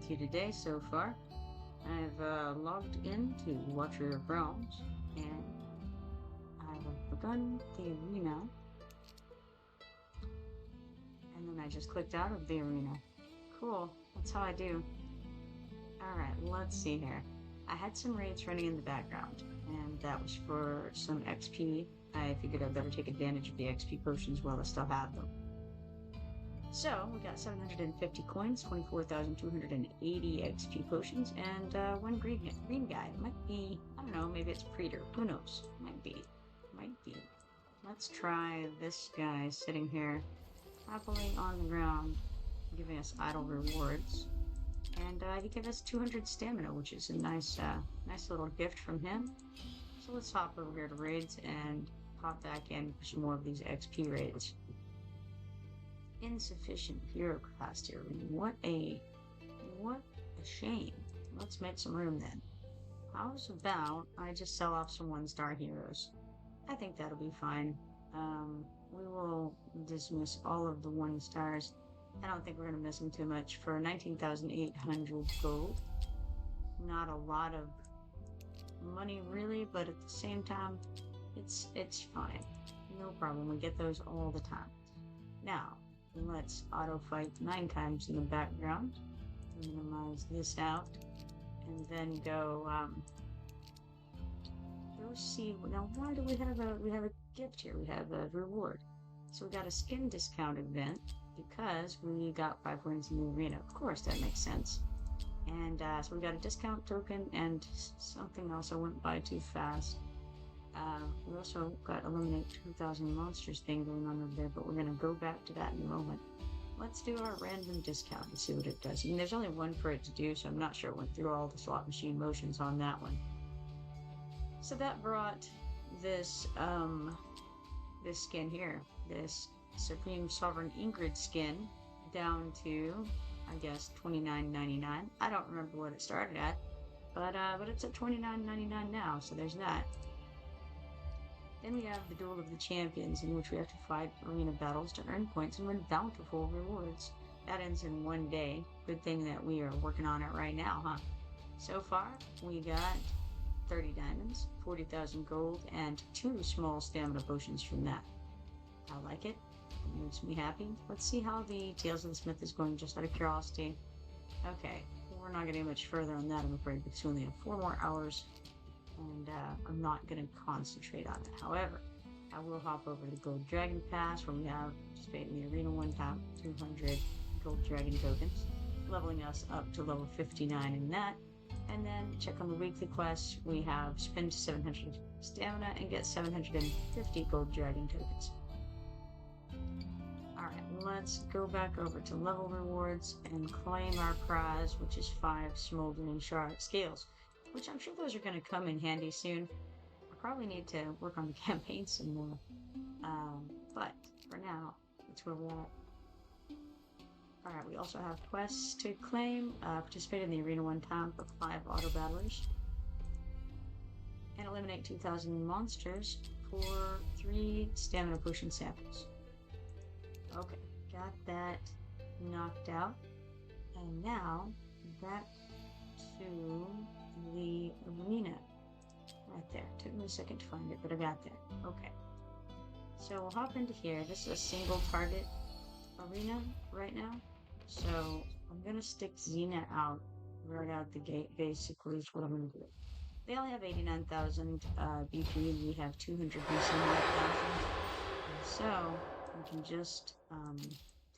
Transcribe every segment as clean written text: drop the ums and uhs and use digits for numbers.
with you today so far. I've logged into Watcher of Realms and I have begun the arena, and then I just clicked out of the arena. Cool, that's how I do. Alright, let's see here. I had some raids running in the background, and that was for some XP. I figured I'd better take advantage of the XP potions while I still have them. So, we got 750 coins, 24,280 XP potions, and one green guy. It might be, I don't know, maybe it's Praetor. Who knows? Might be. Let's try this guy sitting here happily on the ground, giving us idle rewards. And he gave us 200 stamina, which is a nice little gift from him. So let's hop over here to raids and pop back in for some more of these XP raids. Insufficient hero capacity. What a shame. Let's make some room then. How's about I just sell off some 1-star heroes? I think that'll be fine. We will dismiss all of the 1-stars. I don't think we're gonna miss them too much for 19,800 gold. Not a lot of money really, but at the same time, it's fine. No problem. We get those all the time. Now, let's auto fight 9 times in the background. Minimize this out, and then go see. Now, why do we have a gift here? We have a reward. So we got a skin discount event because we got 5 wins in the arena. Of course, that makes sense. And so we got a discount token and something else I went by too fast. We also got eliminate 2,000 monsters thing going on over there, but we're going to go back to that in a moment. Let's do our random discount and see what it does. I mean, there's only one for it to do, so I'm not sure it went through all the slot machine motions on that one. So that brought this this skin here, this Supreme Sovereign Ingrid skin, down to, I guess, $29.99. I don't remember what it started at, but it's at $29.99 now, so there's that. Then we have the Duel of the Champions, in which we have to fight arena battles to earn points and win bountiful rewards. That ends in 1 day. Good thing that we are working on it right now, huh? So far, we got 30 diamonds, 40,000 gold, and 2 small stamina potions from that. I like it. It makes me happy. Let's see how the Tales of the Smith is going, just out of curiosity. Okay, we're not getting much further on that, I'm afraid, because we only have 4 more hours, and I'm not going to concentrate on it. However, I will hop over to Gold Dragon Pass, where we have participate in the arena 1 time, 200 Gold Dragon tokens, leveling us up to level 59 in that. And then check on the weekly quests. We have spend 700 stamina and get 750 Gold Dragon tokens. Alright, let's go back over to level rewards and claim our prize, which is 5 smoldering shard scales, which I'm sure those are going to come in handy soon. I probably need to work on the campaign some more. But for now, that's where we're at. Alright, we also have quests to claim. Participate in the arena 1 time for 5 auto battlers. And eliminate 2,000 monsters for 3 stamina potion samples. Okay, got that knocked out. And now, back to the arena. Right there. Took me a second to find it, but I got there. Okay. So we'll hop into here. This is a single target arena right now. So I'm going to stick Xena out right out the gate, basically, is what I'm going to do. They only have 89,000 BP, we have 200,000. So we can just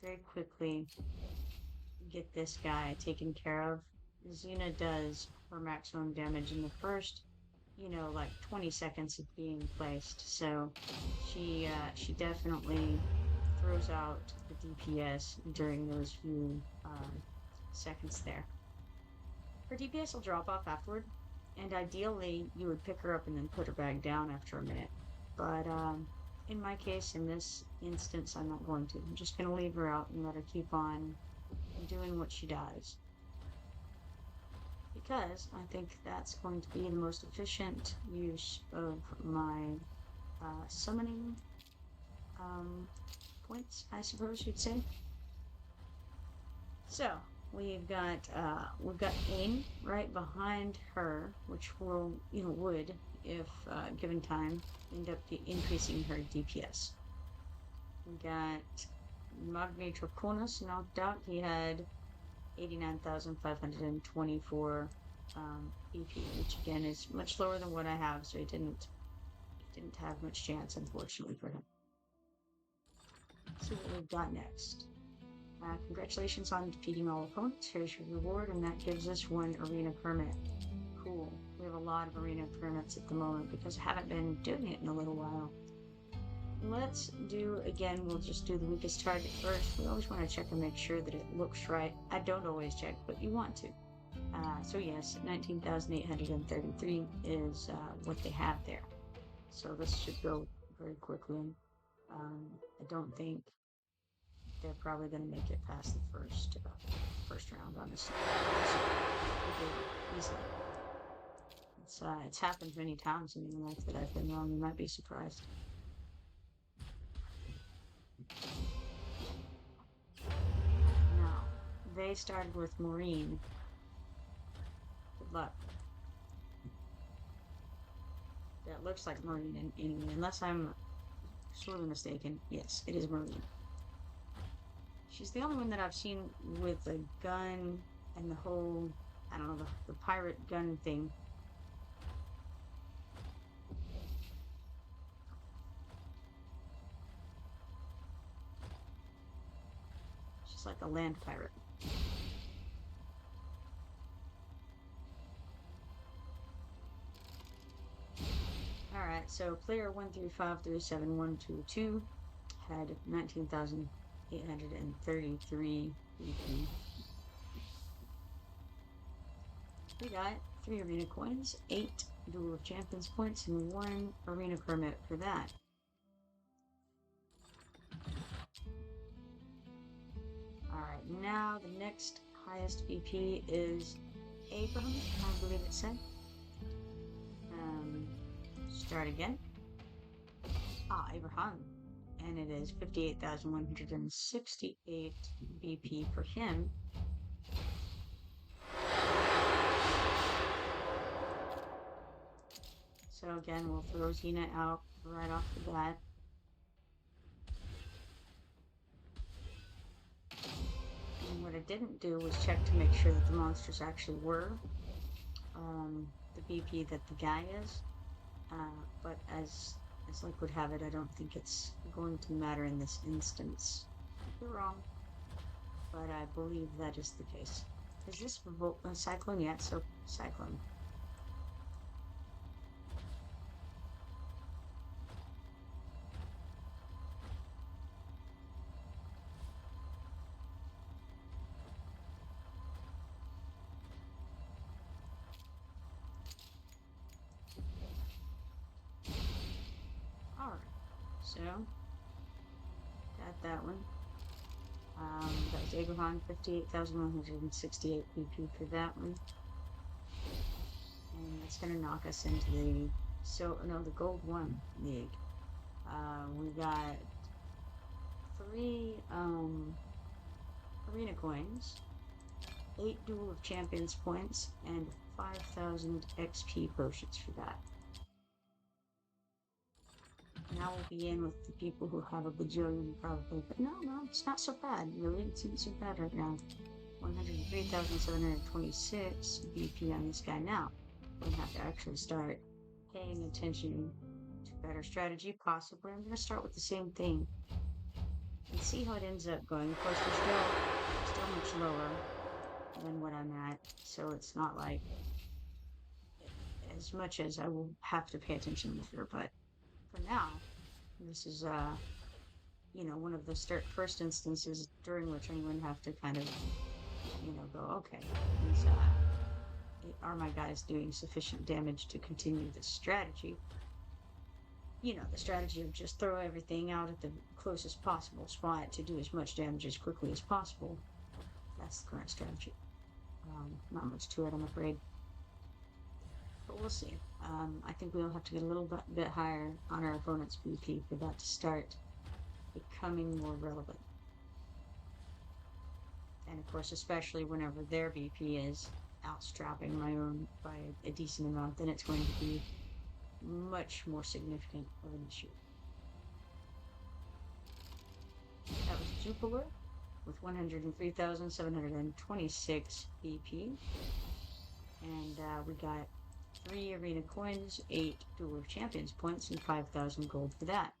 very quickly get this guy taken care of. Xena does her maximum damage in the first, like 20 seconds of being placed. So she definitely throws out the DPS during those few seconds there. Her DPS will drop off afterward, and ideally you would pick her up and then put her back down after a minute. But in my case, in this instance, I'm not going to. I'm just going to leave her out and let her keep on doing what she does. Because I think that's going to be the most efficient use of my summoning points, I suppose you'd say. So, we've got Ain right behind her, which will, would, if given time, end up increasing her DPS. We got Magni Troconus knocked out. He had 89,524 BP, which again is much lower than what I have, so he didn't have much chance, unfortunately, for him. Let's see what we've got next. Congratulations on defeating all opponents. Here's your reward, and that gives us 1 arena permit. Cool. We have a lot of arena permits at the moment because I haven't been doing it in a little while. Let's do, again, we'll just do the weakest target first. We always want to check and make sure that it looks right. I don't always check, but you want to. So yes, 19,833 is what they have there. So this should go very quickly. I don't think they're probably going to make it past the first round, honestly. Easily. It's happened many times in my life that I've been wrong. You might be surprised. Now, they started with Marine. Good luck. That looks like Marine anyway, unless I'm sorely mistaken. Yes, it is Marine. She's the only one that I've seen with a gun and the whole, I don't know, the pirate gun thing. She's like a land pirate. Alright, so player 1353712 had 19,833 BP. We got 3 arena coins, 8 Duel of Champions points, and 1 arena permit for that. Alright, now the next highest BP is Abraham, I believe it said. Start again. Abraham. And it is 58,168 BP for him. So again, we'll throw Xena out right off the bat. And what I didn't do was check to make sure that the monsters actually were the BP that the guy is. But as luck would have it, I don't think it's going to matter in this instance. You're wrong, but I believe that is the case. Is this Cyclone yet? So Cyclone. So, got that one. That was Abraham, 58,168 BP for that one. And it's going to knock us into the Gold 1 League. We got 3 arena coins, 8 Duel of Champions points, and 5,000 XP potions for that. Now we'll begin with the people who have a bajillion probably, but no, it's not so bad, really. It's not so bad right now. 103,726 BP on this guy now. We'll have to actually start paying attention to better strategy, possibly. I'm going to start with the same thing and see how it ends up going. Of course, we're still much lower than what I'm at, so it's not like as much as I will have to pay attention with her, but for now, this is, one of the first instances during which I'm going to have to kind of, go, okay, are my guys doing sufficient damage to continue this strategy? The strategy of just throw everything out at the closest possible spot to do as much damage as quickly as possible. That's the current strategy. Not much to it, I'm afraid. But we'll see. I think we'll have to get a little bit higher on our opponent's BP for that to start becoming more relevant. And of course, especially whenever their BP is outstrapping my own by a decent amount, then it's going to be much more significant of an issue. That was Jupiter with 103,726 BP. And we got 3 arena coins, 8 Duel of Champions points, and 5,000 gold for that.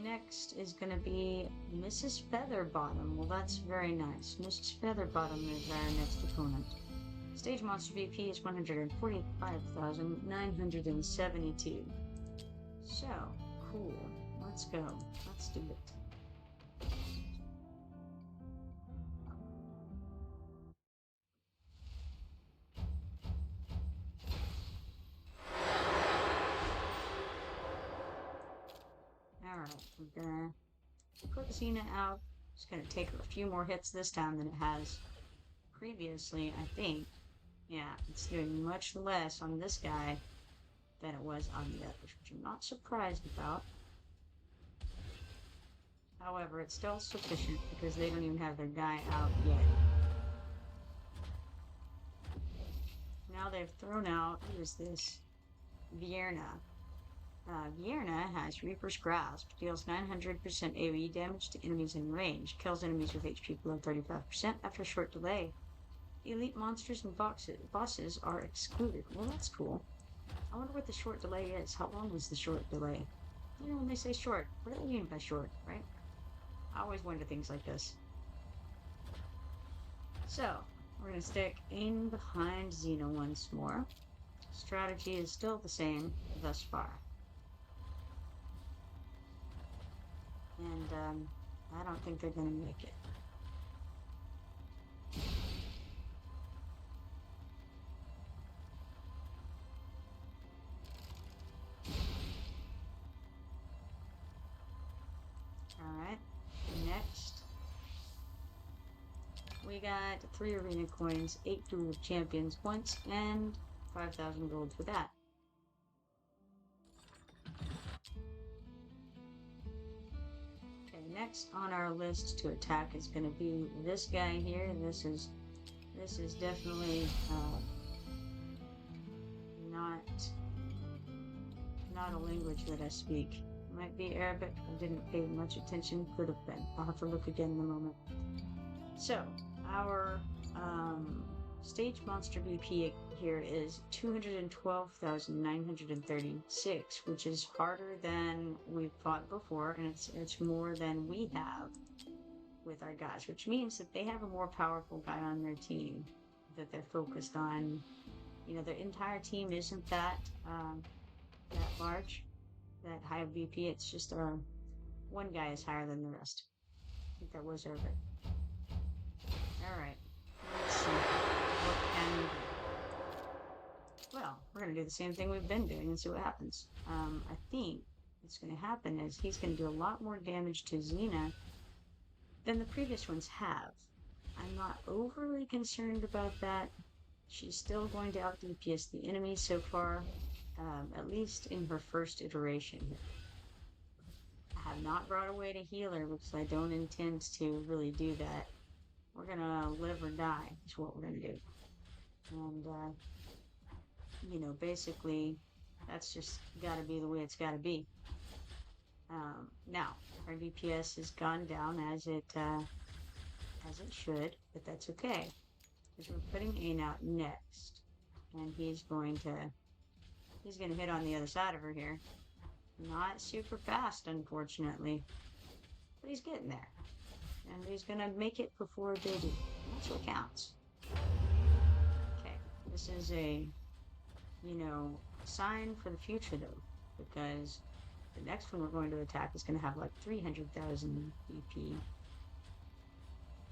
Next is going to be Mrs. Featherbottom. Well, that's very nice. Mrs. Featherbottom is our next opponent. Stage monster VP is 145,972. So, cool. Let's go. Let's do it. Alright, we're gonna put Xena out. It's gonna take her a few more hits this time than it has previously, I think. Yeah, it's doing much less on this guy than it was on the others, which I'm not surprised about. However, it's still sufficient because they don't even have their guy out yet. Now they've thrown out, who is this? Vierna. Vierna has Reaper's Grasp, deals 900% AoE damage to enemies in range, kills enemies with HP below 35% after a short delay. Elite monsters and bosses are excluded. Well, that's cool. I wonder what the short delay is. How long is the short delay? You know, when they say short, what do they mean by short, right? I always wonder things like this. So, we're going to stick in behind Xena once more. Strategy is still the same thus far. And, I don't think they're going to make it. Alright, next we got 3 arena coins, 8 Duel of Champions points, and 5,000 gold for that. Okay, next on our list to attack is going to be this guy here, and this is definitely not a language that I speak. Might be Arabic. I didn't pay much attention. Could have been. I'll have to look again in a moment. So, our stage monster VP here is 212,936, which is harder than we've fought before, and it's more than we have with our guys, which means that they have a more powerful guy on their team that they're focused on. You know, their entire team isn't that large, that high of VP. It's just one guy is higher than the rest. I think that was Arabic. Alright, let's see. What can we do? Well, we're going to do the same thing we've been doing and see what happens. I think what's going to happen is he's going to do a lot more damage to Xena than the previous ones have. I'm not overly concerned about that. She's still going to out DPS the enemy so far, at least in her first iteration here. I have not brought away to healer because I don't intend to really do that. We're gonna live or die is what we're gonna do. And, you know, basically, that's just gotta be the way it's gotta be. Now, our DPS has gone down as it should, but that's okay. Because we're putting Ain out next. And he's gonna hit on the other side of her here. Not super fast, unfortunately. But he's getting there. And he's gonna make it before they do. That's what counts. Okay, this is a, you know, sign for the future though, because the next one we're going to attack is gonna have like 300,000 BP.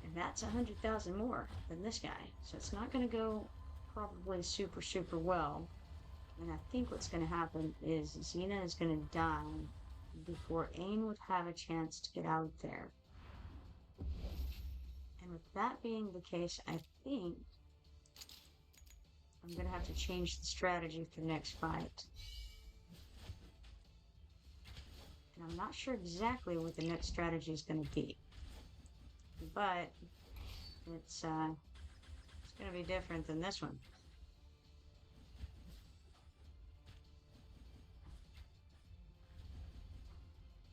And that's 100,000 more than this guy. So it's not gonna go probably super, super well. And I think what's gonna happen is Xena is gonna die before Ain would have a chance to get out there. And with that being the case, I think I'm going to have to change the strategy for the next fight. And I'm not sure exactly what the next strategy is going to be, but it's going to be different than this one.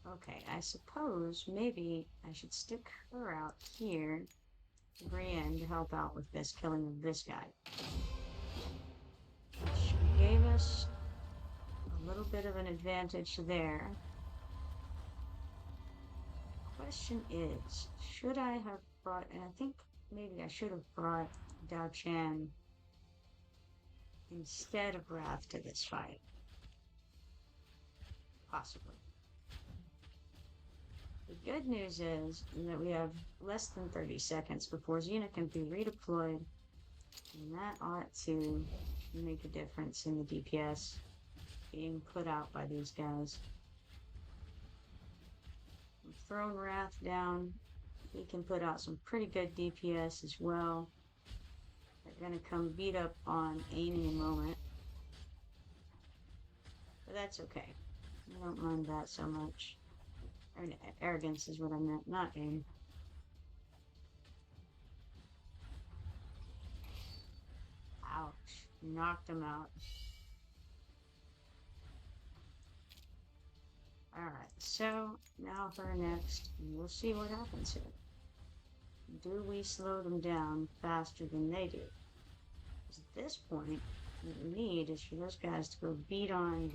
Okay, I suppose maybe I should stick her out here, Brienne, to help out with this killing of this guy. Which gave us a little bit of an advantage there. Question is, should I have brought, and I think maybe I should have brought Dao Chan instead of Wrath to this fight. Possibly. The good news is that we have less than 30 seconds before Xena can be redeployed, and that ought to make a difference in the DPS being put out by these guys. We've thrown Wrath down. He can put out some pretty good DPS as well. They're going to come beat up on Amy in a moment. But that's okay. I don't mind that so much. Arrogance is what I meant, not aim. Ouch. Knocked him out. Alright, so now for next, we'll see what happens here. Do we slow them down faster than they do? Because at this point, what we need is for those guys to go beat on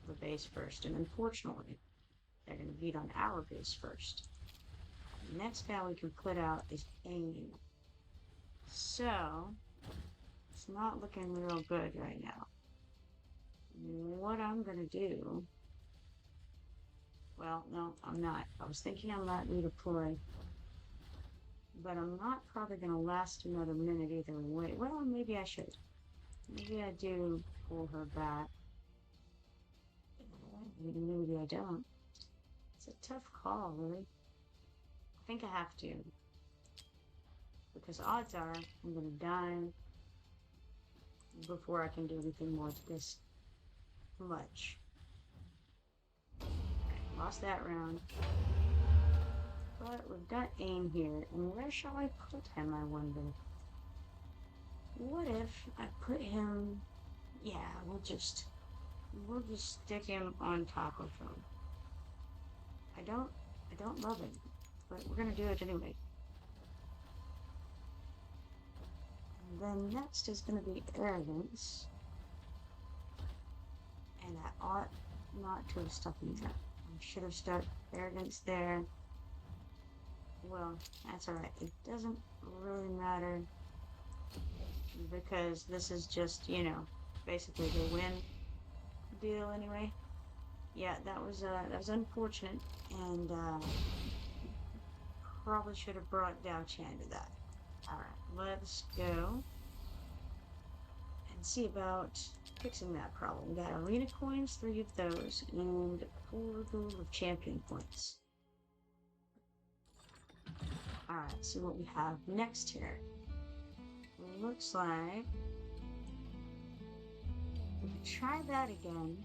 the base first, and unfortunately, they're going to beat on our base first. The next guy we can put out is Amy. So, it's not looking real good right now. What I'm going to do... Well, no, I'm not. I was thinking I might redeploy, but I'm not probably going to last another minute either way. Well, maybe I should. Maybe I do pull her back. Maybe I don't. It's a tough call, really. I think I have to. Because odds are I'm going to die before I can do anything more to this much. Lost that round. But we've got aim here. And where shall I put him, I wonder? What if I put him... Yeah, we'll just stick him on top of him. I don't love him, but we're gonna do it anyway. And then next is gonna be arrogance. And I ought not to have stuck him there. I should have stuck arrogance there. Well, that's alright. It doesn't really matter because this is just, you know, basically the win deal anyway. Yeah, that was unfortunate, and probably should have brought Dao Chan to that. Alright, let's go and see about fixing that problem. We got arena coins, 3 of those, and 4 gold of champion points. Alright, see what we have next here. Looks like we can try that again.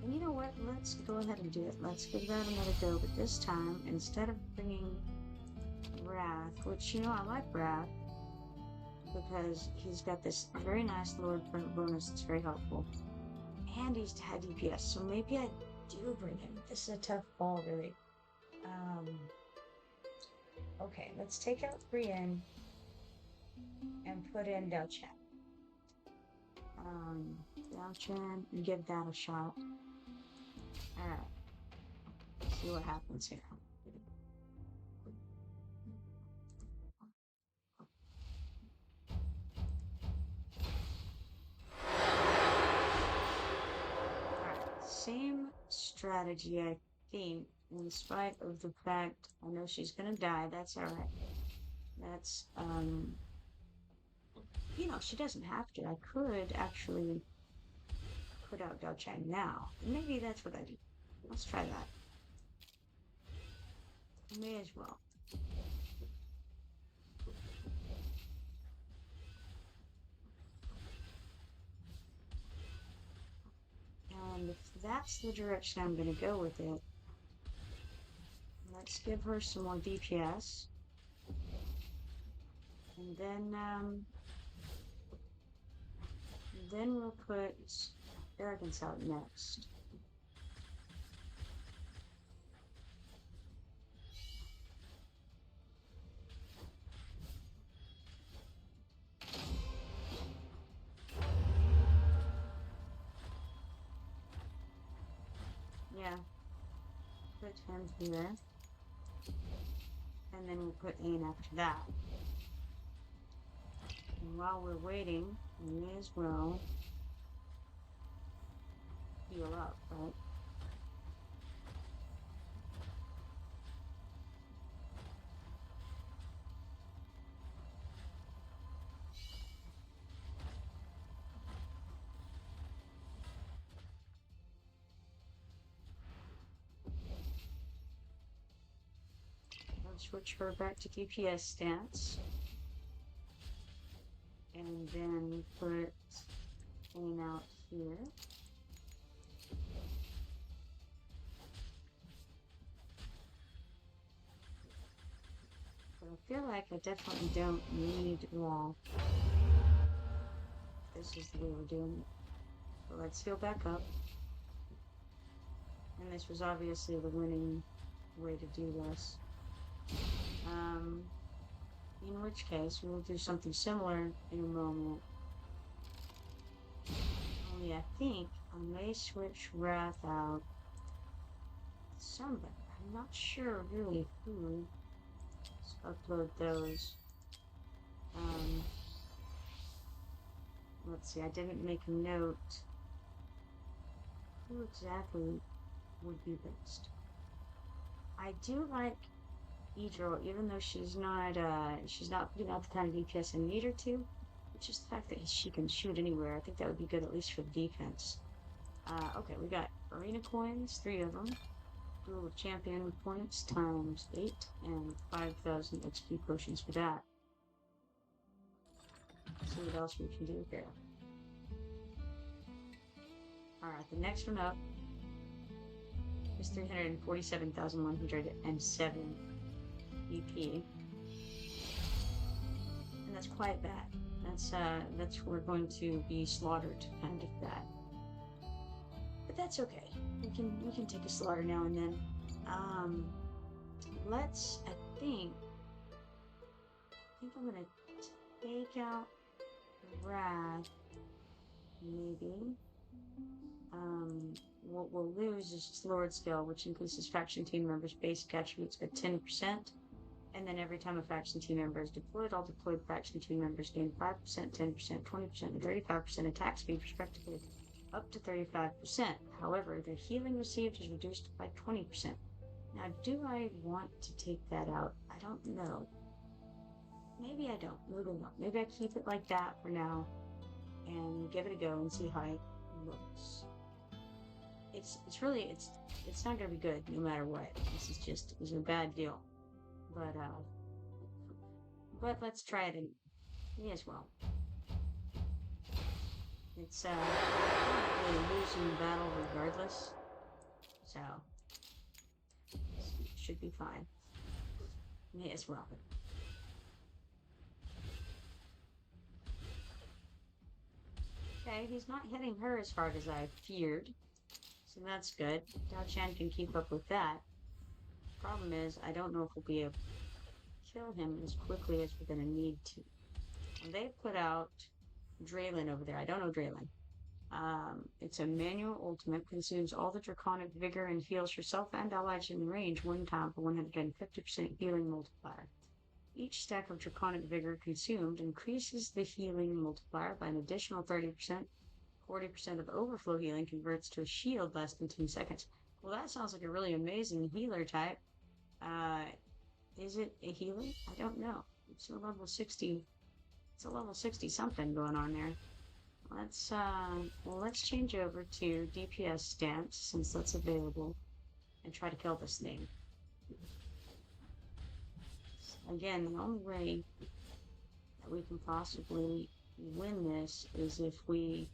And you know what? Let's go ahead and do it. Let's give that another go. But this time, instead of bringing Wrath, which, you know, I like Wrath because he's got this very nice Lord bonus that's very helpful. And he's had DPS, so maybe I do bring him. This is a tough call, really. Okay, let's take out Brienne and put in Dao Chan. Dao Chan, and give that a shot. Alright. See what happens here. Alright, same strategy, I think, in spite of the fact I know she's gonna die. That's alright. That's, you know, she doesn't have to. I could actually put out Dao Chan now. Maybe that's what I do. Let's try that. May as well. And if that's the direction I'm going to go with it, let's give her some more DPS. And then we'll put Arrogance out next. Yeah. Put him here. And then we'll put Ain after that. And while we're waiting, we may as well heal up, right? I'll switch her back to DPS stance. And then put Ain out here. But I feel like I definitely don't need wall. This is the way we're doing it. So let's heal back up. And this was obviously the winning way to do this. In which case, we will do something similar in a moment. Only I think I may switch Wrath out somebody. I'm not sure really who. Let's upload those. Let's see, I didn't make a note. Who exactly would be best? I do like Idril, even though she's not putting out the kind of DPS I need her to. It's just the fact that she can shoot anywhere. I think that would be good, at least for defense. Okay, we got arena coins, 3 of them. Duel of champion points times 8, and 5,000 XP potions for that. Let's see what else we can do here. Alright, the next one up is 347,107 EP. And that's quite bad. That's we're going to be slaughtered kind of bad. But that's okay. We can take a slaughter now and then. I think I'm gonna take out Wrath, maybe. What we'll lose is Lord Skill, which increases faction team members' basic attributes by 10%. And then every time a faction team member is deployed, all deployed faction team members gain 5%, 10%, 20%, and 35% attack speed, respectively, up to 35%. However, the healing received is reduced by 20%. Now, do I want to take that out? I don't know. Maybe I don't. Maybe not. Maybe I keep it like that for now and give it a go and see how it looks. It's not gonna be good no matter what. It's a bad deal. But let's try it anyway. Me as well. It's probably losing the battle regardless. So it should be fine. Me as well. Okay, he's not hitting her as hard as I feared. So that's good. Dao Chan can keep up with that. Problem is, I don't know if we'll be able to kill him as quickly as we're going to need to. And they put out Draylin over there. I don't know Draylin. It's a manual ultimate, consumes all the draconic vigor and heals yourself and allies in range one time for 150% healing multiplier. Each stack of draconic vigor consumed increases the healing multiplier by an additional 30%. 40% of overflow healing converts to a shield less than 2 seconds. Well, that sounds like a really amazing healer type. Is it a healer? I don't know. It's a level 60. It's a level 60 something going on there. Let's change over to DPS stance since that's available and try to kill this thing. Again, the only way that we can possibly win this is if we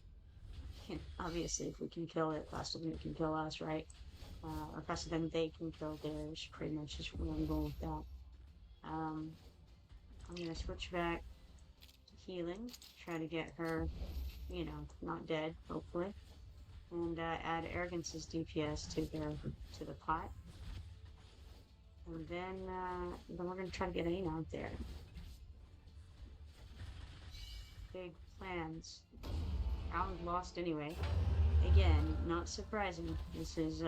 Obviously, if we can kill it faster than it can kill us, right? Or faster than they can kill theirs, pretty much is where I'm going with that. I'm gonna switch back to healing, try to get her, you know, not dead, hopefully, and add Arrogance's DPS to the pot, and then we're gonna try to get Aina out there. Big plans. Round lost anyway. Again, not surprising. This is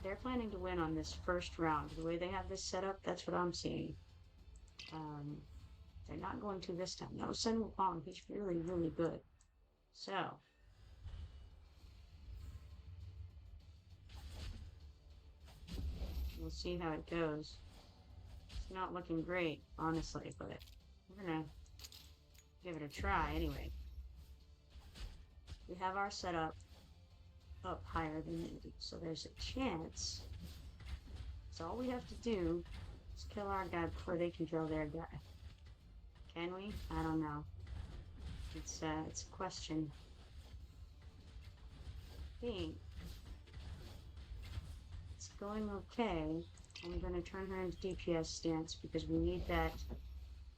they're planning to win on this first round. The way they have this set up, that's what I'm seeing. They're not going to this time. No, Sun Wukong, he's really, really good. So, we'll see how it goes. It's not looking great, honestly, but we're gonna give it a try anyway. We have our setup up higher than they do, so there's a chance. So all we have to do is kill our guy before they can kill their guy. Can we? I don't know. It's a question. I think it's going okay. I'm gonna turn her into DPS stance because we need that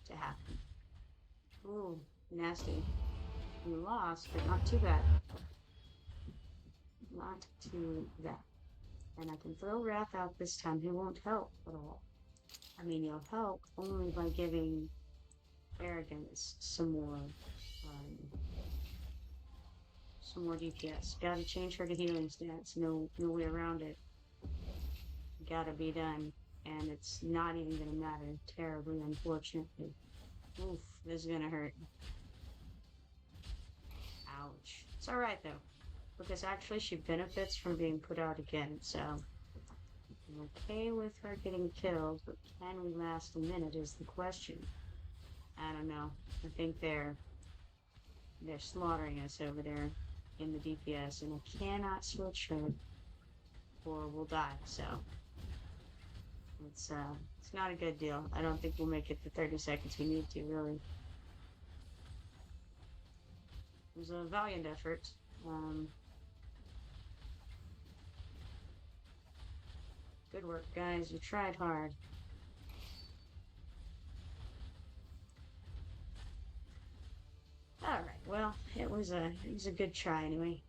to happen. Ooh, nasty. We lost, but not too bad. Not too bad. And I can throw Wrath out this time. He won't help at all. I mean, he'll help only by giving Arrogance some more DPS. Gotta change her to healing stance. No way around it. Gotta be done. And it's not even gonna matter. Terribly, unfortunately. Oof, this is gonna hurt. Ouch. It's alright though, because actually she benefits from being put out again, so I'm okay with her getting killed, but can we last a minute is the question. I don't know. I think they're slaughtering us over there in the DPS, and I cannot switch her or we'll die, so it's not a good deal. I don't think we'll make it the 30 seconds we need to, really. It was a valiant effort. Good work, guys. You tried hard. All right. Well, it was a good try anyway.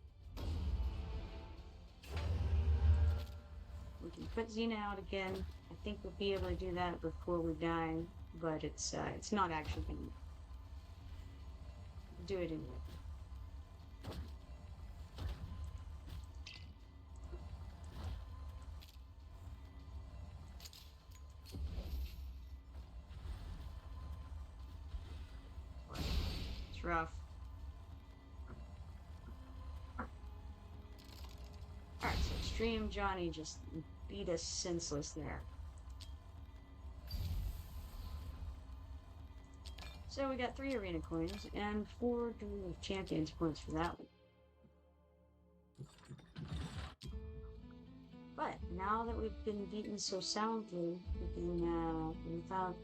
We can put Xena out again. I think we'll be able to do that before we die, but it's not actually gonna do it anyway. It's rough. Alright, so Extreme Johnny just beat us senseless there. So we got 3 arena coins and 4 champions points for that one. But now that we've been beaten so soundly, we can, without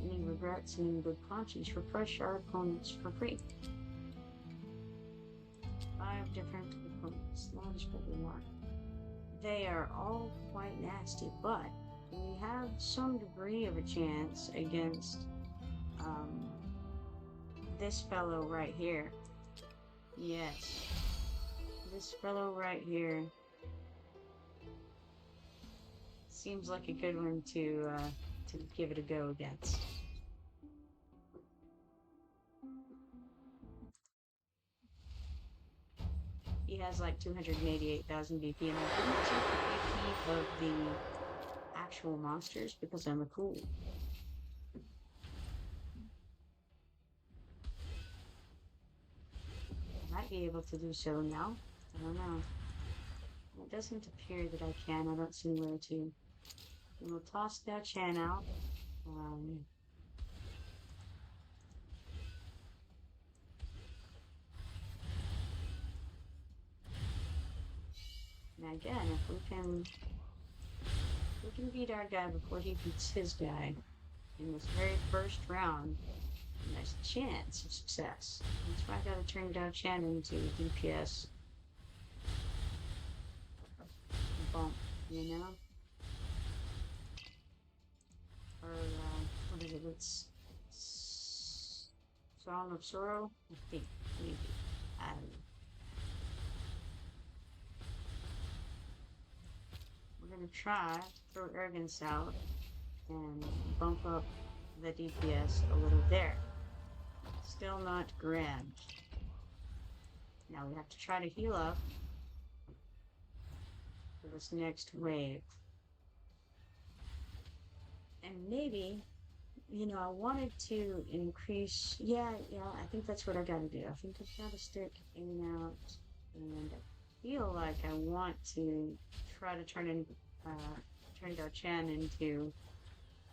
any regrets and good conscience, refresh our opponents for free. 5 different opponents. That is what we want. They are all quite nasty, but we have some degree of a chance against this fellow right here. Yes. This fellow right here seems like a good one to give it a go against. He has like 288,000 BP, and I didn't check the BP of the actual monsters because I'm a cool. Might be able to do so now. I don't know. It doesn't appear that I can. I don't see where to. And we'll toss that Chan out. Now again, if we can beat our guy before he beats his guy in this very first round, nice chance of success. That's why I gotta turn down Shannon to DPS bump, you know? Or, what is it? It's Song of Sorrow? I think, maybe. I don't know. We're gonna try, throw Arrogance out, and bump up the DPS a little there. Still not grand. Now we have to try to heal up for this next wave. And maybe, I wanted to increase, yeah, I think that's what I gotta do. I think I've gotta stick in and out, and I feel like I want to try to turn Dao Chen into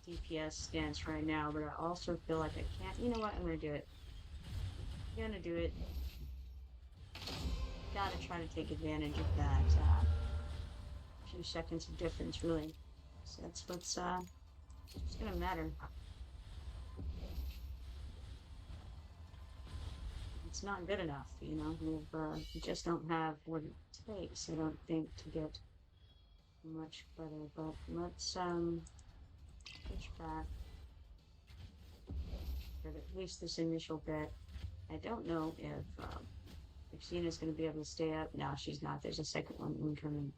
DPS stance right now, but I also feel like I can't. You know what? I'm gonna do it. I'm gonna do it. Gotta try to take advantage of that few seconds of difference, really. So that's what's it's gonna matter. It's not good enough, we just don't have what it takes, I don't think, to get much better. But let's push back for at least this initial bit. I don't know if Xena's going to be able to stay up. No, she's not. There's a second one incoming.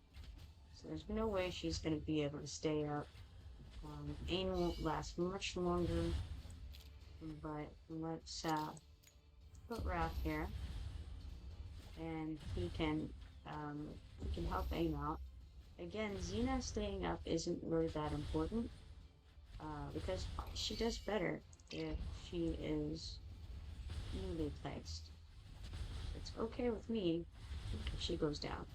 So there's no way she's going to be able to stay up. Aim won't last much longer. But let's put Raph here. And he can help aim out. Again, Xena staying up isn't really that important. Because she does better if she is newly placed. It's okay with me if she goes down.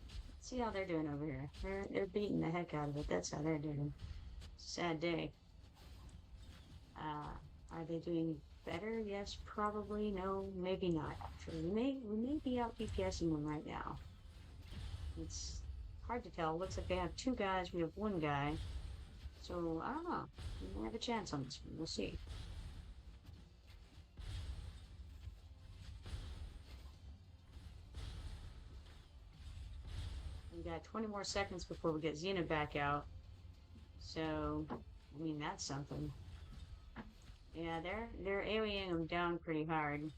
Let's see how they're doing over here. They're beating the heck out of it. That's how they're doing. Sad day. Are they doing better? Yes, probably. No, maybe not. Actually, we may be out DPSing them right now. It's hard to tell. Looks like they have two guys. We have one guy. So I don't know. We may have a chance on this one. We'll see. We got 20 more seconds before we get Xena back out. So, I mean, that's something. Yeah, they're AoEing them down pretty hard.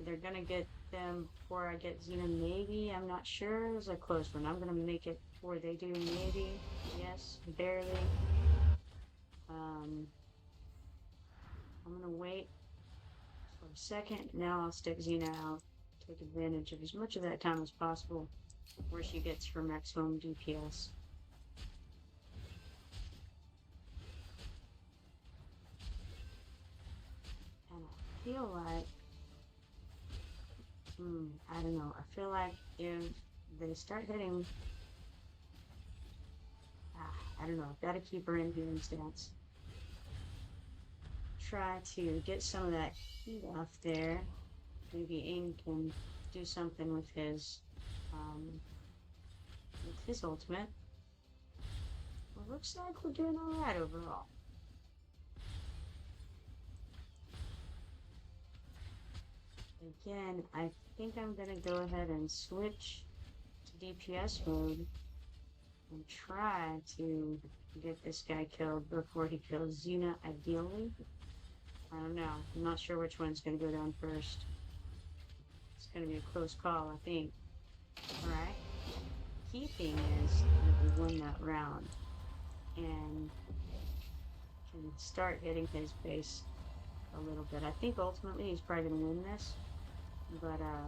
They're gonna get them before I get Xena, maybe. I'm not sure. It was a close one. I'm gonna make it before they do, maybe. Yes, barely. I'm gonna wait for a second. Now I'll stick Xena out. Take advantage of as much of that time as possible where she gets her maximum DPS. And I feel like, I don't know, I feel like if they start hitting, I don't know, I've got to keep her in healing stance. Try to get some of that heat off there. Maybe Aim can do something with his ultimate. Well, looks like we're doing alright overall. Again, I think I'm gonna go ahead and switch to DPS mode and try to get this guy killed before he kills Xena, ideally. I don't know. I'm not sure which one's gonna go down first. It's gonna be a close call, I think. Alright. Key thing is that we won that round and can start hitting his base a little bit. I think ultimately he's probably gonna win this, but I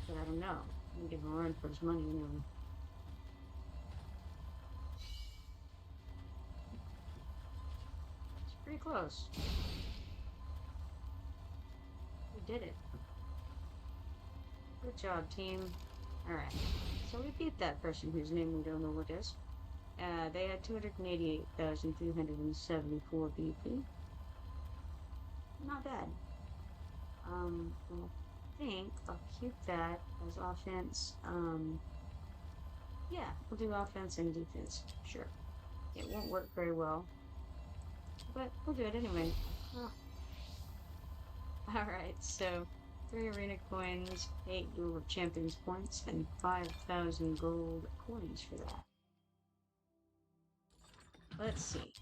don't know. I'm gonna give him a run for his money anyway. It's pretty close. We did it. Good job, team. Alright, so we beat that person whose name we don't know what is. They had 288,374 BP. Not bad. I think I'll keep that as offense. Yeah, we'll do offense and defense. Sure. It won't work very well but we'll do it anyway. Oh. Alright, so 3 arena coins, 8 Duel of Champions points, and 5,000 gold coins for that. Let's see.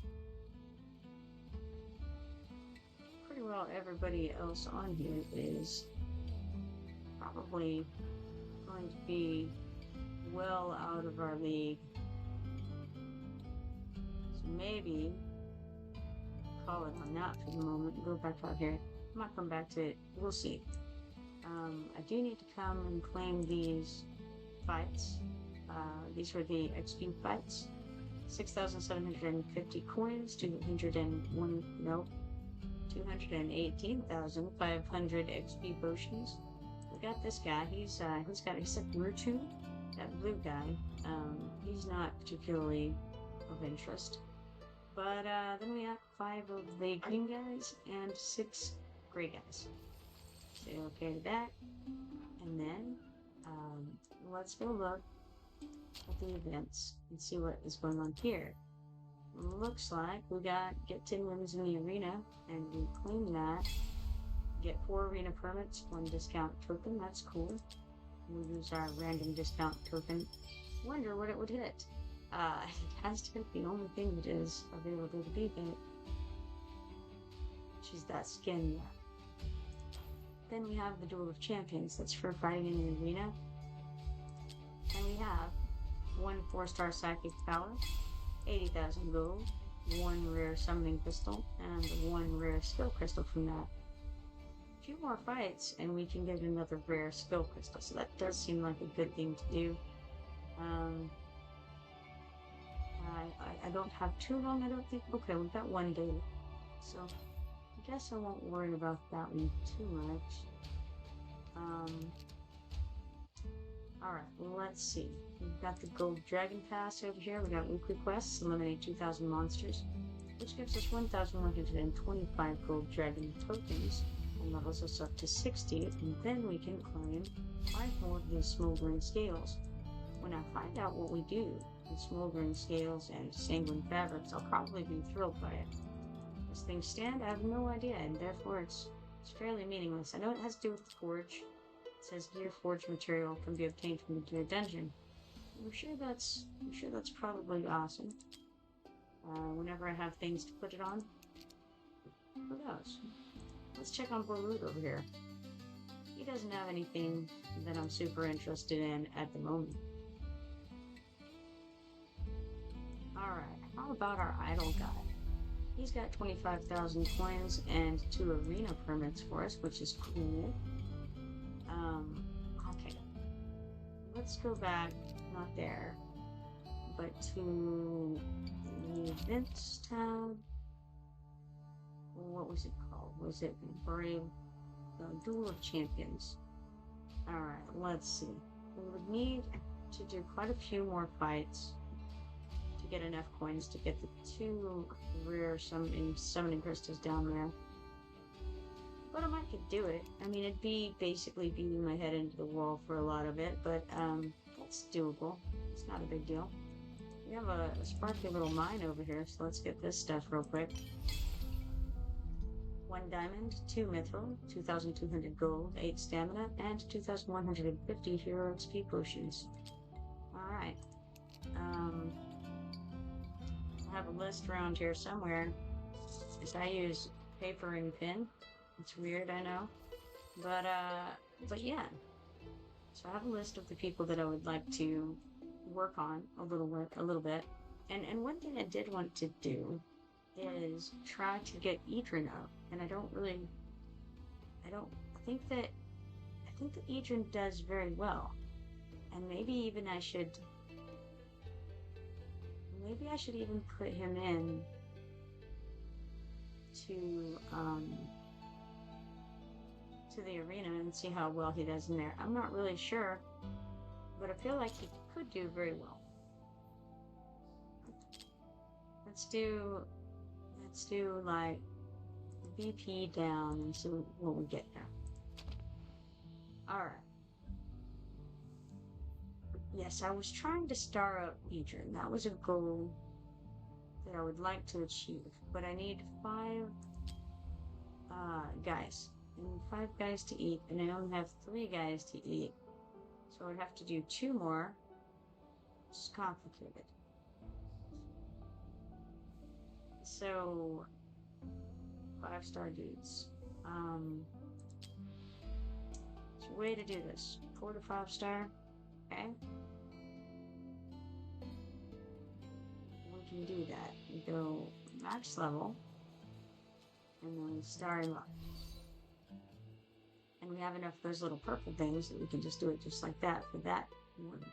Pretty well everybody else on here is probably going to be well out of our league. So maybe call it on that for the moment and go back out here. I might come back to it. We'll see. I do need to come and claim these fights. These were the XP fights. 6,750 coins, 218,500 XP potions. We got this guy. He's like Murtu, that blue guy. He's not particularly of interest. But then we have 5 of the green guys and 6 gray guys. Say okay to that. And then let's go look at the events and see what is going on here. Looks like we got get 10 wins in the arena, and we claim that. Get 4 arena permits, 1 discount token. That's cool. We'll use our random discount token. Wonder what it would hit. It has to be the only thing that is available to beat it, which is that skin. Then we have the Duel of Champions. That's for fighting in the arena. And we have 1 4-star psychic power, 80,000 gold, 1 rare summoning crystal, and 1 rare skill crystal from that. A few more fights, and we can get another rare skill crystal. So that does seem like a good thing to do. I don't have too long, I don't think. Okay, we've got 1 day. So I guess I won't worry about that one too much. Alright, let's see. We've got the Gold Dragon Pass over here. We got weekly quests, eliminate 2,000 monsters, which gives us 1,125 Gold Dragon tokens and levels us up to 60, and then we can claim 5 more of these Smoldering Scales. When I find out what we do with Smoldering Scales and Sanguine Fabrics, I'll probably be thrilled by it. As things stand, I have no idea, and therefore it's fairly meaningless. I know it has to do with the Forge. It says Gear Forge material can be obtained from the Gear Dungeon. I'm sure that's probably awesome. Whenever I have things to put it on. Who knows? Let's check on Borlud over here. He doesn't have anything that I'm super interested in at the moment. Alright, how about our idol guy? He's got 25,000 coins and 2 arena permits for us, which is cool. Okay. Let's go back, not there, but to the events tab. What was it called? Was it Brave? Duel of Champions. Alright, let's see. We would need to do quite a few more fights to get enough coins to get the 2 rare summoning crystals down there. But I might could do it. I mean, it'd be basically beating my head into the wall for a lot of it, but that's doable. It's not a big deal. We have a sparkly little mine over here, so let's get this stuff real quick. 1 diamond, 2 mithril, 2,200 gold, 8 stamina, and 2,150 hero XP potions. Alright. I have a list around here somewhere. Because I use paper and pen. It's weird, I know. But yeah. So I have a list of the people that I would like to work on a little bit. And one thing I did want to do is try to get Idrin up. And I think that Idrin does very well. And maybe I should even put him in to the arena and see how well he does in there. I'm not really sure, but I feel like he could do very well. Let's do like VP down and see what we get there. Alright. Yes, I was trying to star up Idrin. That was a goal that I would like to achieve, but I need 5 guys and 5 guys to eat, and I only have 3 guys to eat, so I'd have to do 2 more. It's complicated. So 5-star dudes. There's a way to do this. 4 to 5-star. Okay. We can do that. We go max level, and then we star him up. And we have enough of those little purple things that we can just do it just like that for that one.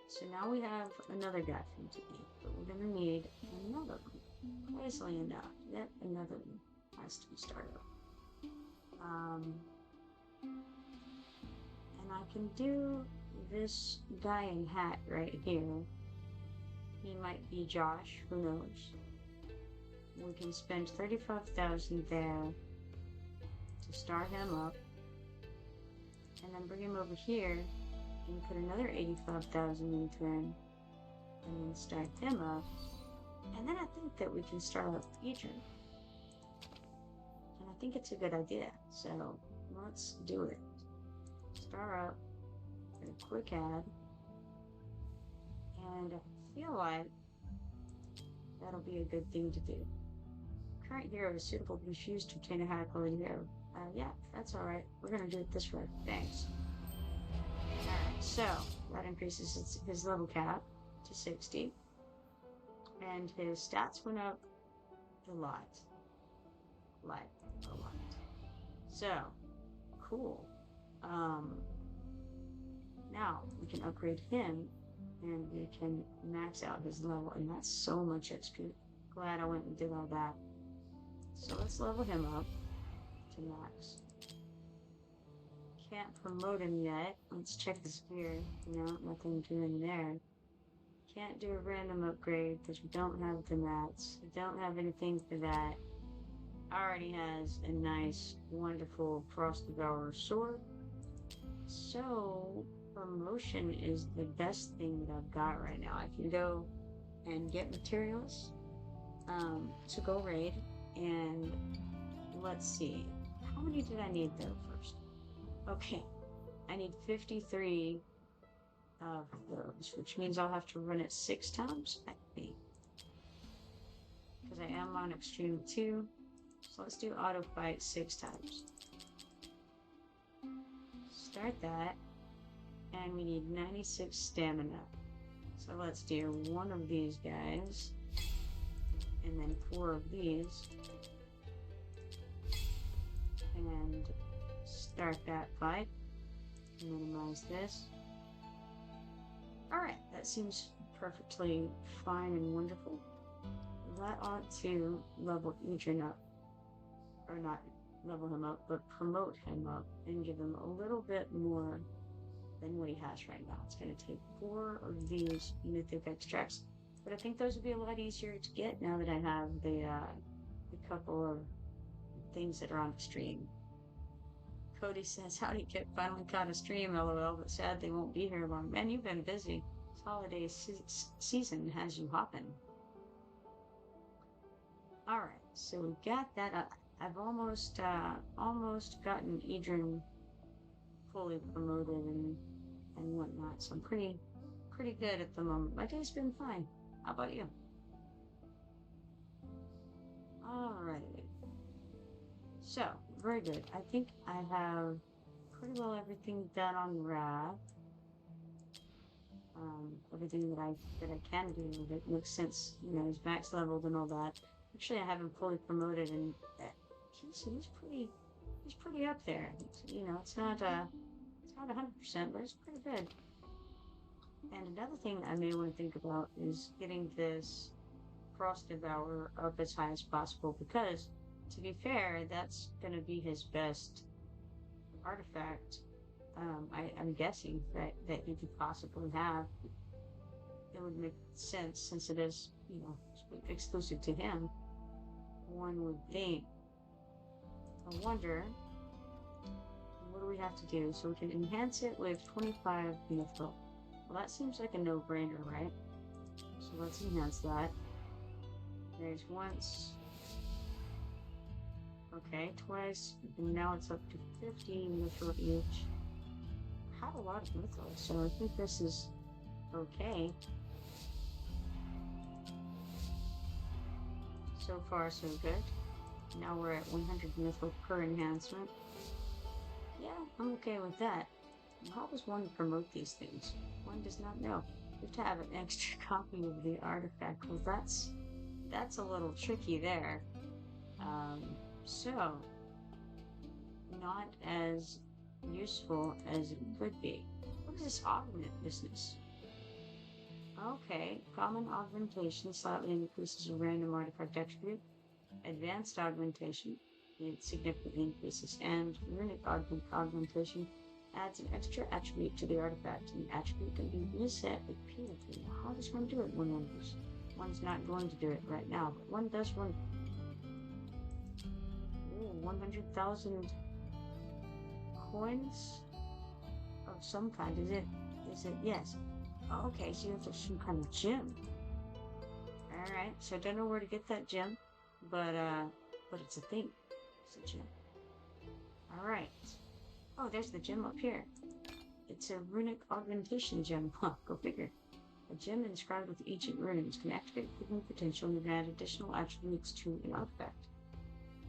So now we have another guy for him to eat, but we're going to need another one. Easily enough, yet another one has to be started up. And I can do this guy in hat right here. He might be Josh, who knows. We can spend 35,000 there to start him up, and then bring him over here and put another 85,000 into him, and then start him up. And then I think that we can start up Adrian. And I think it's a good idea, so let's do it. Start up, a quick ad, and I feel like that'll be a good thing to do. Current hero is suitable to be used to obtain a high quality hero. Yeah, that's alright. We're gonna do it this way. Thanks. Alright, so that increases his level cap to 60. And his stats went up a lot. Like, a lot. So, cool. Now we can upgrade him, and we can max out his level, and that's so much XP. Glad I went and did all that. So let's level him up to max. Can't promote him yet. Let's check his gear. No, nothing doing there. Can't do a random upgrade because we don't have the mats. We don't have anything for that. Already has a nice, wonderful Frost Devourer sword. So promotion is the best thing that I've got right now. I can go and get materials to go raid, and let's see. How many did I need though first? Okay, I need 53 of those, which means I'll have to run it 6 times, I think. Because I am on Extreme 2. So let's do auto fight 6 times. Start that. And we need 96 stamina. So let's do 1 of these guys. And then 4 of these. And start that fight. Minimize this. Alright, that seems perfectly fine and wonderful. That ought to level Adrian up. Or not level him up, but promote him up and give him a little bit more than what he has right now. It's going to take 4 of these mythic extracts, but I think those would be a lot easier to get now that I have the couple of things that are on stream. Cody says, howdy kid, finally caught a stream, lol, but sad they won't be here long. Man, you've been busy. This holiday season has you hopping. Alright, so we got that up. I've almost gotten Adrian fully promoted and whatnot, so I'm pretty good at the moment. My day's been fine. How about you? Alrighty. So, very good. I think I have pretty well everything done on Rav. Everything that I can do that makes sense. You know, he's max leveled and all that. Actually, I haven't fully promoted, and he's pretty up there. You know, it's not 100%, but it's pretty good. And another thing I may want to think about is getting this Frost Devourer up as high as possible, because, to be fair, that's going to be his best artifact. I'm guessing that he could possibly have. It would make sense since it is, you know, exclusive to him. One would think. I wonder, what do we have to do? So we can enhance it with 25 mithril. Well, that seems like a no-brainer, right? So let's enhance that. There's once. Okay, twice. And now it's up to 15 mithril each. I have a lot of mithril, so I think this is okay. So far, so good. Now we're at 100 mithril per enhancement. Yeah, I'm okay with that. How does one promote these things? One does not know. You have to have an extra copy of the artifact. Well, that's a little tricky there. So not as useful as it could be. What is this augment business? Okay, common augmentation slightly increases a random artifact attribute. Advanced augmentation, it significantly increases, and runic augmentation adds an extra attribute to the artifact, and the attribute can be reset repeatedly. How does one do it when one's not going to do it right now, but one does one. 100,000 coins of some kind. Is it? Yes. Oh, okay, so you have to some kind of gem. Alright, so I don't know where to get that gem, but it's a thing. It's a gem. Alright. Oh, there's the gem up here. It's a runic augmentation gem. Huh, go figure. A gem inscribed with ancient runes can activate hidden potential and add additional attributes to an artifact.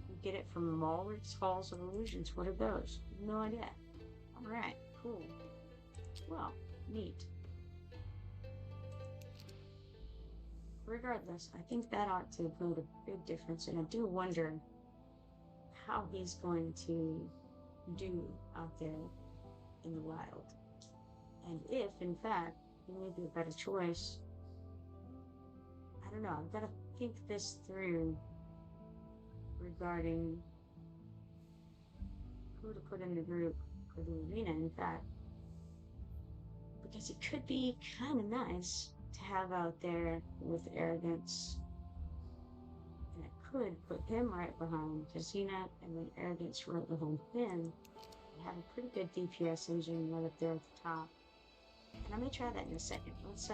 You get it from Malric's Halls of Illusions. What are those? No idea. Alright, cool. Well, neat. Regardless, I think that ought to have made a big difference, and I do wonder how he's going to do out there in the wild. And if, in fact, he may be a better choice. I don't know, I've got to think this through regarding who to put in the group for the arena, in fact. Because it could be kind of nice to have out there with arrogance. And it could put him right behind Casina, and then arrogance right behind him. And have a pretty good DPS engine right up there at the top. And I may try that in a second. Let's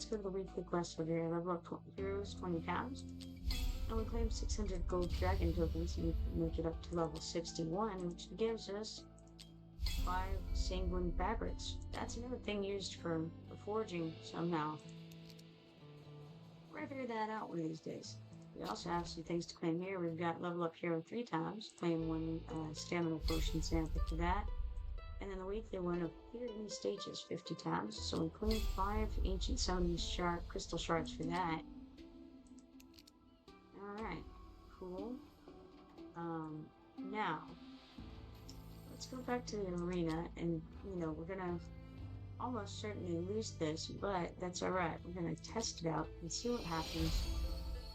go to the weekly quest over here. Level up heroes 20 pounds. And we claim 600 gold dragon tokens and make it up to level 61, which gives us 5 sanguine fabrics. That's another thing used for forging somehow. We'll figure that out one of these days. We also have some things to claim here. We've got level up hero 3 times. Claim 1 stamina potion sample for that. And then the weekly one of Theory Stages 50 times. So we claim 5 ancient summoning crystal shards for that. Alright, cool. Now, let's go back to the arena, and, we're gonna almost certainly lose this, but that's alright. We're gonna test it out and see what happens.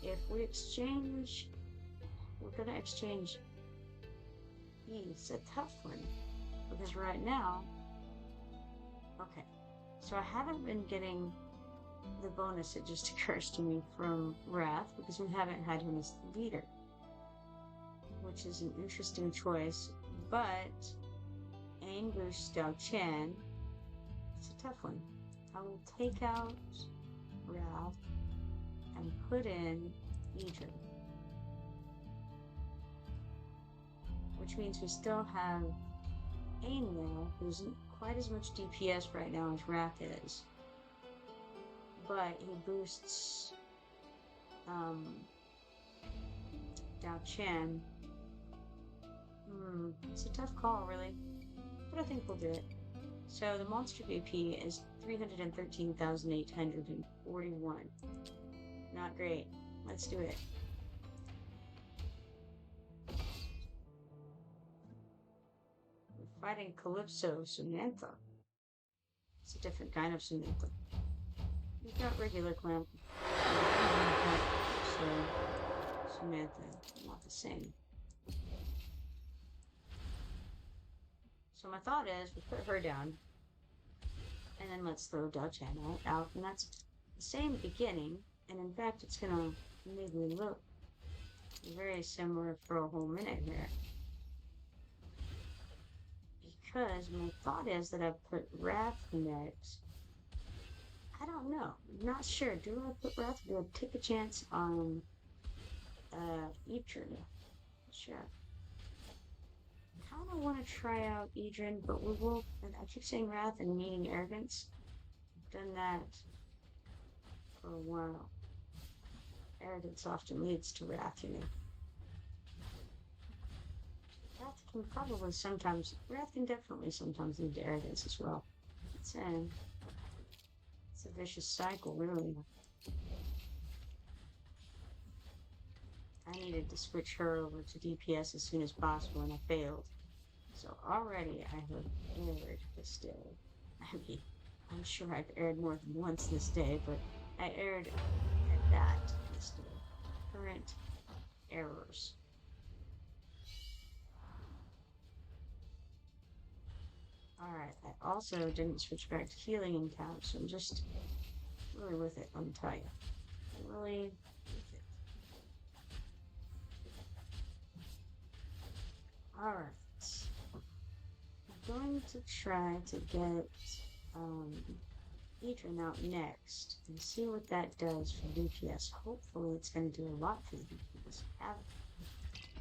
If we exchange, we're gonna exchange these, a tough one, because right now, okay, so I haven't been getting the bonus that just occurs to me from Wrath, because we haven't had him as the leader, which is an interesting choice, but Angus Dao Chen, it's a tough one. I will take out Wrath and put in Idrin, which means we still have Ain there, who's quite as much DPS right now as Wrath is, but he boosts Dao Chen. It's a tough call, really, but I think we'll do it. So the monster BP is 313,841. Not great. Let's do it. We're fighting Calypso Samantha. It's a different kind of Samantha. We've got regular clamp. So Samantha, not the same. So my thought is, we put her down, and then let's throw Dao Chen out, and that's the same beginning, and in fact it's gonna make me look very similar for a whole minute here. Because my thought is that I put Wrath next. I don't know. I'm not sure. Do I put Wrath? Do I take a chance on Idrin. Sure. I kind of want to try out Idrin, but we will. And I keep saying Wrath and meaning Arrogance. I've done that for a while. Arrogance often leads to Wrath, you know. Wrath can definitely sometimes lead to Arrogance as well. It's a vicious cycle, really. I needed to switch her over to DPS as soon as possible, and I failed. So already I have erred this day. I mean, I'm sure I've erred more than once this day, but I erred at that this day. Current errors. Alright, I also didn't switch back to healing in count, so I'm just really with it, let me tell you. Really with it. Alright. I'm going to try to get Adrian out next and see what that does for DPS. Hopefully it's going to do a lot for the DPS. Have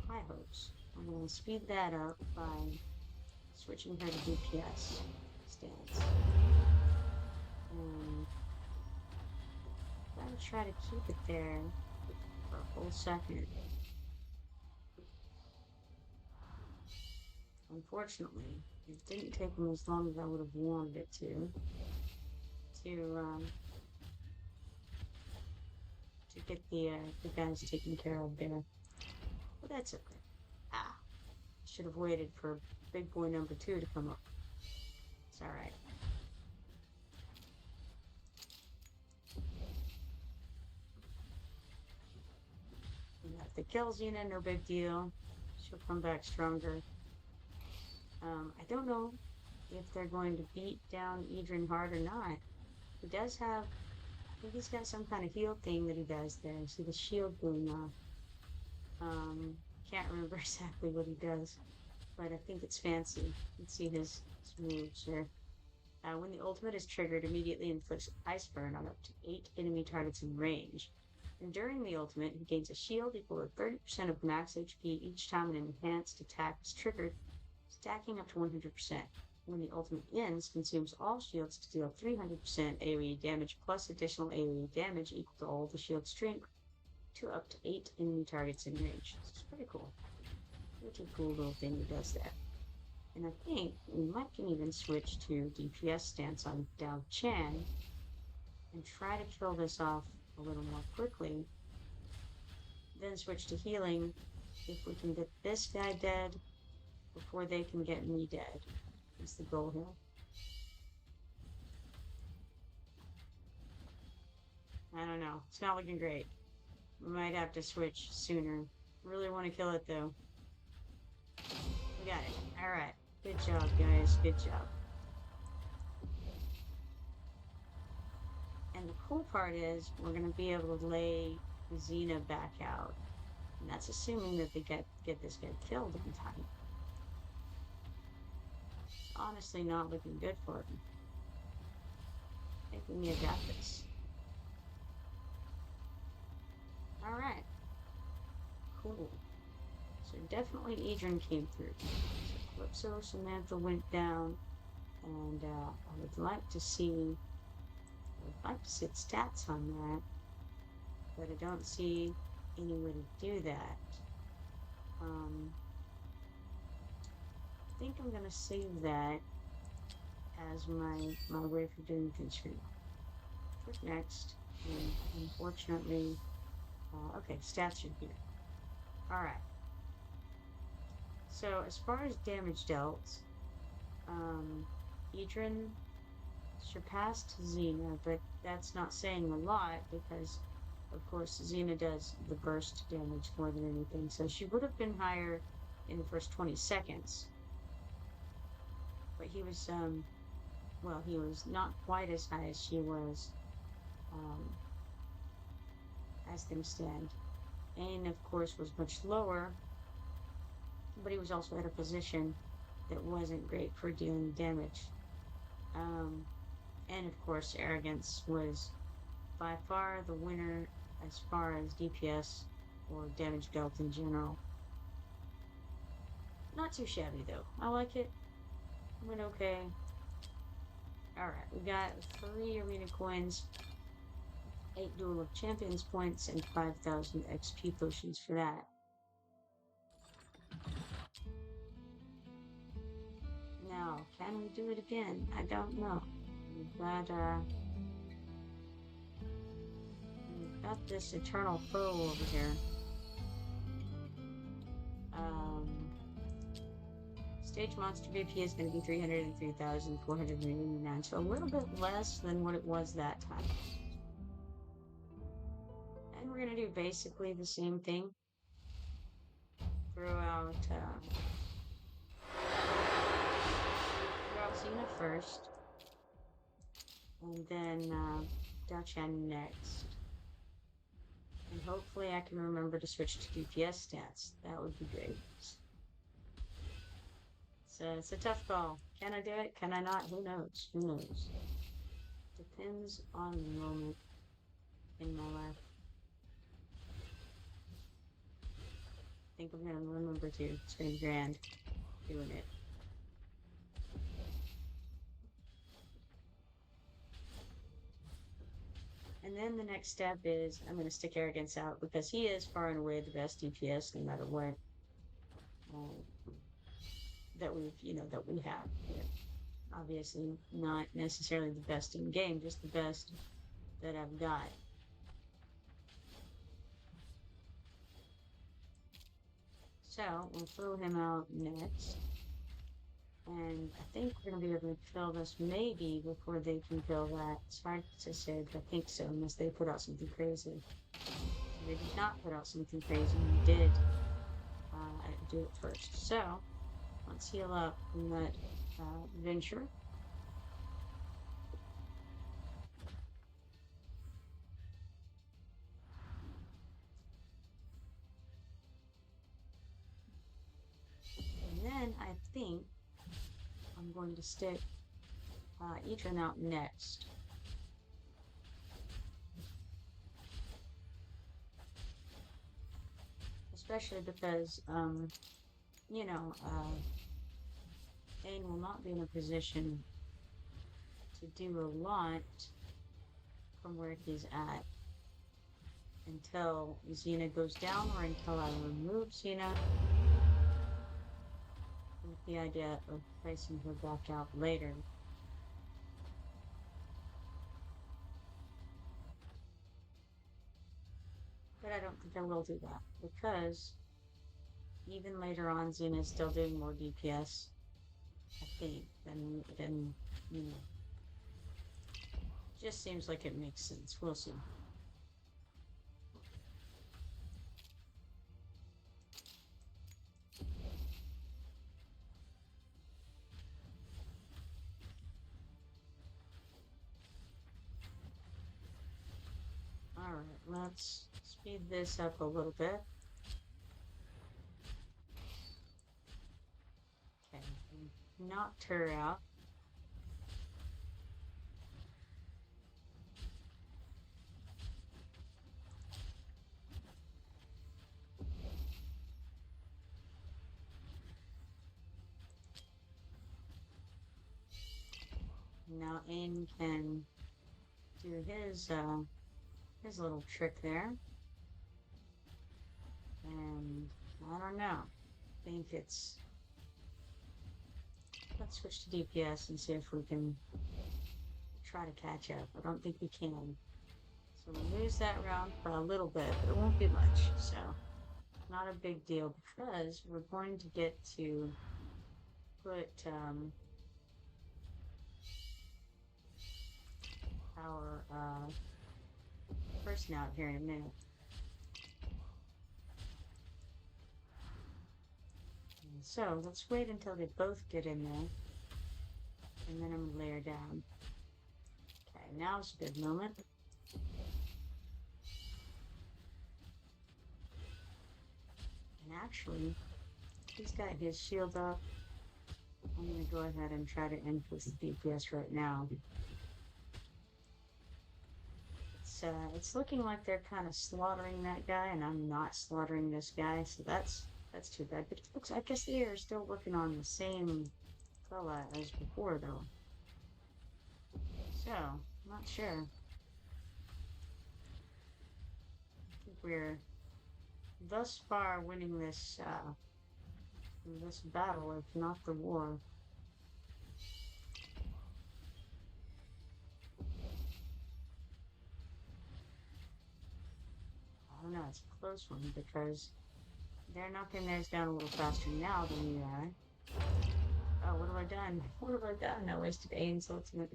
high hopes. I'm going to speed that up by switching her to DPS stance. And I'm going to try to keep it there for a whole second. Unfortunately, it didn't take me as long as I would have wanted it to get the guys taken care of there. But that's okay. Should have waited for big boy number 2 to come up. It's alright. If they kill Xena, no big deal. She'll come back stronger. I don't know if they're going to beat down Idrin hard or not. He does have, I think he's got some kind of heal thing that he does there. See the shield going off. Can't remember exactly what he does, but I think it's fancy. You can see his moves here. When the ultimate is triggered, immediately inflicts Ice Burn on up to 8 enemy targets in range. And during the ultimate, he gains a shield equal to 30% of max HP each time an enhanced attack is triggered, stacking up to 100%. When the ultimate ends, consumes all shields to deal 300% AoE damage plus additional AoE damage equal to all the shield strength to up to 8 enemy targets in range. This is pretty cool. Pretty cool little thing that does that. And I think we might can even switch to DPS stance on Dao Chan and try to kill this off a little more quickly. Then switch to healing if we can get this guy dead before they can get me dead. Is the goal here. I don't know. It's not looking great. We might have to switch sooner. Really want to kill it though. We got it. Alright. Good job, guys. Good job. And the cool part is we're going to be able to lay Xena back out. And that's assuming that they get this guy killed in time. Honestly not looking good for him. I think we may have got this. Alright. Cool. So definitely Adrian came through. So Calypso Samantha went down, and I would like to see stats on that, but I don't see any way to do that. I think I'm gonna save that as my way for doing things for you. Click next, and unfortunately, okay, stats are here. Alright. So as far as damage dealt, Idrin surpassed Xena, but that's not saying a lot because, of course, Xena does the burst damage more than anything. So she would have been higher in the first 20 seconds. But he was, well, he was not quite as high as she was, as things stand. Ain, of course, was much lower, but he was also at a position that wasn't great for dealing damage. And of course, Arrogance was by far the winner as far as DPS or damage belt in general. Not too shabby though. I like it. Went okay. Alright, we got 3 arena coins, 8 Duel of Champions points, and 5,000 XP potions for that. Now, can we do it again? I don't know. We've got this eternal foe over here. Stage monster VP is going to be 303,489, so a little bit less than what it was that time. And we're going to do basically the same thing. Throw out Xena first, and then Dachan next. And hopefully I can remember to switch to DPS stats. That would be great. So it's a tough call. Can I do it? Can I not? Who knows? Who knows? Depends on the moment in my life. I think I'm gonna remember to. It's been grand doing it. And then the next step is I'm going to stick Arrogance out because he is far and away the best DPS no matter what that we have here. Obviously not necessarily the best in game, just the best that I've got. So we'll throw him out next. And I think we're going to be able to kill this maybe before they can kill that. It's hard to say, but I think so, unless they put out something crazy. So they did not put out something crazy, we did do it first. So, let's heal up from that venture. And then I think I'm going to stick Ethan out next. Especially because, Ain will not be in a position to do a lot from where he's at until Xena goes down or until I remove Xena. With the idea of placing her back out later. But I don't think I will do that because even later on Xena is still doing more DPS, I think, than just seems like it makes sense. We'll see. Alright, let's speed this up a little bit. Okay, knocked her out. Now Ain can do his little trick there. And I don't know. I think it's... Let's switch to DPS and see if we can try to catch up. I don't think we can. So we'll lose that round for a little bit, but it won't be much. So, not a big deal because we're going to get to put our person out here in a minute. And so let's wait until they both get in there, and then I'm gonna layer down. Okay, now's a good moment. And actually, he's got his shield up. I'm gonna go ahead and try to end with DPS right now. 7 it's looking like they're kind of slaughtering that guy, and I'm not slaughtering this guy, so that's too bad. But it looks, I guess they are still working on the same fella as before, though. So, not sure. I think we're thus far winning this battle, if not the war. I don't know, it's a close one because they're knocking theirs down a little faster now than we are. Oh, what have I done? What have I done? I wasted 8 insults in it.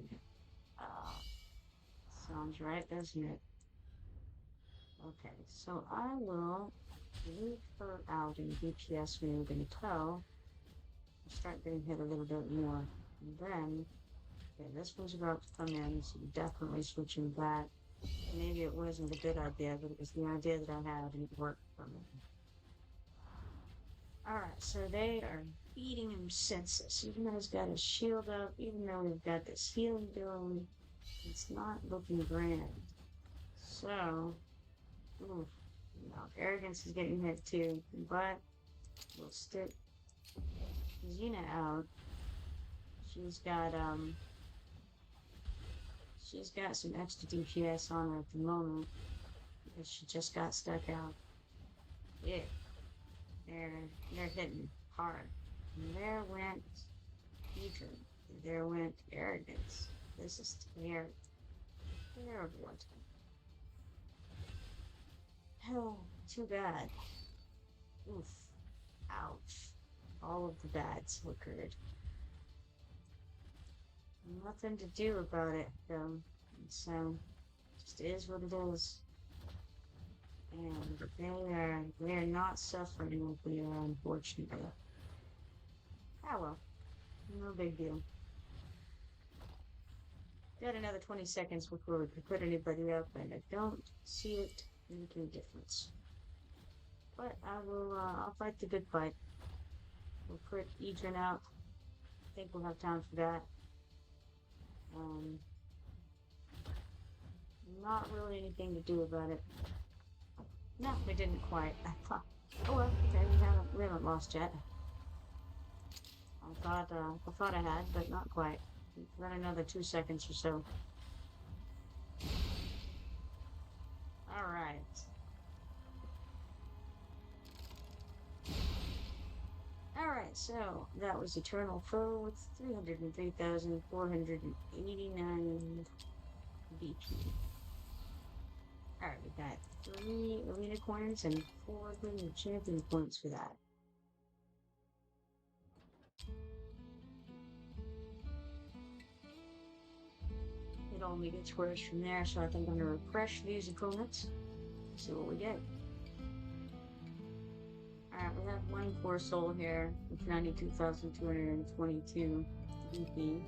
Uh, sounds right, doesn't it? Okay, so I will leave her out in DPS move until I start getting hit a little bit more. And then, okay, this one's about to come in, so definitely switching back. Maybe it wasn't a good idea, but it was the idea that I had and it worked for me. Alright, so they are beating him senseless. Even though he's got his shield up, even though we've got this healing going, it's not looking grand. So, oof, now arrogance is getting hit too, but we'll stick Xena out. She's got some extra DPS on her at the moment because she just got stuck out. Yeah, they're hitting hard. And there went Adrian. There went arrogance. This is terrible. Terrible. Oh, too bad. Oof. Ouch. All of the bads occurred. Nothing to do about it, though. So, just is what it is. And they are not suffering like we are, unfortunately. Ah well. No big deal. Got another 20 seconds before we can put anybody up, and I don't see it making a difference. But I'll fight the good fight. We'll put Adrian out. I think we'll have time for that. Not really anything to do about it. No, we didn't quite. I thought, oh well, okay, we haven't lost yet. I thought I had, but not quite. Run another 2 seconds or so. All right. All right, so that was Eternal Foe with 303,489 BP. All right, we got 3 arena coins and 4 arena champion points for that. It only gets worse from there, so I think I'm gonna refresh these opponents. See what we get. Alright, we have 1 core soul here with 92,222 BP.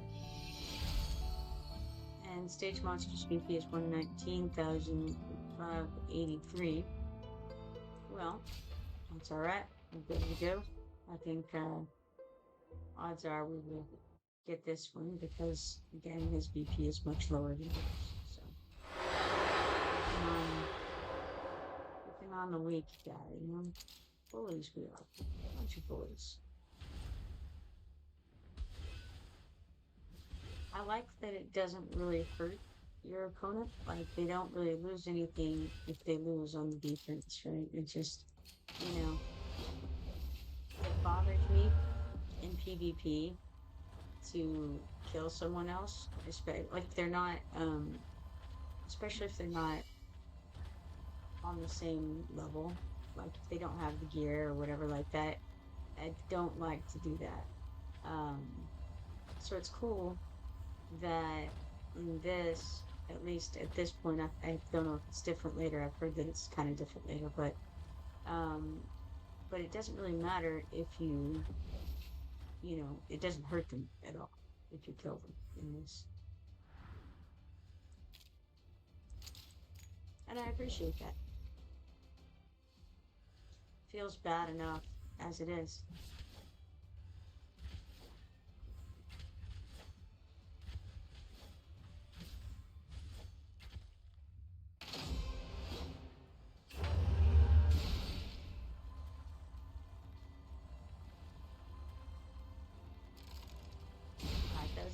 And stage monsters BP is 119,583. Well, that's alright. We're good to go. I think odds are we will get this one because, again, his BP is much lower than yours. So, looking on the weak guy, you know? Bullies we are. A bunch of bullies. I like that it doesn't really hurt your opponent. Like, they don't really lose anything if they lose on the defense, right? It just, you know, it bothers me in PvP to kill someone else, especially like they're not, especially if they're not on the same level, like if they don't have the gear or whatever like that. I don't like to do that. So it's cool that in this, at least at this point, I don't know if it's different later. I've heard that it's kind of different later, but it doesn't really matter if you know, it doesn't hurt them at all if you kill them in this. And I appreciate that. Feels bad enough as it is.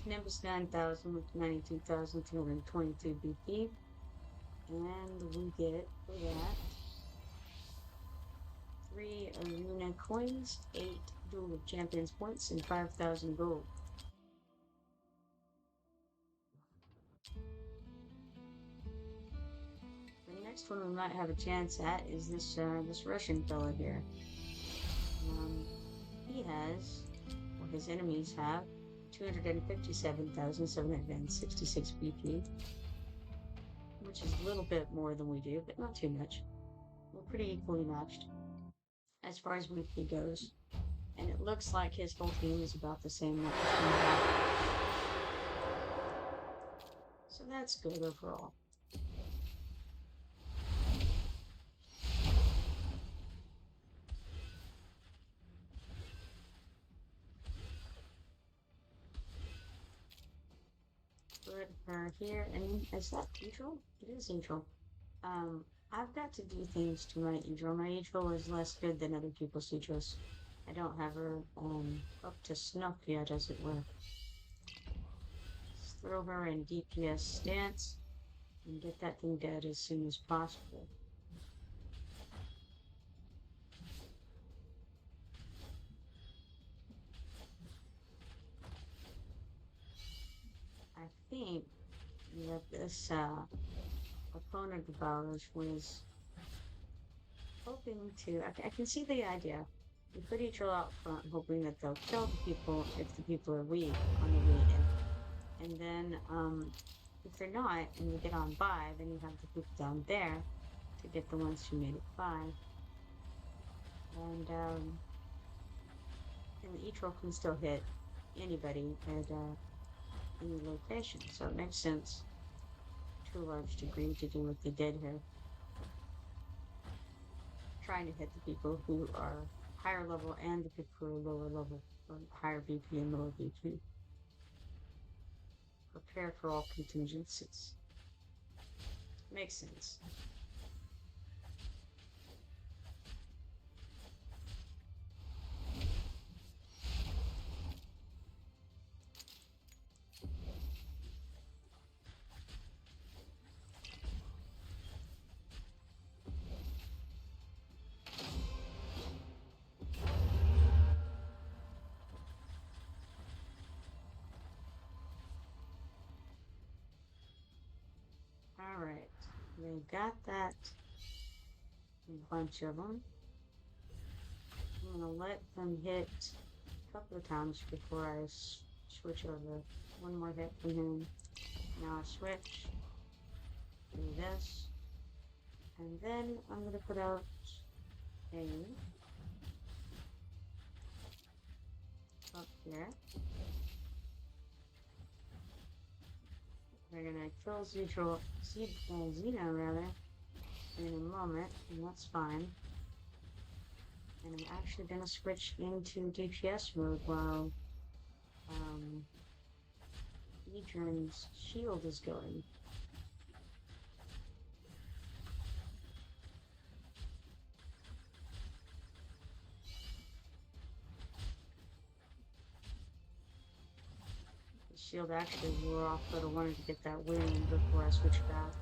Nimbus 9000 with 92,222 BP. And we get for that 3 arena coins, 8 Duel of Champions points, and 5,000 gold. The next one we might have a chance at is this Russian fella here. He has, or his enemies have, 257,766 BP, which is a little bit more than we do, but not too much. We're pretty equally matched as far as BP goes. And it looks like his whole team is about the same number. So that's good overall. Put her here, and is that neutral? It is neutral. I've got to do things to my neutral. My neutral is less good than other people's neutrals. I don't have her up to snuff yet, as it were. Let's throw her in DPS stance and get that thing dead as soon as possible. I think that this opponent of ours was hoping to. I can see the idea. We put each other out front, hoping that they'll kill the people if the people are weak on the way in. And then, if they're not, and you get on by, then you have the people down there to get the ones who made it by. And the E-Troll can still hit anybody at any location, so it makes sense to a large degree to do what they did here. Trying to hit the people who are higher level and the people who are lower level, or higher BP and lower BP. Prepare for all contingencies. Makes sense. Alright, we got that. A bunch of them. I'm gonna let them hit a couple of times before I switch over. One more hit from him. Now I switch. Do this. And then I'm gonna put out a up here. We're gonna kill Xeno rather in a moment, and that's fine. And I'm actually gonna switch into DPS mode while Adrian's shield is going. Shield actually wore off, but I wanted to get that win before I switch back.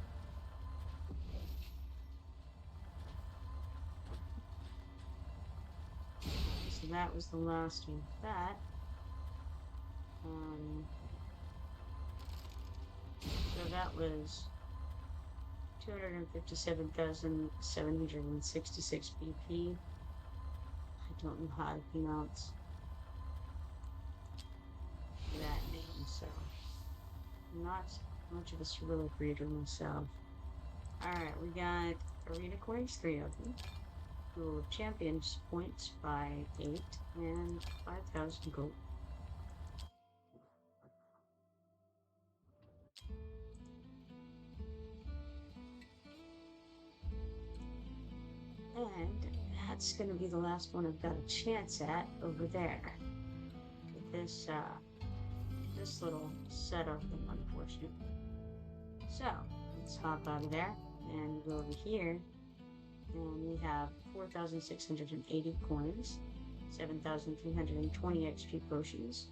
So that was the last one. That. So that was 257,766 BP. I don't know how to pronounce that name, so not much of a Cyrillic reader myself. Alright, we got arena coins, 3 of them. Duel of Champions points by 8 and 5,000 gold. And that's going to be the last one I've got a chance at over there. With this little setup thing, unfortunately. So, let's hop out of there and go over here. And we have 4,680 coins, 7,320 XP potions,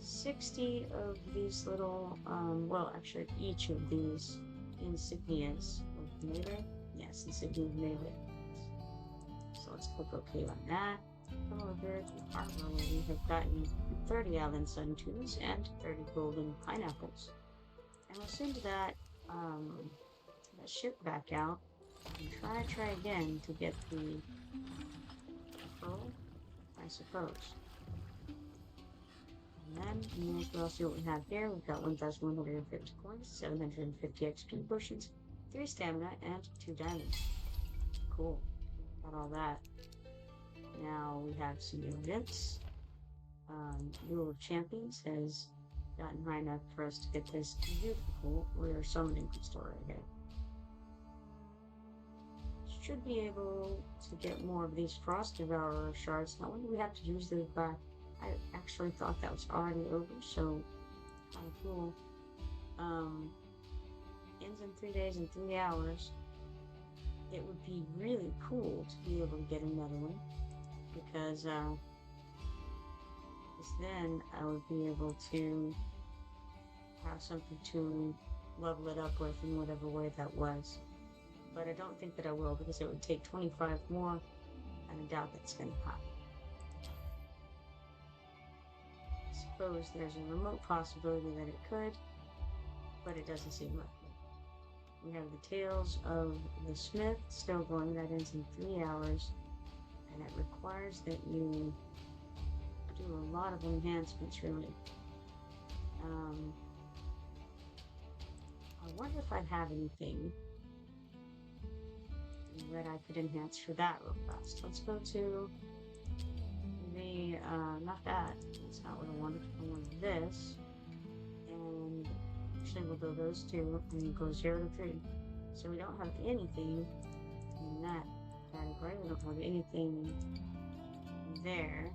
60 of these little, well, actually, each of these insignias of melee. Yes, insignia of melee. So let's click OK on that. Come over to the harbor where we have gotten 30 Allen Sun tubes and 30 golden pineapples. And we'll send that ship back out and try again to get the pearl, I suppose. And then we may as well see what we have here. We've got 1,150 coins, 750 XP potions, 3 stamina, and 2 diamonds. Cool. Got all that. Now we have some new events. Rule of Champions has gotten high enough for us to get this beautiful rare summoning crystal right here. Should be able to get more of these Frost Devourer shards. Now, when do we have to use those back? I actually thought that was already over, so kind of cool. Ends in 3 days and 3 hours. It would be really cool to be able to get another one, because then I would be able to have something to level it up with in whatever way that was. But I don't think that I will, because it would take 25 more, and I doubt that's going to happen. I suppose there's a remote possibility that it could, but it doesn't seem likely. We have the Tales of the Smith still going. That ends in 3 hours, and it requires that you do a lot of enhancements, really. I wonder if I'd have anything that I could enhance for that real fast. Let's go to the, not that, that's not what I wanted. I wanted this, and actually we'll do those two, and go 0 to 3. So we don't have anything in that category. We don't have anything there.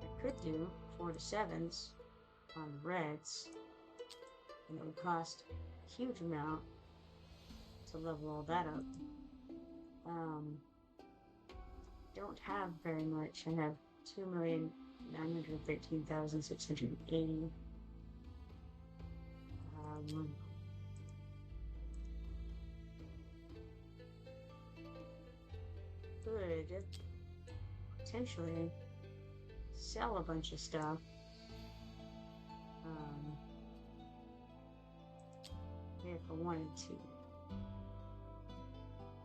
I could do 4 to 7s on reds, and it would cost a huge amount to level all that up. Don't have very much. I have 2,913,680. Could potentially sell a bunch of stuff. If I wanted to.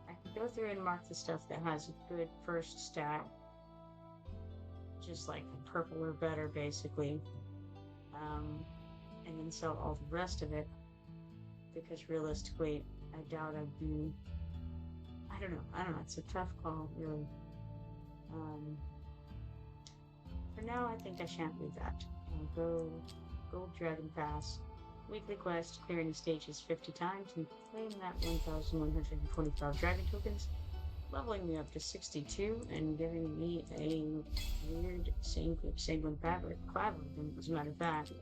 I could go through and mark the stuff that has a good first stat. Just like purple or better, basically. And then sell all the rest of it. Because realistically, I doubt I'd be... I don't know, it's a tough call, really. For now, I think I shan't do that. I'll go Gold Dragon Pass. Weekly quest, clearing the stages 50 times and claim that 1,125 dragon tokens, leveling me up to 62 and giving me a weird sanguine fabric clavicle, as a matter of fact,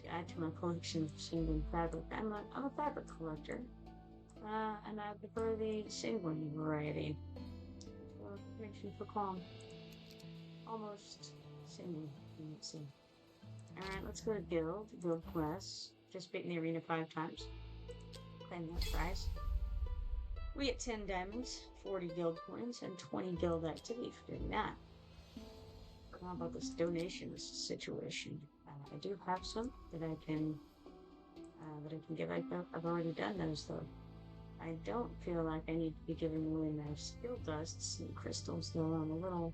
to add to my collection of sanguine fabric. I'm a fabric collector, and I prefer the sanguine variety. Makes me feel calm. Almost sanguine, let's see. Alright, let's go to Guild Quests. Just beaten the arena 5 times. Claim that prize. We get 10 diamonds, 40 guild coins, and 20 guild activity for doing that. How about this donations situation? I do have some that I can give. I've already done those though. I don't feel like I need to be giving away my skill dusts and crystals though. I'm a little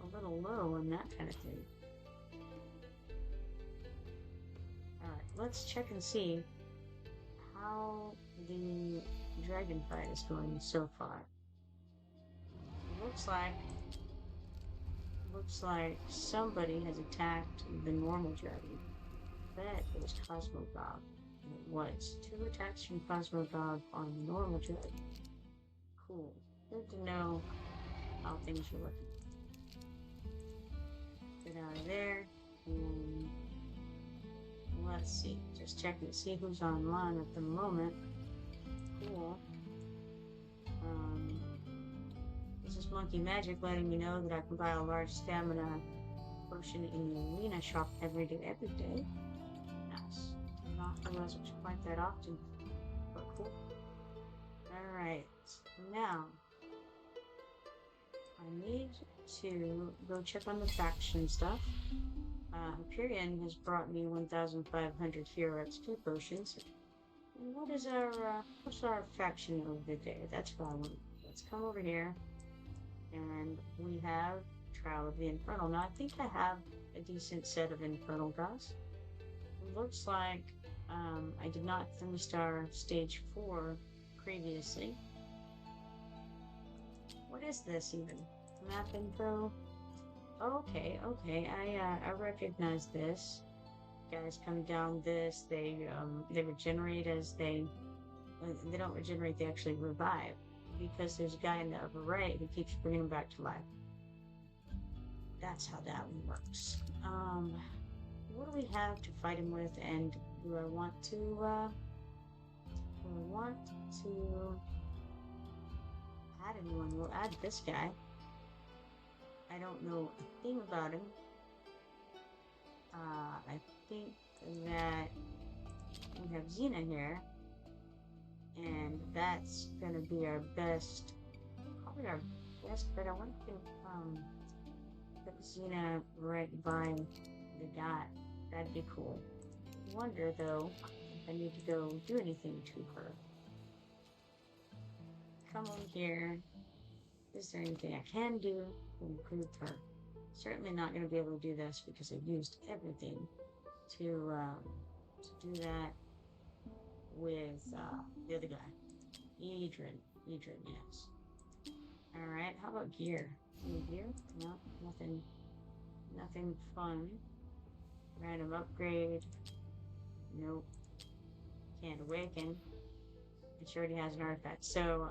low on that kind of thing. Let's check and see how the dragon fight is going so far. Looks like somebody has attacked the normal dragon. Bet it was Cosmo Dog. It was 2 attacks from Cosmo Dog on the normal dragon. Cool. Good to know how things are looking. Get out of there and let's see, just checking to see who's online at the moment. Cool. This is Monkey Magic letting me know that I can buy a large stamina potion in the arena shop every day, every day. Nice. Do not realize we should find that often. But cool. Alright. Now, I need to go check on the faction stuff. Hyperion has brought me 1,500 hero XP potions. And what's our faction of the day? That's what I want. Let's come over here. And we have Trial of the Infernal. Now, I think I have a decent set of Infernal guys. It looks like I did not 3-star stage 4 previously. What is this even? Map info? Okay, I recognize this. Guys come down this, they regenerate as they don't regenerate, they actually revive. Because there's a guy in the upper right who keeps bringing them back to life. That's how that one works. What do we have to fight him with, and do I want to add anyone? We'll add this guy. I don't know a thing about him. I think that we have Xena here, and that's gonna be our best, probably our best, but I want to put Xena right by the guy. That'd be cool. Wonder though if I need to go do anything to her. Come over here. Is there anything I can do to improve her? Certainly not going to be able to do this because I've used everything to do that with the other guy. Edrin, yes. Alright, how about gear? Any gear? No, nothing fun. Random upgrade. Nope. Can't awaken. It sure already has an artifact. So,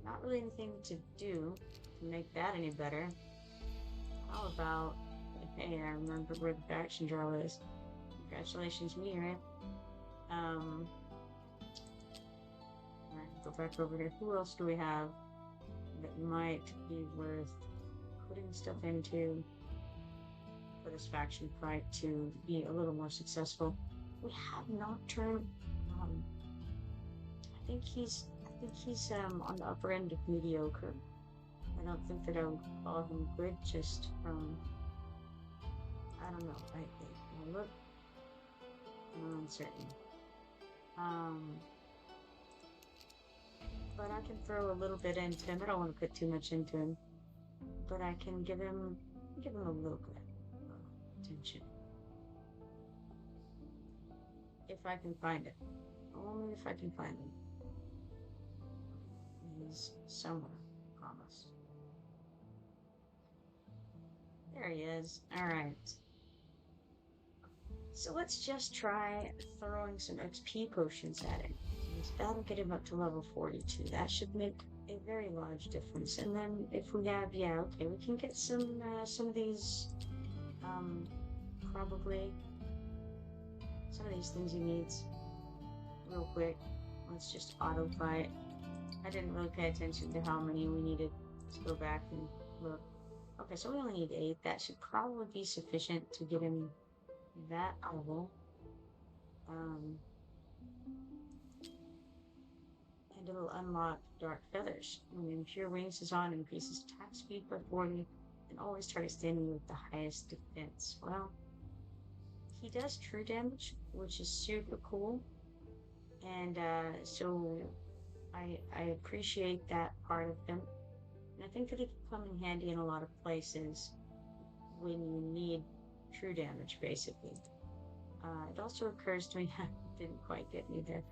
not really anything to do to make that any better. How about, hey, I remember where the faction draw is. Congratulations, me, right? Alright, go back over here. Who else do we have that might be worth putting stuff into for this faction fight to be a little more successful? We have Nocturne. I think he's on the upper end of mediocre. I don't think that I would call him good just from, I don't know, I look, I'm uncertain. But I can throw a little bit into him. I don't want to put too much into him, but I can give him a little bit of attention. If I can find it. Only if I can find him. He's somewhere, I promise. There he is. Alright. So let's just try throwing some XP potions at him. That'll get him up to level 42. That should make a very large difference. And then if we have, yeah, okay, we can get some of these, probably some of these things he needs real quick. Let's just auto fight. I didn't really pay attention to how many we needed. Let's go back and look. Okay, so we only need 8. That should probably be sufficient to get him that level. And it'll unlock Dark Feathers. When Pure Wings is on, increases attack speed by 40, and always targets the enemy with the highest defense. Well, he does true damage, which is super cool. And so I appreciate that part of him. And I think that it can come in handy in a lot of places when you need true damage, basically. It also occurs to me, didn't quite get me there.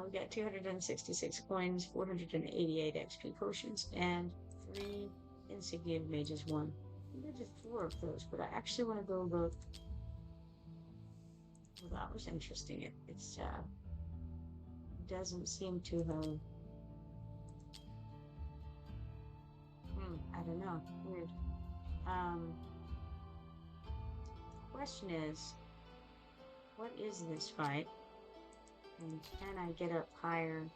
We got 266 coins, 488 XP potions, and 3 Insignia of Mages 1. I did 4 of those, but I actually want to go look. Well, that was interesting. It doesn't seem to have. I don't know. Weird. Question is, what is this fight? And can I get up higher?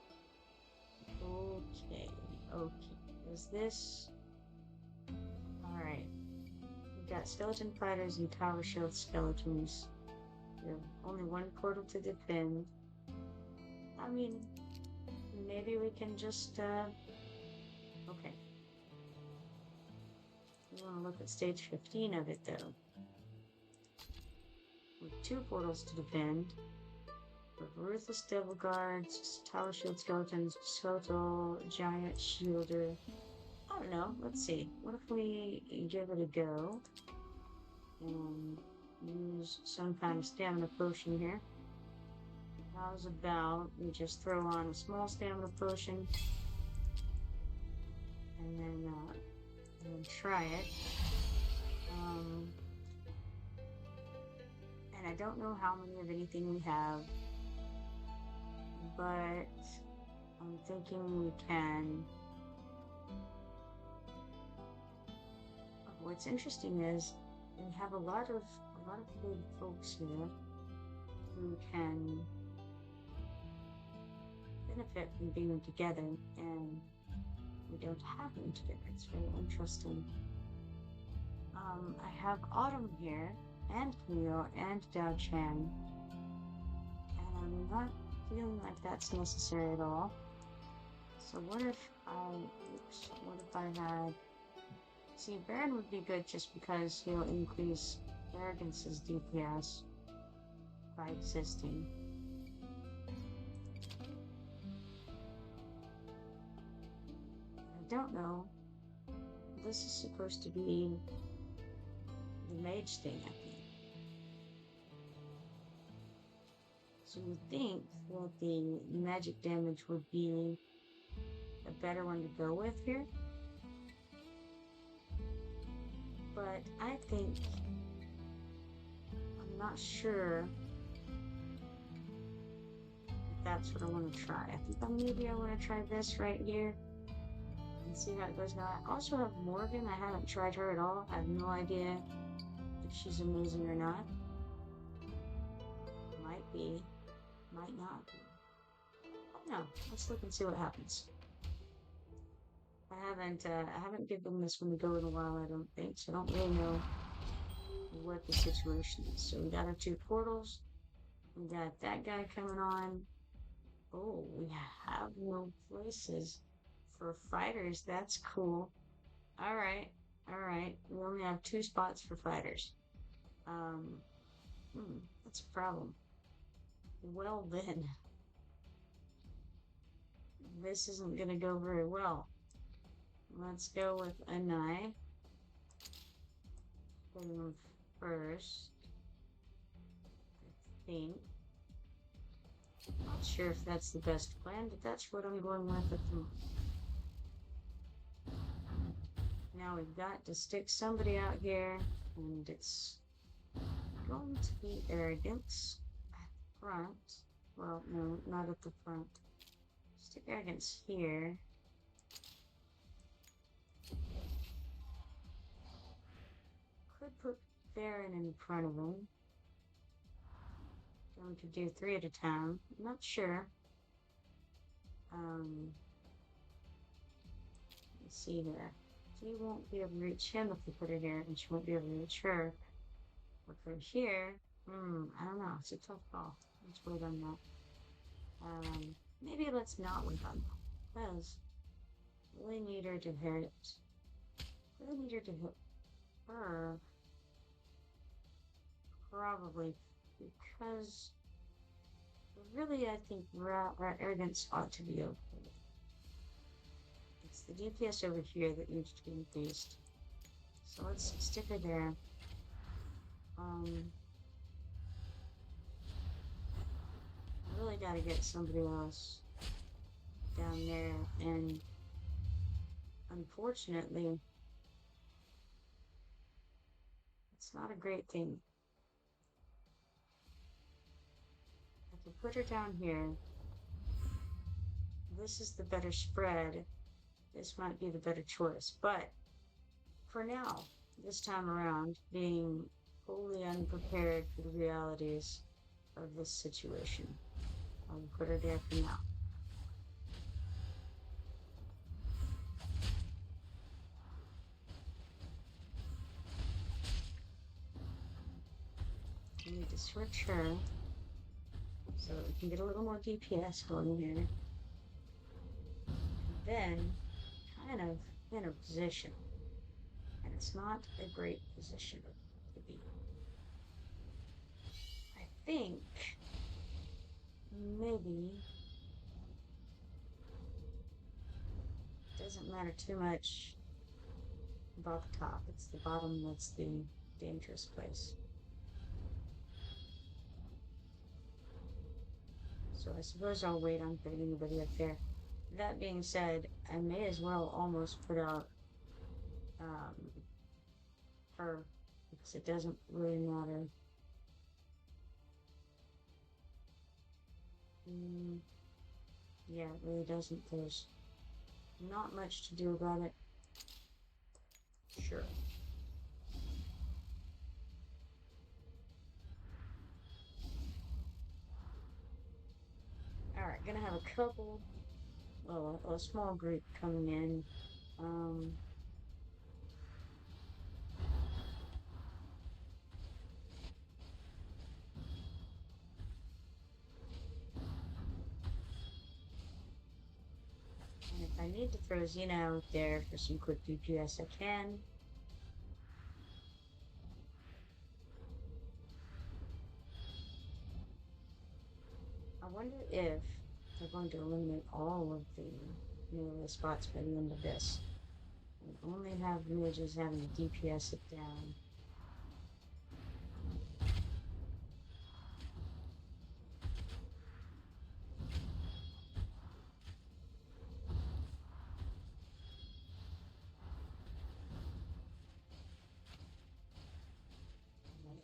Okay. Is this... Alright. got skeleton fighters and tower shield skeletons. We have only one portal to defend. I mean, maybe we can just, okay. We want to look at stage 15 of it, though. With 2 portals to defend. With ruthless devil guards, tower shield skeletons, total giant shielder. I don't know. Let's see. What if we give it a go and use some kind of stamina potion here? How's about we just throw on a small stamina potion and then try it. And I don't know how many of anything we have, but I'm thinking we can. What's interesting is we have a lot of good folks here who can benefit from being together, and we don't have them together. It's very interesting. I have Autumn here, and Cleo, and Dao Chan, and I'm not feeling like that's necessary at all. So what if I had... See, Baron would be good just because he'll increase Arrogance's DPS by existing. I don't know. This is supposed to be the mage thing, I think. So you think that the magic damage would be a better one to go with here? But I think, I'm not sure if that's what I want to try. I think maybe I want to try this right here and see how it goes. Now I also have Morgan. I haven't tried her at all. I have no idea if she's amazing or not. Might be, might not be. No, let's look and see what happens. I haven't given this one a go in a while, I don't think, so I don't really know what the situation is. So we got our 2 portals. We got that guy coming on. Oh, we have no places for fighters. That's cool. Alright. We only have 2 spots for fighters. That's a problem. Well then. This isn't gonna go very well. Let's go with a knife. First, I think. Not sure if that's the best plan, but that's what I'm going with at the moment. Now we've got to stick somebody out here, and it's going to be Arrogance at the front. Well, no, not at the front. Stick Arrogance here. Could put Baron in front of him. Going to do 3 at a time. I'm not sure. Let's see here. She won't be able to reach him if we put her here, and she won't be able to reach her. Put her here. I don't know. It's a tough call. Let's wait on that. Maybe let's not wait on that. Because really need her to hit. Really need her to hit her. Probably because really I think our Arrogance ought to be okay. It's the DPS over here that needs to be increased. So let's stick her there. I really gotta get somebody else down there, and unfortunately it's not a great thing. I can put her down here. This is the better spread. This might be the better choice, but for now, this time around, being wholly unprepared for the realities of this situation, I'll put her there for now. mature so that we can get a little more DPS going here. And then, kind of in a position, and it's not a great position to be. I think maybe it doesn't matter too much about the top. It's the bottom that's the dangerous place. So I suppose I'll wait on putting anybody up there. That being said, I may as well almost put out um, her because it doesn't really matter. Mm, yeah, it really doesn't. There's not much to do about it. Sure. Alright, gonna have a couple, well, a small group coming in. Um, and if I need to throw Xena out there for some quick DPS, I can. I wonder if they're going to eliminate all of the melee spots by the end of this. And only have mages having to DPS it down.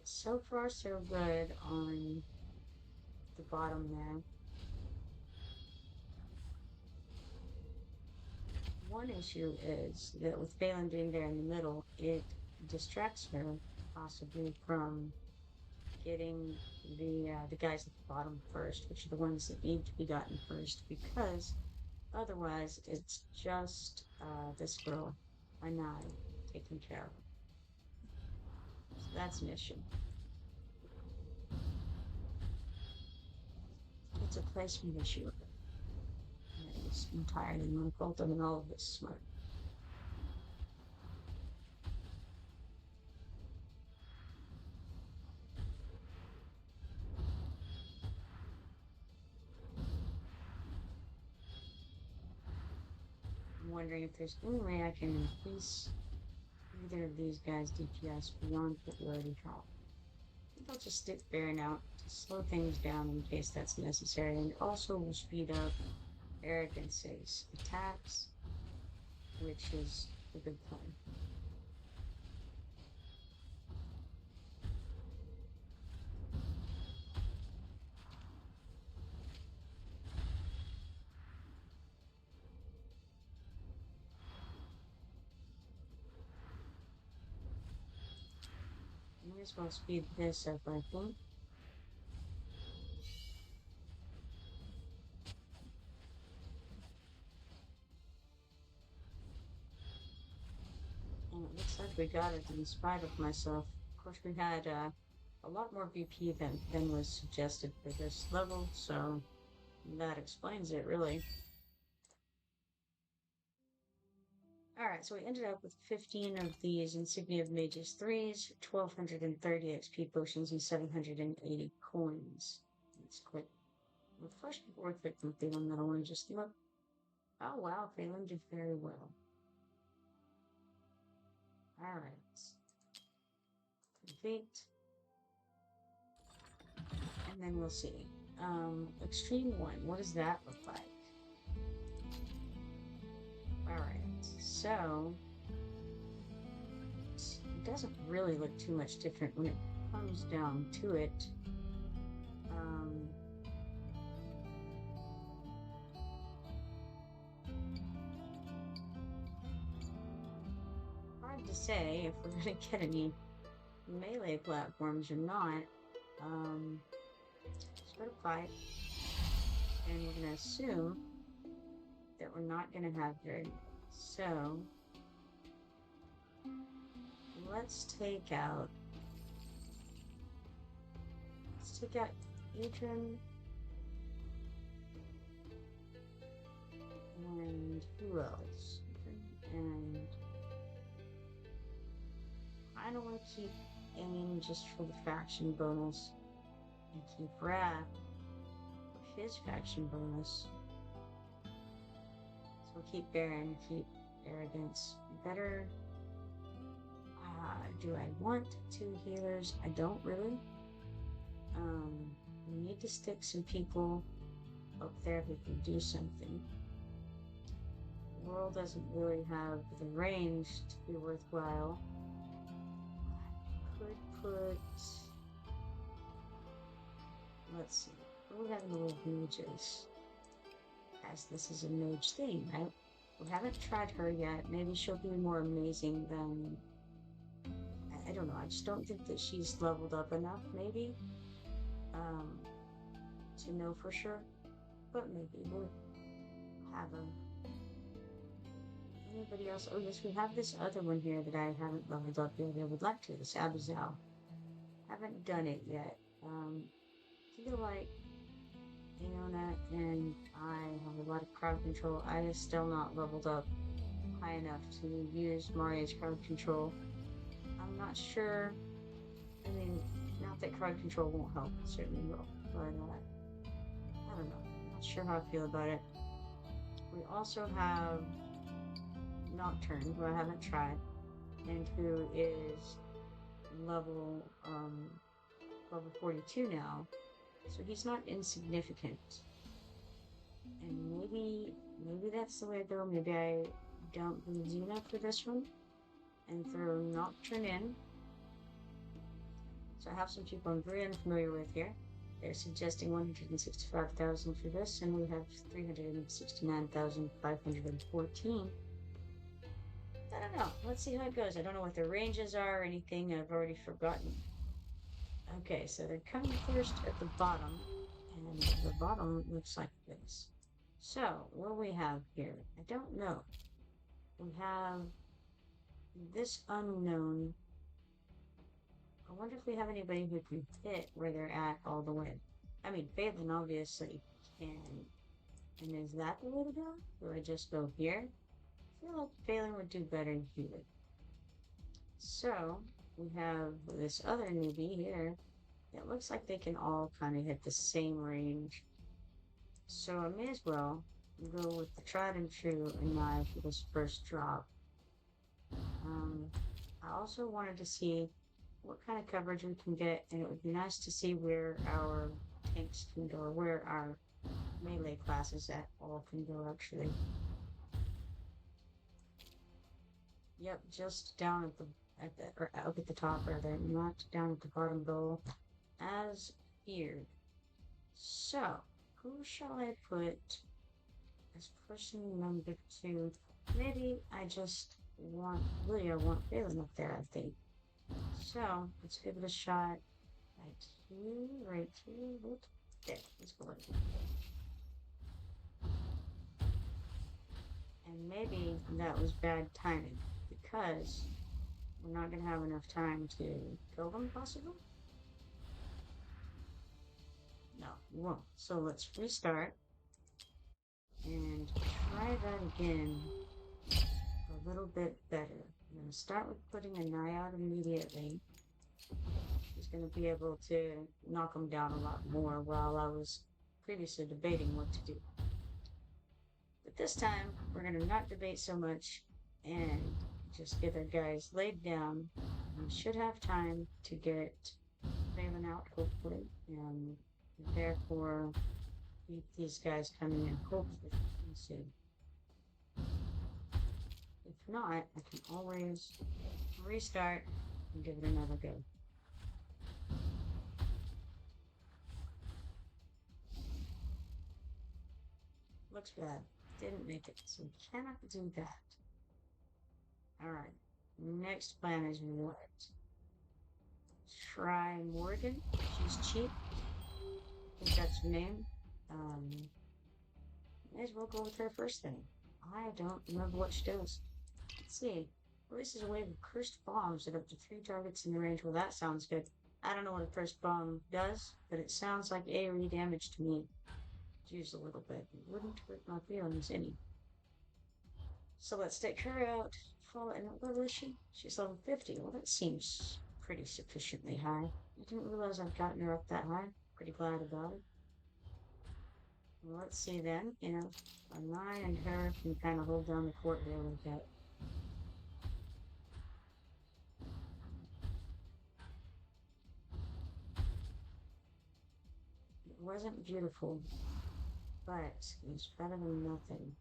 So far, so good on the bottom there. One issue is that with Phelan being there in the middle, it distracts her possibly from getting the guys at the bottom first, which are the ones that need to be gotten first, because otherwise it's just this girl, Anai, taking care of her. So that's an issue. It's a placement issue. It's entirely my fault. I mean, all of this smart. I'm wondering if there's any way I can increase either of these guys' DPS beyond what we already have. I think I'll just stick Baron out to slow things down in case that's necessary, and also will speed up Arrogance's attacks, which is a good plan. May as well speed this up, I think. And it looks like we got it in spite of myself. Of course, we had a lot more VP than was suggested for this level, so that explains it, really. Alright, so we ended up with 15 of these Insignia of Mages 3s, 1230 XP potions, and 780 coins. Let's quick refresh before we click from Phelan that I want to just look. Oh wow, Phelan did very well. Alright. Complete. And then we'll see. Extreme 1, what does that look like? Alright, so it doesn't really look too much different when it comes down to it. Hard to say if we're going to get any melee platforms or not. Let's go to fight, and we're going to assume that we're not going to have very many. So let's take out we got Adrian. And who else? And I don't want to keep aiming just for the faction bonus and keep Wrath for his faction bonus. So we'll keep Baron, keep Arrogance. Better. Do I want 2 healers? I don't really. We need to stick some people up there who can do something. The world doesn't really have the range to be worthwhile. I could put... Let's see. What do we have in the world of mages? As this is a mage thing, right? We haven't tried her yet. Maybe she'll be more amazing than... I don't know. I just don't think that she's leveled up enough, maybe, to know for sure. But maybe we'll have a... Anybody else? Oh yes, we have this other one here that I haven't leveled up yet. I would like to. This Abizel. Haven't done it yet. Feel like Aona and I have a lot of crowd control. I is still not leveled up high enough to use Maria's crowd control. I'm not sure. I mean, not that crowd control won't help. It certainly will. But, I don't know. I'm not sure how I feel about it. We also have Nocturne, who I haven't tried, and who is level 42 now. So he's not insignificant. And maybe that's the way to go. Maybe I dump Xena for this one and throw Nocturne in. So I have some people I'm very unfamiliar with here. They're suggesting 165,000 for this, and we have 369,514. I don't know. Let's see how it goes. I don't know what their ranges are or anything. I've already forgotten. Okay, so they're coming first at the bottom, and the bottom looks like this. So, what do we have here? I don't know. We have this unknown. I wonder if we have anybody who can hit where they're at all the way. I mean, Phelan obviously can. And is that the way to go? Do I just go here? I feel like Phelan would do better here. So, we have this other newbie here. It looks like they can all kind of hit the same range. So I may as well go with the tried and true Anai for this first drop. I also wanted to see what kind of coverage we can get, and it would be nice to see where our tanks can go, or where our melee classes at all can go actually. Yep, just down or up at the top rather, not down at the bottom goal, as feared. So, who shall I put as person number 2? Maybe I just want Lydia, want Phelan up there, I think. So, let's give it a shot. Right here, there, let's go with it. And maybe that was bad timing, because we're not going to have enough time to kill them, possibly? No, we won't. So let's restart and try that again a little bit better. I'm going to start with putting a Nye out immediately. He's going to be able to knock him down a lot more while I was previously debating what to do. But this time, we're going to not debate so much and just get our guys laid down. We should have time to get Phelan out, hopefully, and therefore keep these guys coming in hopefully soon. If not, I can always restart and give it another go. Looks bad. Didn't make it, so we cannot do that. Alright, next plan is what? Try Morgan. She's cheap. I think that's her name. May as well go with her first thing. I don't remember what she does. Let's see. Releases a wave of cursed bombs at up to 3 targets in the range. Well, that sounds good. I don't know what a first bomb does, but it sounds like AoE damage to me. Just a little bit. It wouldn't hurt my feelings any. So let's take her out. And what level is she? She's level 50. Well, that seems pretty sufficiently high. I didn't realize I'd gotten her up that high. Pretty glad about it. Well, let's see then. You know, I and her can kind of hold down the fort here like that. It wasn't beautiful, but it was better than nothing.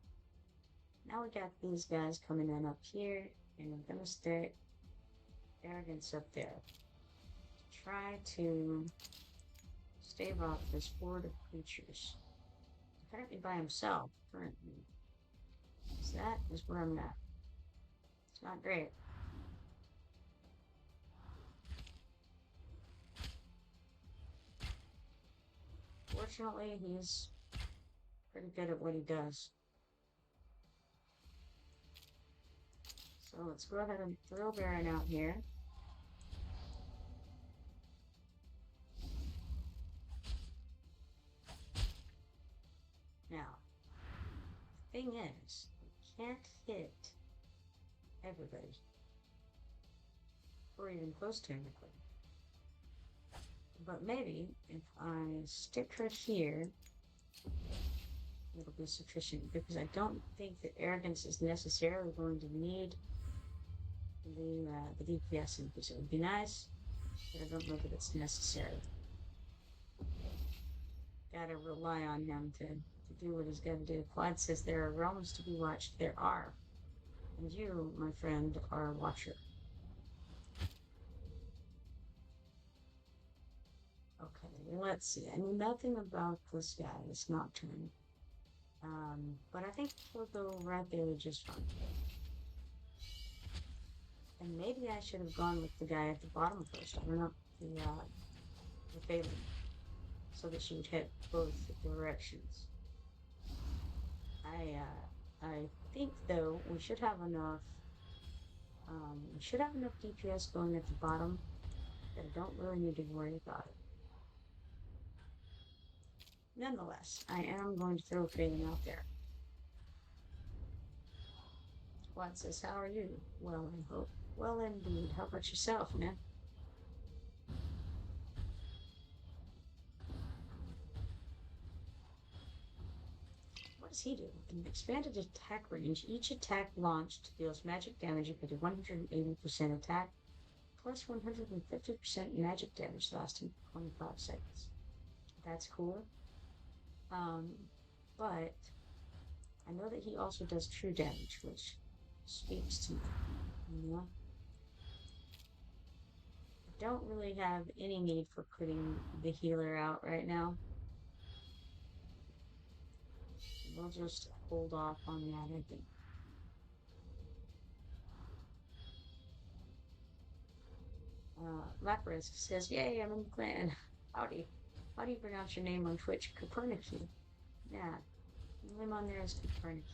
Now we got these guys coming in up here, and we're gonna start arrogance up there. Try to stave off this horde of creatures. Apparently by himself, currently. So that is where I'm at. It's not great. Fortunately, he's pretty good at what he does. So let's go ahead and throw Baron out here. Now, the thing is, you can't hit everybody. Or even close to everybody. But maybe if I stick her here, it'll be sufficient because I don't think that arrogance is necessarily going to need the DPS increase. It would be nice, but I don't know that it's necessary. Gotta rely on him to do what he's gotta do. Quad says there are realms to be watched. There are. And you, my friend, are a watcher. Okay, let's see. I know nothing about this guy. It's nocturne. But I think we'll go right there just fine. And maybe I should have gone with the guy at the bottom first. I don't know. The Phelan. So that she would hit both directions. I think though we should have enough. We should have enough DPS going at the bottom that I don't really need to worry about it. Nonetheless, I am going to throw Phelan out there. Squad says, how are you? Well, I hope. Well, indeed. How about yourself, man? What does he do? An expanded attack range. Each attack launched deals magic damage equal to 180% attack, plus 150% magic damage lasting 25 seconds. That's cool. But I know that he also does true damage, which speaks to me. You know? I don't really have any need for putting the healer out right now. We'll just hold off on that, I think. Lapras says, yay, I'm in the clan. Howdy. How do you pronounce your name on Twitch? Copernicus. Yeah. My name on there is Copernicus.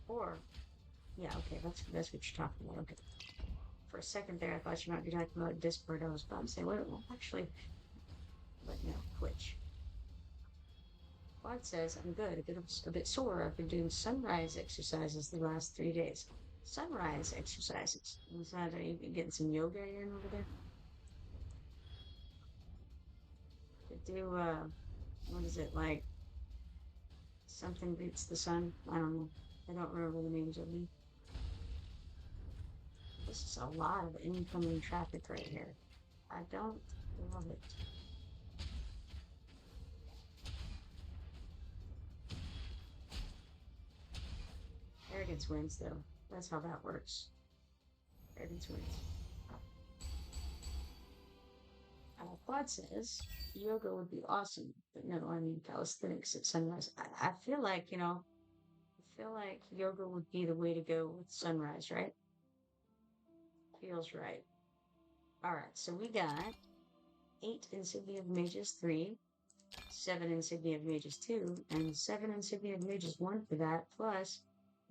Or, yeah, okay, that's what you're talking about. Okay. For a second there, I thought you might be talking about Discord. I was about to say, wait, well, actually, but no, Twitch. Quad says, I'm good, a bit sore. I've been doing sunrise exercises the last 3 days. Sunrise exercises. Was that, you getting some yoga in over there? To do, what is it, like, something beats the sun? I don't know. I don't remember the names of them. This is a lot of incoming traffic right here. I don't love it. Arrogance wins, though. That's how that works. Arrogance wins. Quad says yoga would be awesome, but no, I mean calisthenics at sunrise. I feel like, you know, I feel like yoga would be the way to go with sunrise, right? Feels right. All right, so we got 8 Insignia of Mages 3, 7 Insignia of Mages 2, and 7 Insignia of Mages 1 for that, plus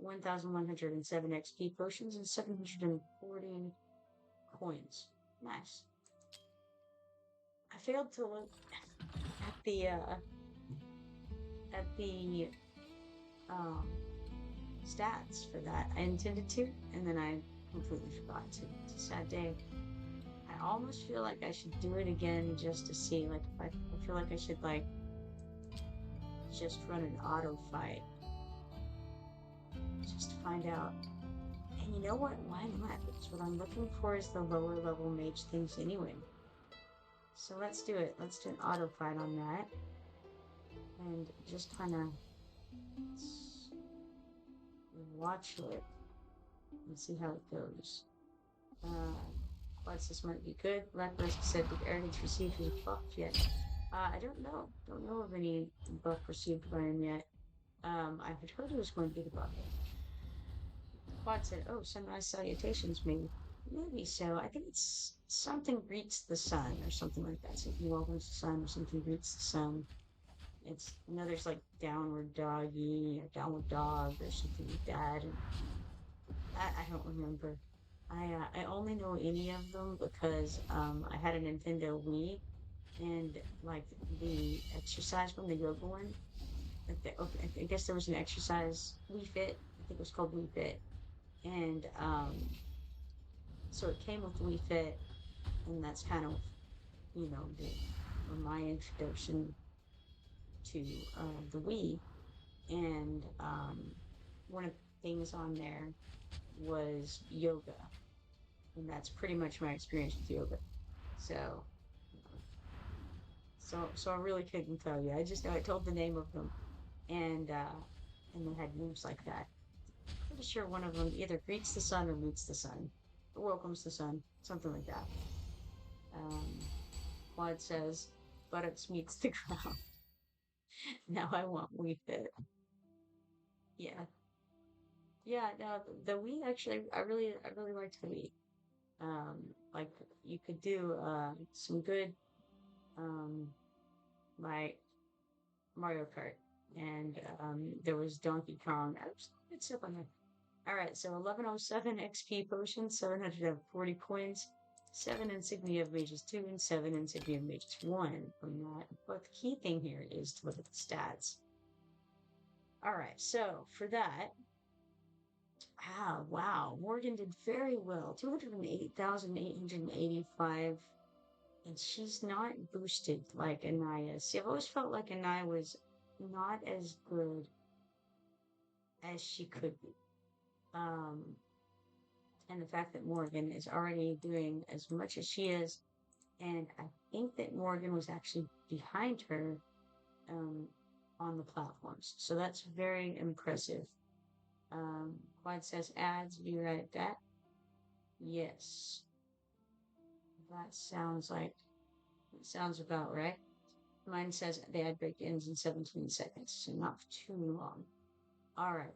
1,107 XP potions and 740 coins. Nice. I failed to look at the um stats for that. I intended to, and then I completely forgot to. It's a sad day. I almost feel like I should do it again just to see. Like, if I feel like I should like just run an auto fight just to find out. And you know what? Why not? Because what I'm looking for is the lower level mage things anyway. So let's do it. Let's do an auto fight on that. And just kind of watch it and see how it goes. Quads, this might be good. Blackburst said, did arrogance receive his buff yet? I don't know. Don't know of any buff received by him yet. I had heard he was going to get a buff. Quad said, oh, sunrise salutations, maybe. Maybe so. I think it's something greets the sun or something like that. Something welcomes the sun or something greets the sun. It's, you know, there's like downward doggy or downward dog or something like that. And I don't remember. I only know any of them because I had a Nintendo Wii and like the exercise one, the yoga one. Like okay, I guess there was an exercise Wii Fit. I think it was called Wii Fit, and so it came with Wii Fit, and that's kind of my introduction to the Wii. And one of the things on there was yoga, and that's pretty much my experience with yoga. So, so I really couldn't tell you. I just know I told the name of them, and they had names like that. Pretty sure one of them either greets the sun or meets the sun, or welcomes the sun, something like that. Quad says, buttocks meets the ground. Now I want Wii Fit. Yeah, yeah. No, the Wii actually, I really liked the Wii. Like you could do some good um like Mario Kart, and there was Donkey Kong. It's up on there. All right, so 1107 XP potion, 740 coins, 7 insignia of mages 2, and 7 insignia of mages 1 from that. But the key thing here is to look at the stats. All right, so for that, wow, Morgan did very well. 208,885, and she's not boosted like Anaya. See, I've always felt like Anaya was not as good as she could be. And the fact that Morgan is already doing as much as she is, and I think that Morgan was actually behind her on the platforms. So that's very impressive. Quad says ads, be right at that. Yes. That sounds about right. Mine says the ad break ends in 17 seconds, so not too long. All right.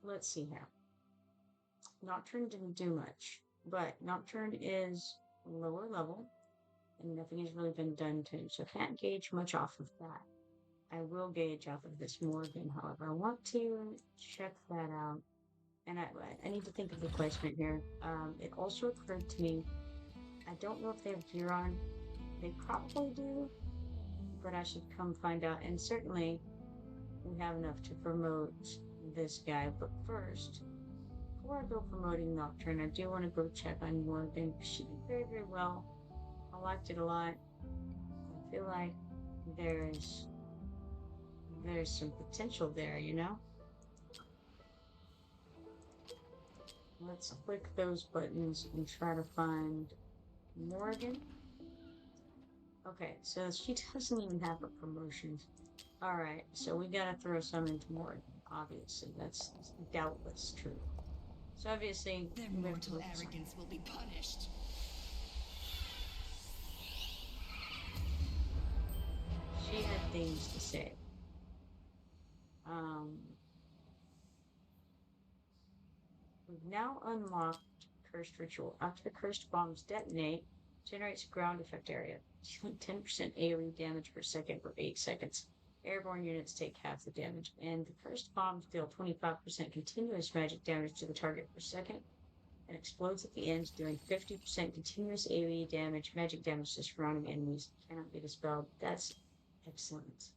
Let's see here. Nocturne didn't do much, but Nocturne is lower level, and nothing has really been done to, so I can't gauge much off of that. I will gauge off of this Morgan, however. I want to check that out, and I need to think of the placement here. It also occurred to me, I don't know if they have gear on. They probably do, but I should come find out, and certainly we have enough to promote this guy, but first, before I go promoting Nocturne, I do want to go check on Morgan. She did very, very well. I liked it a lot. I feel like there's some potential there, you know? Let's click those buttons and try to find Morgan. Okay, so she doesn't even have a promotion. Alright, so we gotta throw some into Morgan, obviously. That's doubtless true. So obviously, their mortal arrogance will be punished. She had things to say. We've now unlocked Cursed Ritual. After the cursed bombs detonate, generates a ground effect area, dealing 10% AoE damage per second for 8 seconds. Airborne units take half the damage, and the cursed bombs deal 25% continuous magic damage to the target per second and explodes at the end, doing 50% continuous AoE damage, magic damage to surrounding enemies. Cannot be dispelled. That's excellent.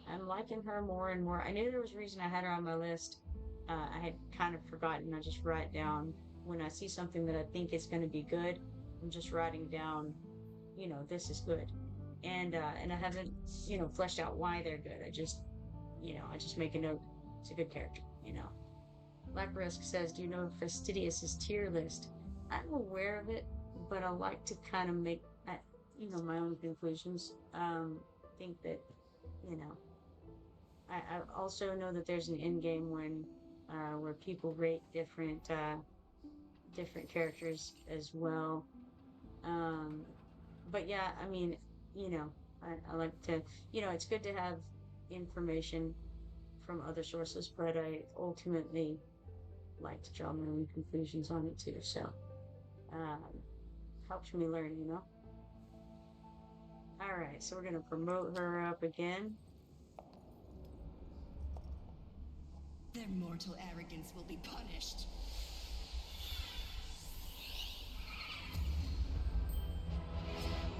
I'm liking her more and more. I knew there was a reason I had her on my list. I had kind of forgotten. I just write down when I see something that I think is going to be good. I'm just writing down, this is good, and I haven't, fleshed out why they're good. I just make a note. It's a good character. Black Risk says, "Do you know Fastidious' tier list?" I'm aware of it, but I like to kind of make, my own conclusions. Think that, you know, I also know that there's an end game where people rate different characters as well. Um, but yeah, I mean, you know, I like to, it's good to have information from other sources, but I ultimately like to draw my own conclusions on it too. So, um, helps me learn. All right, so we're gonna promote her up again. Their mortal arrogance will be punished.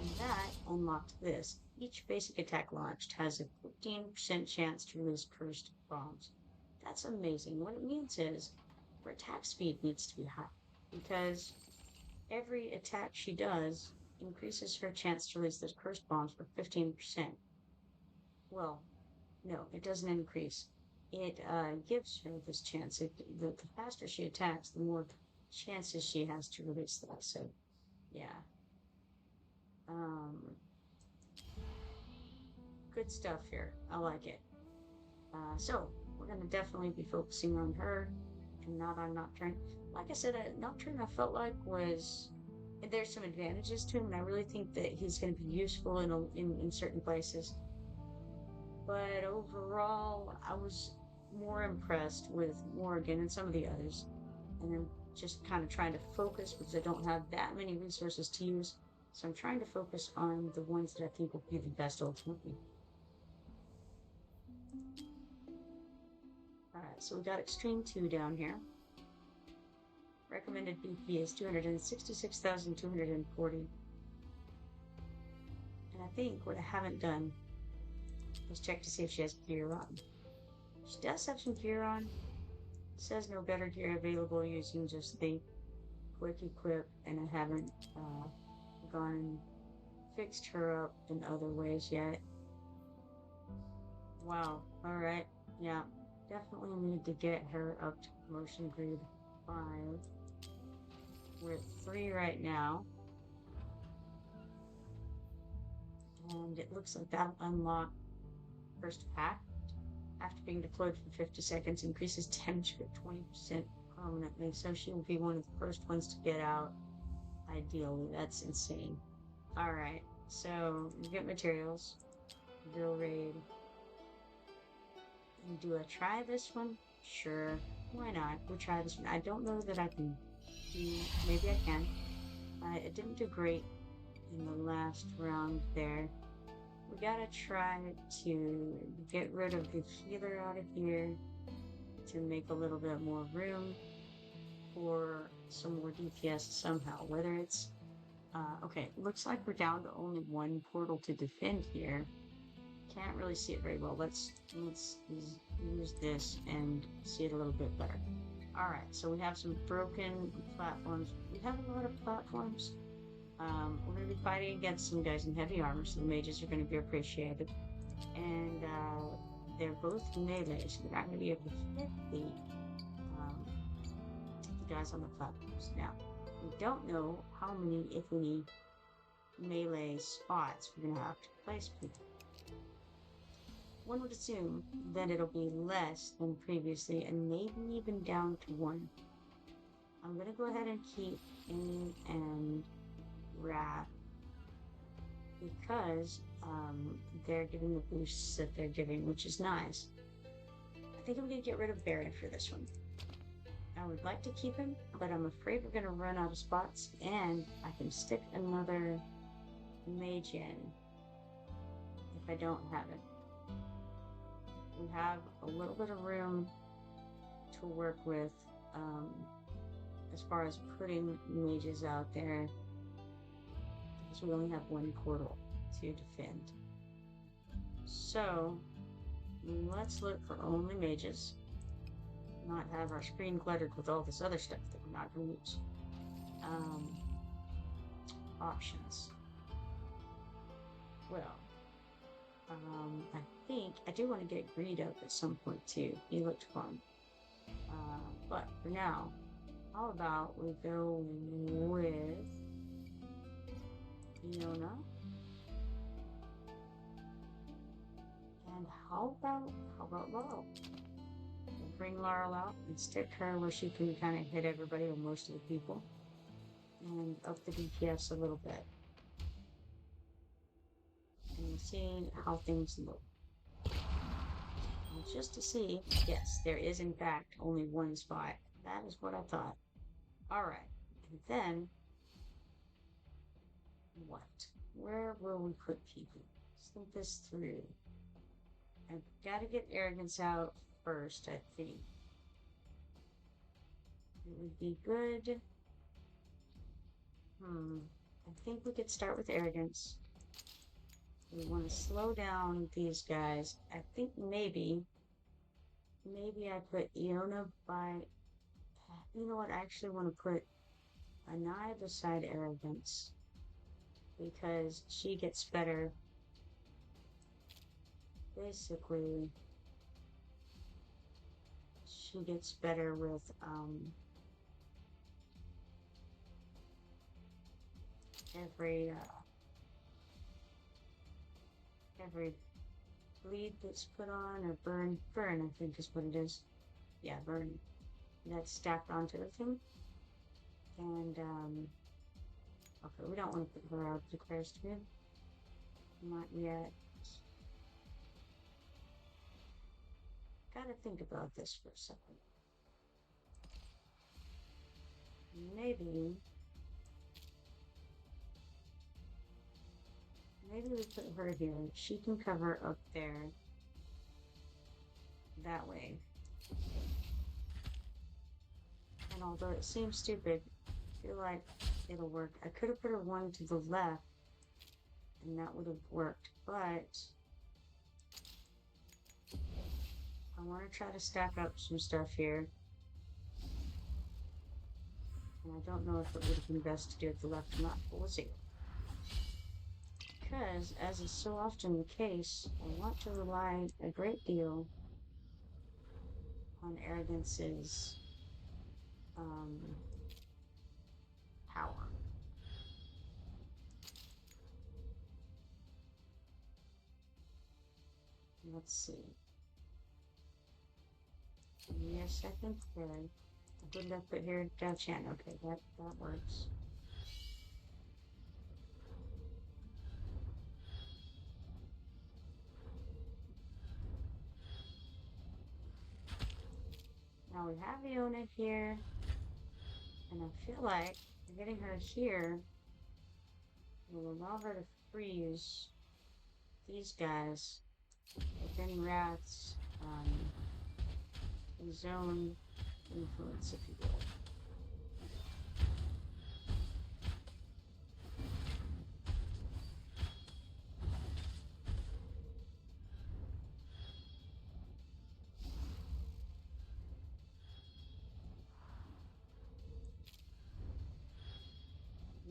And that unlocked this. Each basic attack launched has a 15% chance to release cursed bombs. That's amazing. What it means is her attack speed needs to be high because every attack she does increases her chance to release those cursed bombs for 15%. Well, no, it doesn't increase. It gives her this chance. The faster she attacks, the more chances she has to release that. So, yeah. Um, good stuff here. I like it. So we're gonna definitely be focusing on her and not on Nocturne. Like I said, Nocturne I felt like was there's some advantages to him, and I really think that he's going to be useful in certain places. But overall, I was more impressed with Morgan and some of the others, and I'm just kind of trying to focus because I don't have that many resources to use. So I'm trying to focus on the ones that I think will be the best ultimately. Alright, so we got Extreme 2 down here. Recommended BP is 266,240. And I think what I haven't done is check to see if she has gear on. She does have some gear on. It says no better gear available using just the quick equip, and I haven't gone and fixed her up in other ways yet. Wow, alright, yeah. Definitely need to get her up to promotion grade 5. We're at 3 right now. And it looks like that'll unlock first pack. After being deployed for 50 seconds, increases damage by 20% permanently. So she will be one of the first ones to get out. Ideally, that's insane. Alright, so you get materials. Drill raid. And do I try this one? Sure. Why not? We'll try this one. I don't know that I can do... Maybe I can. It didn't do great in the last round there. We gotta try to get rid of the healer out of here to make a little bit more room for some more DPS somehow. Whether it's... okay, looks like we're down to only one portal to defend here. Can't really see it very well. Let's use this and see it a little bit better. Alright, so we have some broken platforms. We have a lot of platforms. We're going to be fighting against some guys in heavy armor, so the mages are going to be appreciated. And they're both melee, so they're not going to be able to hit the guys on the platforms. Now, we don't know how many, if any, melee spots we're going to have to place people. One would assume that it'll be less than previously, and maybe even down to 1. I'm going to go ahead and keep Aim and Wrath because they're giving the boosts that they're giving, which is nice. I think I'm going to get rid of Baron for this one. I would like to keep him, but I'm afraid we're going to run out of spots, and I can stick another mage in if I don't have it. we have a little bit of room to work with as far as putting mages out there, because we only have one portal to defend. So let's look for only mages, not have our screen cluttered with all this other stuff that we're not going to use. Options. Well, I think I do want to get Greed up at some point too. He looked fun. But for now, how about we go with Fiona? And how about Laurel? We'll bring Laurel out and stick her where she can kind of hit everybody or most of the people. And up the DPS a little bit. And see how things look. Just to see, yes, there is in fact only one spot. That is what I thought. Alright, and then what? Where will we put people? Let's think this through. I've got to get arrogance out first, I think. It would be good. I think we could start with arrogance. We want to slow down these guys. I think maybe I put Iona by... You know what? I actually want to put Anaya beside arrogance, because she gets better. Basically, she gets better with every bleed that's put on, or burn, I think is what it is. Yeah, burn. That's stacked onto the thing. And, okay, we don't want to put her out, declares to me. Not yet. Gotta think about this for a second. Maybe we put her here. She can cover up there. That way. And although it seems stupid, I feel like it'll work. I could have put her one to the left, and that would have worked, but I want to try to stack up some stuff here. And I don't know if it would have been best to do it the left or not, but we'll see. Because, as is so often the case, I want to rely a great deal on arrogance's power. Let's see. Give me a second there. What did I put here? Dachan. Okay, that works. Now we have Iona here, and I feel like getting her here will allow her to freeze these guys within Wrath's zone influence, if you will.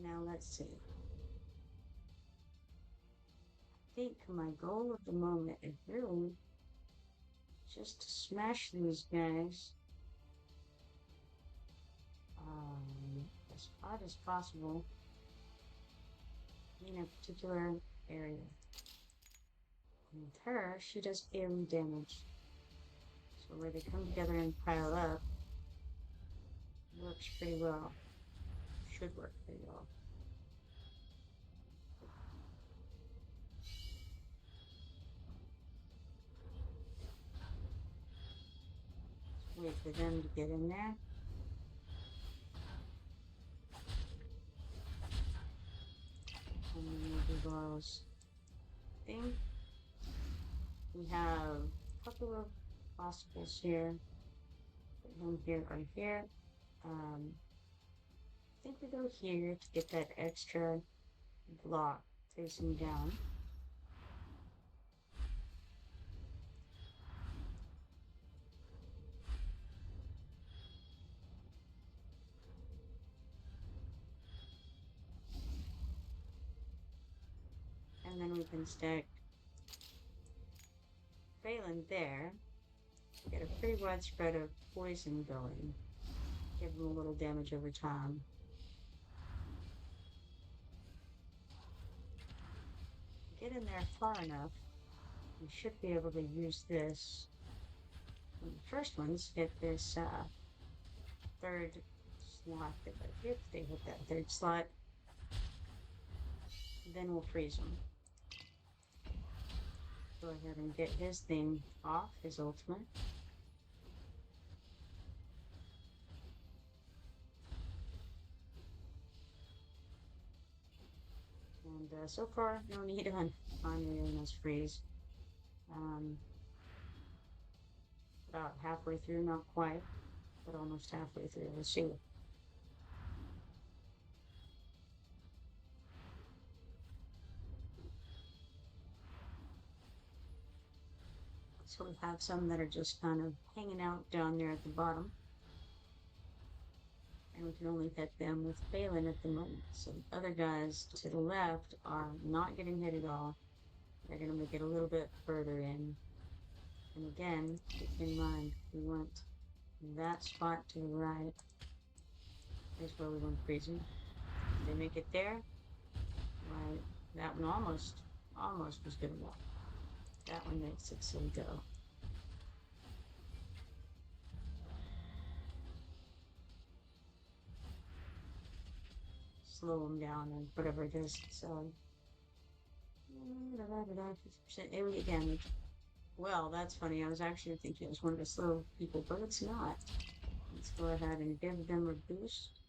Now let's see. I think my goal at the moment is really just to smash these guys as hard as possible in a particular area. And with her, she does AoE damage. So where they come together and pile up, works pretty well. Should work pretty well. Wait for them to get in there. And then we'll do Laurel's thing. We have couple of possibles here. One here or here. I think we go here to get that extra block facing down. And then we can stack Phelan there. Get a pretty wide spread of poison going. Give them a little damage over time. Get in there far enough, we should be able to use this. When the first ones hit this third slot, if they hit that third slot, then we'll freeze them. Go ahead and get his thing off, his ultimate. And so far, no need on Arena's freeze. About halfway through, not quite, but almost halfway through. Let's see. So we have some that are just kind of hanging out down there at the bottom. And we can only hit them with Phelan at the moment. So the other guys to the left are not getting hit at all. They're going to make it a little bit further in. And again, keep in mind, we want that spot to the right is where we want to freeze them. If they make it there, right, that one almost was good enough. That one makes it so go. Slow them down and whatever it is. So 50% area damage. Well, that's funny. I was actually thinking it was one of the slow people, but it's not. Let's go ahead and give them a boost.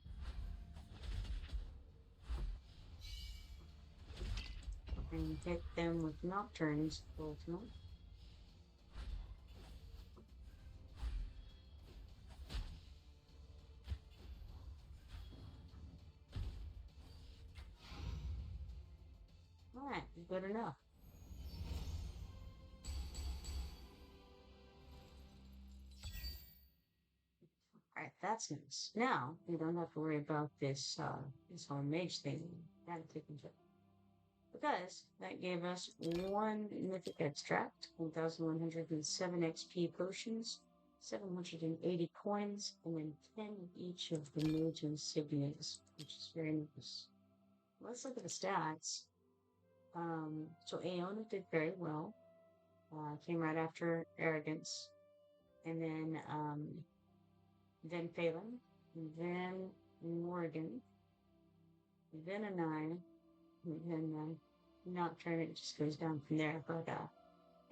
And hit them with Nocturne's ultimate. Alright, good enough. Alright, that's nice. Now, we don't have to worry about this whole mage thing. Gotta take into because that gave us one mythic extract, 1,107 XP potions, 780 coins, and then 10 each of the mage insignias, which is very nice. Let's look at the stats. So Aeona did very well. Came right after Arrogance. And then Phelan, then Morgan, then Anaya, and then Nocturne. It just goes down from there. But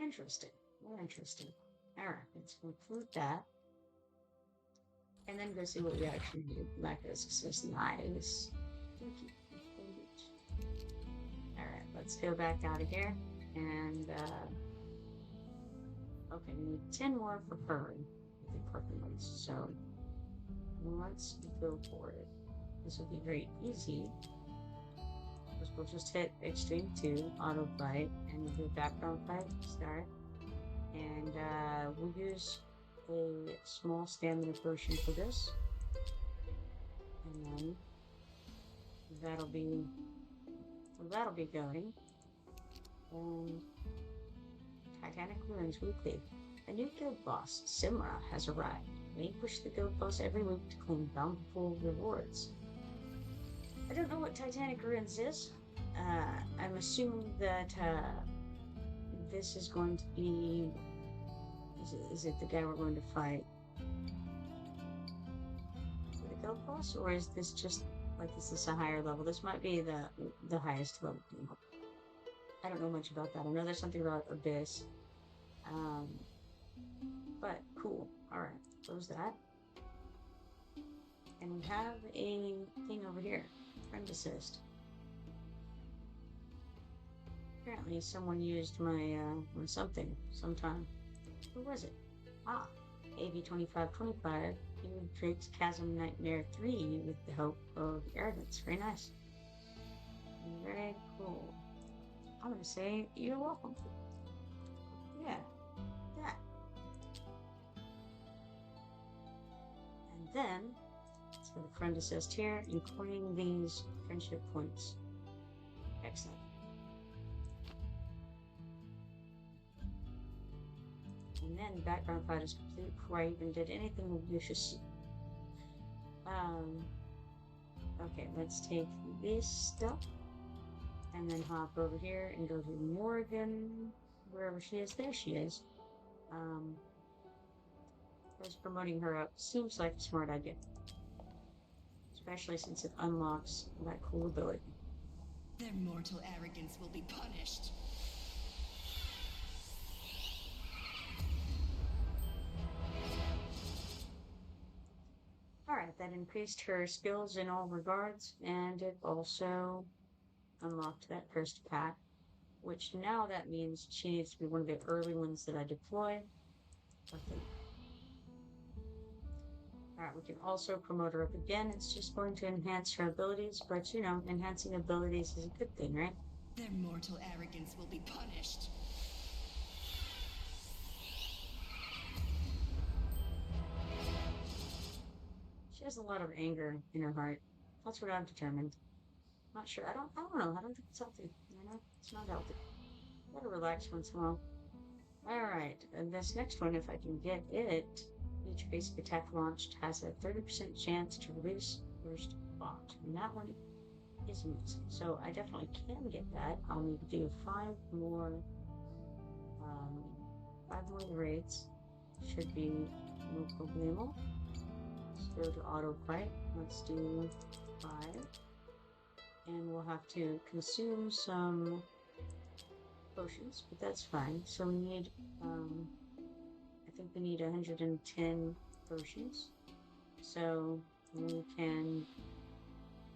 interesting. More interesting. Alright, let's conclude that. And then go see what we actually do. Macros is nice. Thank you. Alright, let's go back out of here. And, okay, we need 10 more for furry. The purple ones. So, let's go for it. This will be very easy. Because we'll just hit Extreme 2, Auto Fight, and we'll do Background Fight, start. And, we'll use a small stamina potion for this. And then, that'll be going. And Titanic Ruins Weekly. A new guild boss, Simra, has arrived. Vanquish the guild boss every week to claim bountiful rewards. I don't know what Titanic Ruins is. I'm assuming that this is going to be... Is it the guy we're going to fight? For the guild boss? Or is this just... Like, is this a higher level? This might be the highest level. I don't know much about that. I know there's something about Abyss. But, cool. Alright, close that. And we have a thing over here. Friend assist. Apparently someone used my, something, sometime. Who was it? Ah, AB2525. You Drake's Chasm Nightmare 3 with the help of arrogance. Very nice. Very cool. I'm gonna say you're welcome. Yeah, that. And then, so the friend assist here, including these friendship points. Excellent. And then background fight is complete before I even did anything vicious. Okay, let's take this stuff and then hop over here and go to Morgan, wherever she is. There she is. Just promoting her up seems like a smart idea, especially since it unlocks that cool ability. Their mortal arrogance will be punished. Alright, that increased her skills in all regards, and it also unlocked that first pack, which now that means she needs to be one of the early ones that I deploy. Okay. Alright, we can also promote her up again. It's just going to enhance her abilities, but you know, enhancing abilities is a good thing, right? Their mortal arrogance will be punished. She has a lot of anger in her heart. That's what I've determined. Not sure. I don't know. I don't think it's healthy. You know, it's not healthy. Gotta relax once in a while. Alright, and this next one, if I can get it, each basic attack launched has a 30% chance to release first bot. And that one is missing. So I definitely can get that. I'll need to do five more raids. Should be no problemo. Let's go to auto fight. Let's do 5. And we'll have to consume some potions, but that's fine. So we need, I think we need 110 potions. So we can,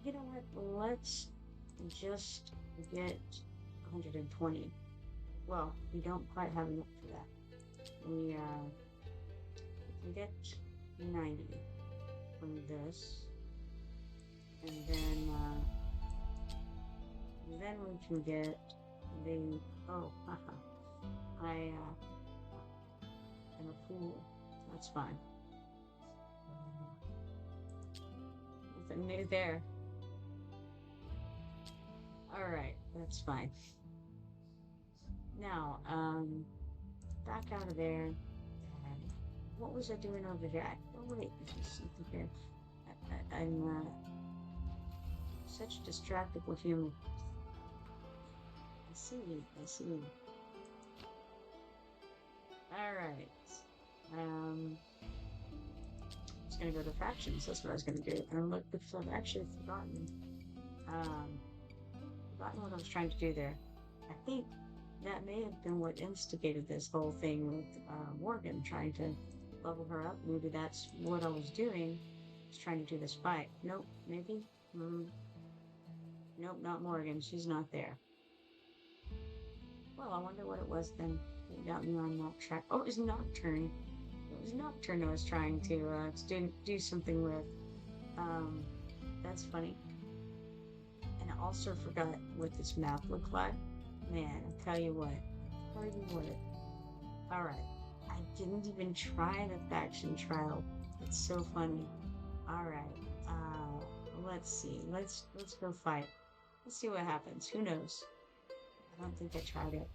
you know what, let's just get 120. Well, we don't quite have enough for that. We can get 90 from this, and then we can get the, oh, haha, I am a fool. That's fine. Nothing new there. Alright, that's fine. Now, back out of there. And what was I doing over here? Oh wait, there's something here. I'm such a distractible human. I see. Alright. Just gonna go to factions, that's what I was gonna do. And look, because I've actually forgotten what I was trying to do there. I think that may have been what instigated this whole thing with Morgan trying to level her up. Maybe that's what I was doing, was trying to do this fight. Nope, maybe? Nope, not Morgan, she's not there. Well, I wonder what it was then that got me on that track. Oh, it was Nocturne. It was Nocturne I was trying to do something with. That's funny. And I also forgot what this map looked like. Man, I tell you what. Alright. I didn't even try the faction trial. It's so funny. Alright. Let's see. Let's go fight. Let's see what happens. Who knows? I don't think I tried it.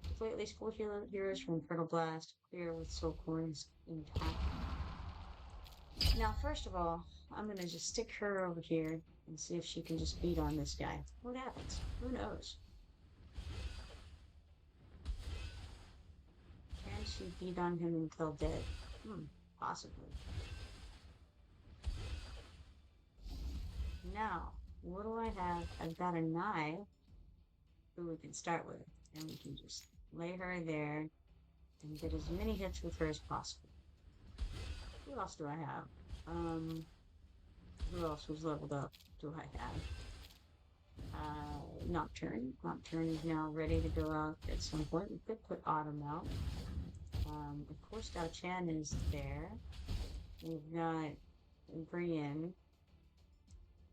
Complete at least 4 heroes from Infernal Blast. Clear with soul coins intact. Now, first of all, I'm gonna just stick her over here and see if she can just beat on this guy. What happens? Who knows? Can she beat on him until dead? Possibly. Now, what do I have? I've got a knife who we can start with, and we can just lay her there and get as many hits with her as possible. Who else do I have? Who else was leveled up do I have? Nocturne. Nocturne is now ready to go out at some point. We could put Autumn out. Of course, Dao Chan is there. We've got Brienne.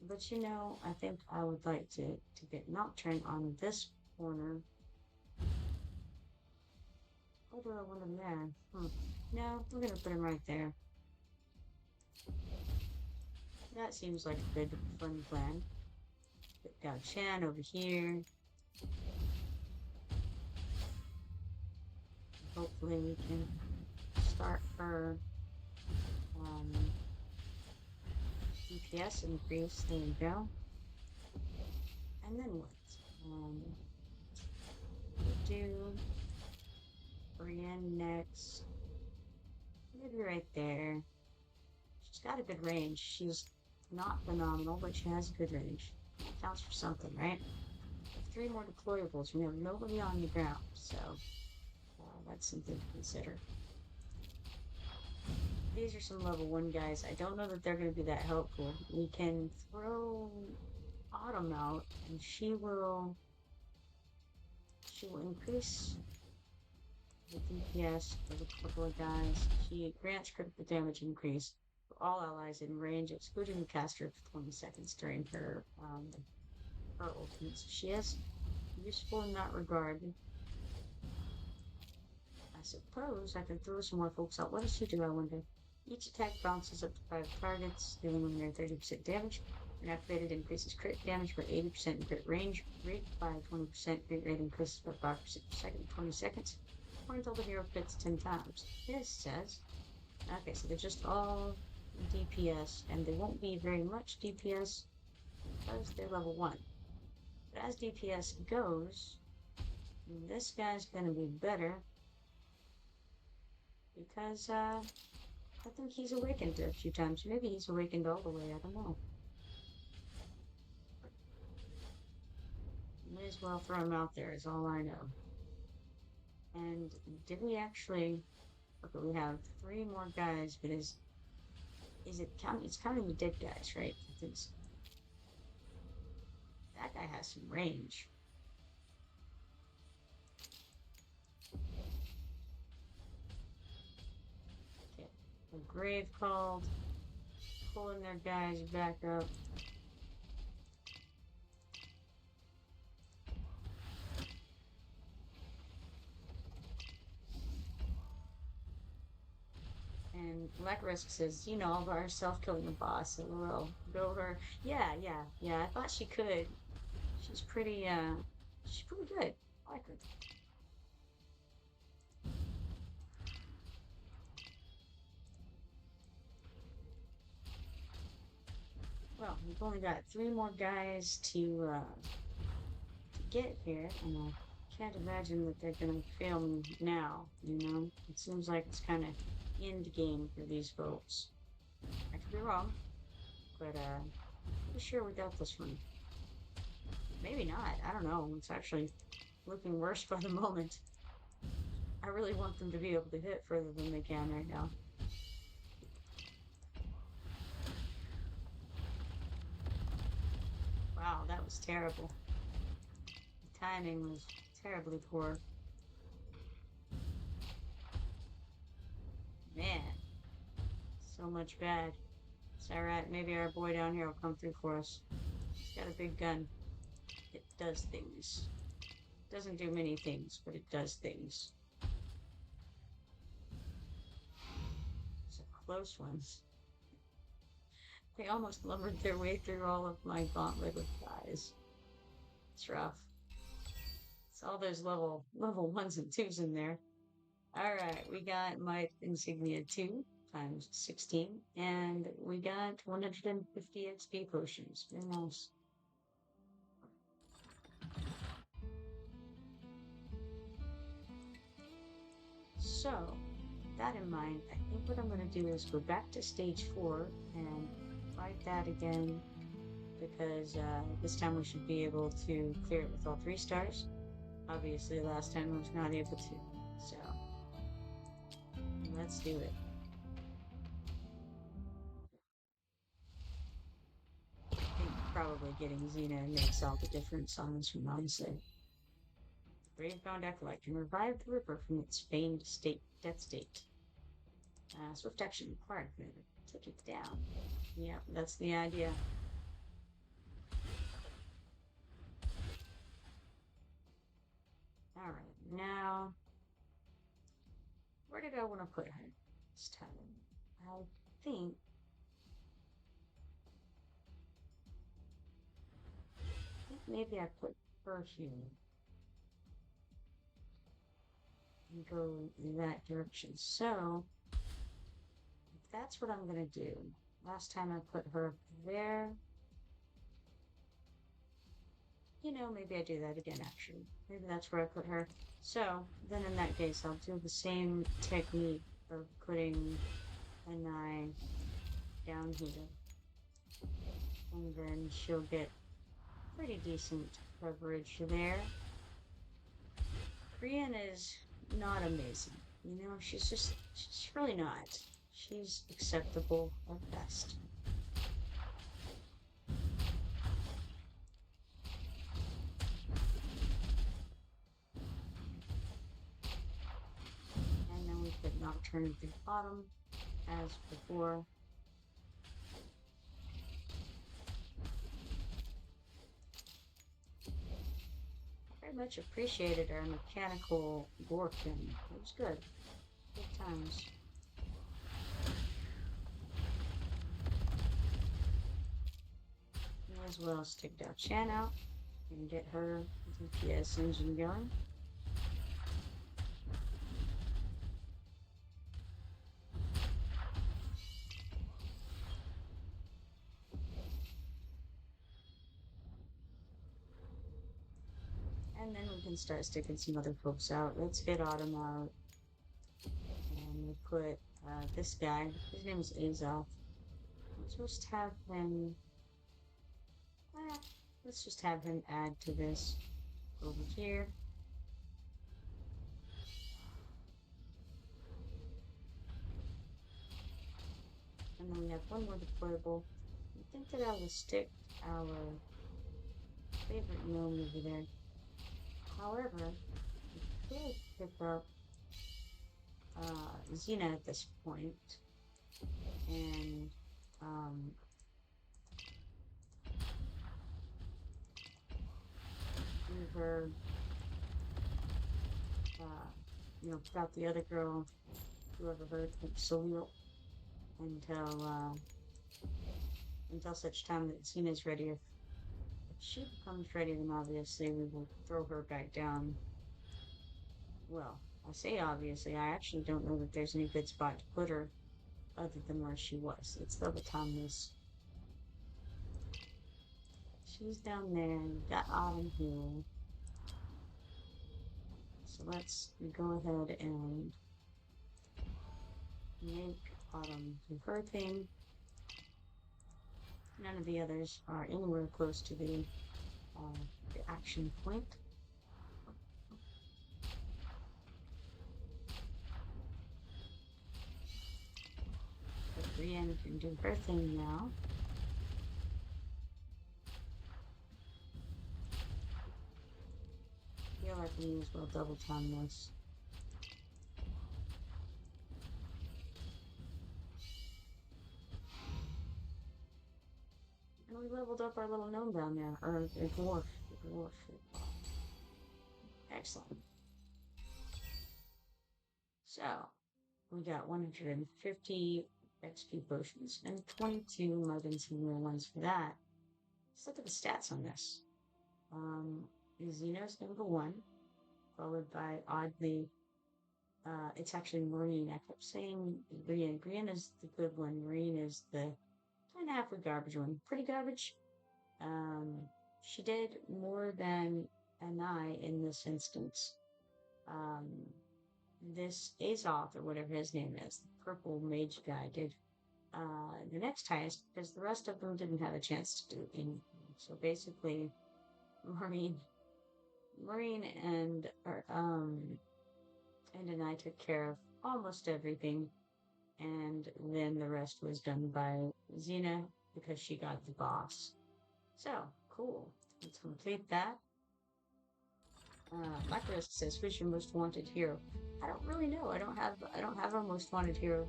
But you know, I think I would like to get Nocturne on this corner. Or do I want him there? No, we're gonna put him right there. That seems like a good, fun plan. Put Dao Chan over here. Hopefully we can start her DPS increase. There we go. And then what? We'll do Brienne next. Maybe right there. She's got a good range. She's not phenomenal, but she has a good range. Counts for something, right? 3 more deployables. We have nobody on the ground, so that's something to consider. These are some level 1 guys. I don't know that they're going to be that helpful. We can throw Autumn out, and she will increase the DPS of a couple of guys. She grants critical damage increase for all allies in range, excluding the caster for 20 seconds during her ultimate. So she is useful in that regard. I suppose I could throw some more folks out. What does she do, I wonder? Each attack bounces up to 5 targets, dealing with near 30% damage. When activated, increases crit damage by 80% and crit range rate by 20%. Crit rate increases by 5% per second, 20 seconds. Or until the hero crits 10 times. This says. Okay, so they're just all DPS, and they won't be very much DPS because they're level 1. But as DPS goes, this guy's gonna be better because I think he's awakened a few times. Maybe he's awakened all the way, I don't know. May as well throw him out there is all I know. And did we actually... Okay, we have 3 more guys, but is it counting? It's counting the dead guys, right? I think so. That guy has some range. Okay, a grave called, pulling their guys back up. And Black Risk says, you know, about herself killing the boss. LOL. Go her. Yeah. I thought she could. She's pretty good. I like her. Well, we've only got 3 more guys to get here, and I can't imagine that they're gonna fail me now, you know? It seems like it's kind of end game for these folks. I could be wrong, but pretty sure we got this one. Maybe not. I don't know. It's actually looking worse by the moment. I really want them to be able to hit further than they can right now. Wow, that was terrible. The timing was terribly poor. Man, so much bad. It's alright, maybe our boy down here will come through for us. He's got a big gun. It does things. Doesn't do many things, but it does things. It's a close one. They almost lumbered their way through all of my gauntlet of guys. It's rough. It's all those level 1s and 2s in there. Alright, we got Might Insignia 2 times 16, and we got 150 XP potions. Very nice. So, with that in mind, I think what I'm going to do is go back to stage 4 and fight that again, because this time we should be able to clear it with all 3 stars. Obviously, last time I was not able to, so let's do it. I think probably getting Xena makes all the difference on this one, honestly. Gravebound acolyte can revive the Ripper from its feigned death state. Swift action required. Take it down. Yeah, that's the idea. All right, now where did I want to put her this time? I think maybe I put her here and go in that direction. So that's what I'm gonna do. Last time I put her there. You know, maybe I do that again actually. Maybe that's where I put her. So then in that case, I'll do the same technique of putting an eye down here. And then she'll get pretty decent coverage there. Brienne is not amazing. You know, she's really not. She's acceptable at best. And then we put Nocturne at the bottom, as before. Very much appreciated our mechanical Gorkin. It was good. Good times. May as well stick that Shan out and get her DPS engine going. And then we can start sticking some other folks out. Let's get Autumn out. And we put this guy. His name is Azov. Let's just have him. Let's just have him add to this over here. And then we have one more deployable. I think that I will stick our favorite gnome over there. However, we could pick up Xena at this point and leave her, you know, without the other girl, whoever heard Salil, until such time that Xena's ready. If she becomes ready, then obviously we will throw her back down. Well, I say obviously, I actually don't know that there's any good spot to put her other than where she was. It's the Batamness. She's down there. We've got Autumn here. So let's go ahead and make Autumn do her thing. None of the others are anywhere close to the action point. But Brienne can do her thing now. I feel like we may as well double time this. And we leveled up our little gnome down there, or a dwarf. A dwarf. Excellent. So, we got 150 XP potions and 22 muggins and real ones for that. Let's look at the stats on this. Xenos #1, followed by oddly, it's actually Marine. I kept saying Brienne. Brienne is the good one. Marine is the kind of halfway garbage one. Pretty garbage. She did more than an eye in this instance. This Azoth, or whatever his name is, the purple mage guy, did the next highest because the rest of them didn't have a chance to do anything. So basically, Marine and I took care of almost everything, and then the rest was done by Xena because she got the boss. So cool. Let's complete that. Blackrisk says, "Who's your most wanted hero?" I don't really know. I don't have a most wanted hero.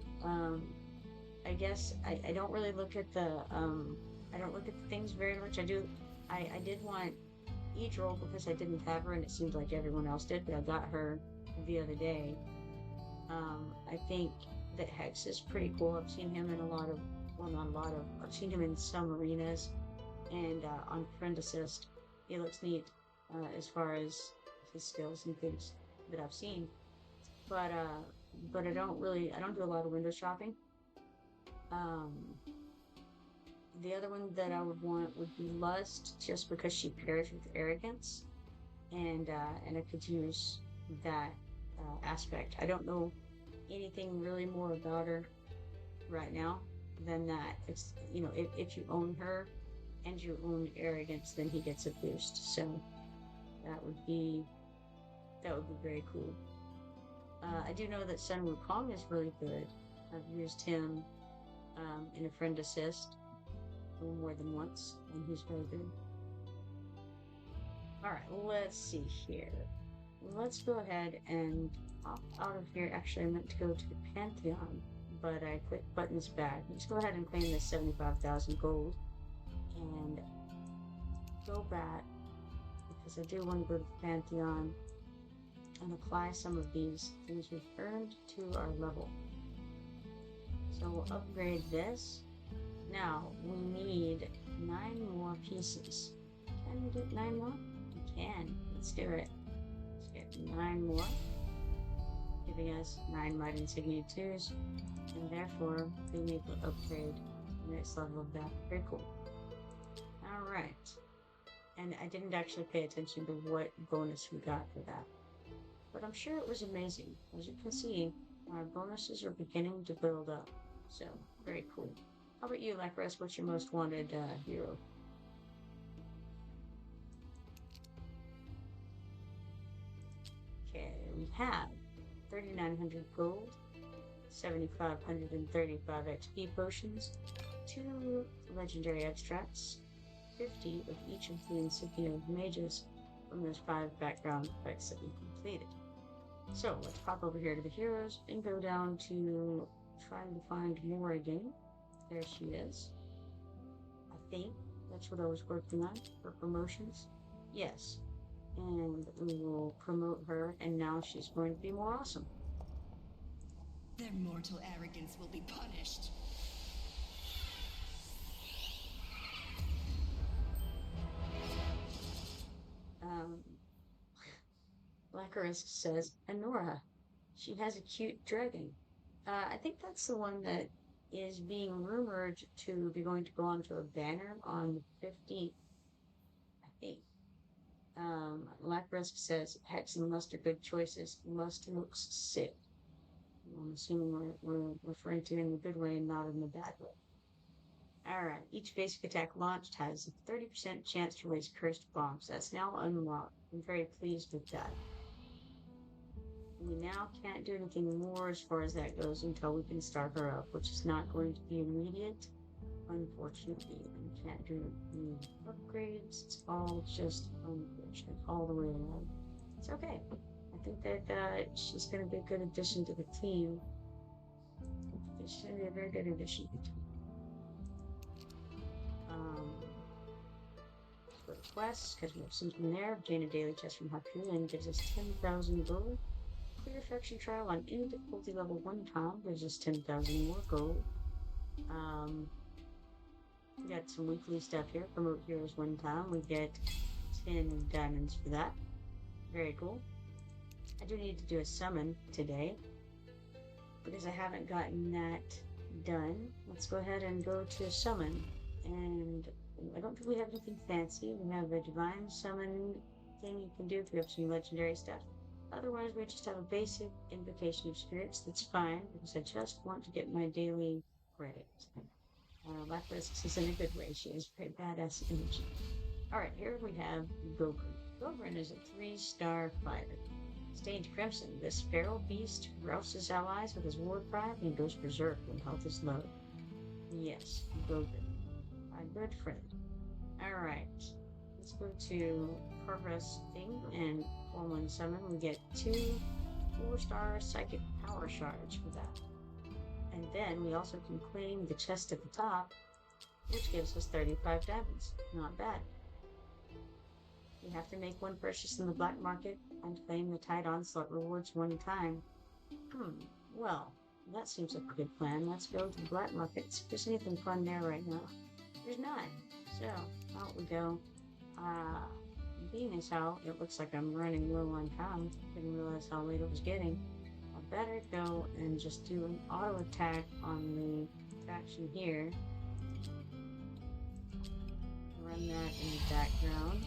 I guess I don't really look at the I don't look at the things very much. I did want Edril because I didn't have her and it seemed like everyone else did, but I got her the other day. I think that Hex is pretty cool. I've seen him in a lot of, well, not a lot of, I've seen him in some arenas and on friend assist. He looks neat as far as his skills and things that I've seen. But uh, but I don't do a lot of window shopping. Um, the other one that I would want would be Lust, just because she pairs with arrogance, and it continues that aspect. I don't know anything really more about her right now than that. It's, if you own her and you own arrogance, then he gets a boost. So that would be that would be very cool. I do know that Sun Wukong is really good. I've used him in a friend assist more than once, and he's very good. All right, let's see here. Let's go ahead and opt out of here. Actually, I meant to go to the Pantheon, but I clicked buttons back. Let's go ahead and claim this 75,000 gold and go back because I do want to go to the Pantheon and apply some of these things we've earned to our level. So we'll upgrade this. Now we need 9 more pieces. Can we do 9 more? We can. Let's do it. Let's get 9 more, giving us 9 Might Insignia 2s, and therefore being able to upgrade the next level of that. Very cool. Alright. And I didn't actually pay attention to what bonus we got for that, but I'm sure it was amazing. As you can see, our bonuses are beginning to build up. So, very cool. How about you, Lacros? What's your most wanted hero? Okay, we have 3,900 gold, 7,535 XP potions, 2 legendary extracts, 50 of each of the insignia of mages from those 5 background effects that we completed. So let's pop over here to the heroes and go down to trying to find more again. There she is. I think that's what I was working on for promotions. Yes. And we will promote her, and now she's going to be more awesome. Their mortal arrogance will be punished. Um, Blackarisk says, Anora. She has a cute dragon. I think that's the one that is being rumored to be going to go onto a banner on the 15th, I think. Blackarisk says, Hex and Lust are good choices. Lust looks sick. I'm assuming we're referring to in the good way and not in the bad way. Alright, each basic attack launched has a 30% chance to raise cursed bombs. That's now unlocked. I'm very pleased with that. We now can't do anything more as far as that goes until we can start her up, which is not going to be immediate. Unfortunately, we can't do any upgrades. It's all just unfortunate all the way around. It's okay. I think that she's going to be a good addition to the team. She's going to be a very good addition to the team. Let's go to quests, because we have something there. Obtain a daily chest from Haku and gives us 10,000 gold. Clear affection trial on any difficulty level 1 time gives us 10,000 more gold. We got some weekly stuff here. Promote heroes 1 time. We get 10 diamonds for that. Very cool. I do need to do a summon today because I haven't gotten that done. Let's go ahead and go to summon. And I don't think we have anything fancy. We have a divine summon thing you can do if you have some legendary stuff. Otherwise, we just have a basic invocation of spirits. That's fine because I just want to get my daily credits. Blackrisk is in a good way. She has very badass energy. Alright, here we have Gogren. Gogren is a 3-star fighter. Stained Crimson, this feral beast rouses his allies with his war cry and goes berserk when health is low. Yes, Gogren. My good friend. Alright, let's go to progress thing and when summon, we get 2 4-star psychic power shards for that. And then we also can claim the chest at the top, which gives us 35 diamonds. Not bad. You have to make one purchase in the black market and claim the Tide Onslaught rewards one time. Well, that seems like a good plan. Let's go to the black market, see if there's anything fun there right now. There's not. So, out we go. Being as how it looks like I'm running low on time, didn't realize how late it was getting. I better go and just do an auto attack on the faction here. Run that in the background.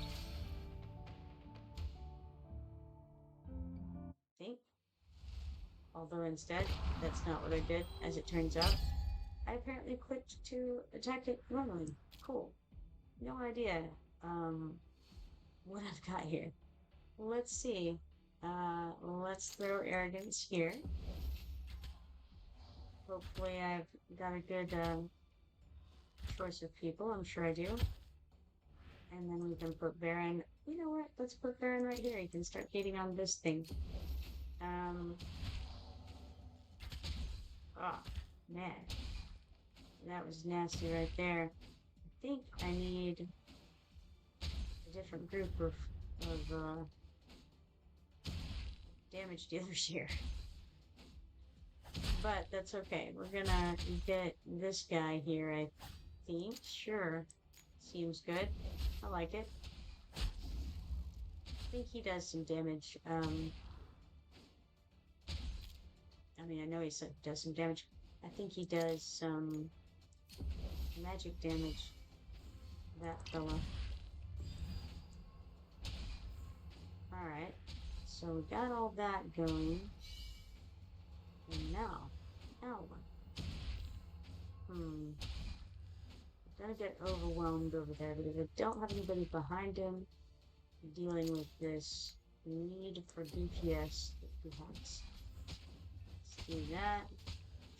Think. Although instead, that's not what I did, as it turns out. I apparently clicked to attack it normally. Cool. No idea, what I've got here. Let's see. Let's throw arrogance here. Hopefully I've got a good, choice of people. I'm sure I do. And then we can put Baron. You know what? Let's put Baron right here. He can start getting on this thing. Oh, man. That was nasty right there. I think I need a different group of damage dealers here. But that's okay. We're gonna get this guy here, I think. Sure. Seems good. I like it. I think he does some damage. I mean, I know he does some damage. I think he does some magic damage. That fella. Alright. So we got all that going. And now what? Gonna get overwhelmed over there because I don't have anybody behind him dealing with this need for DPS that he has. Let's do that.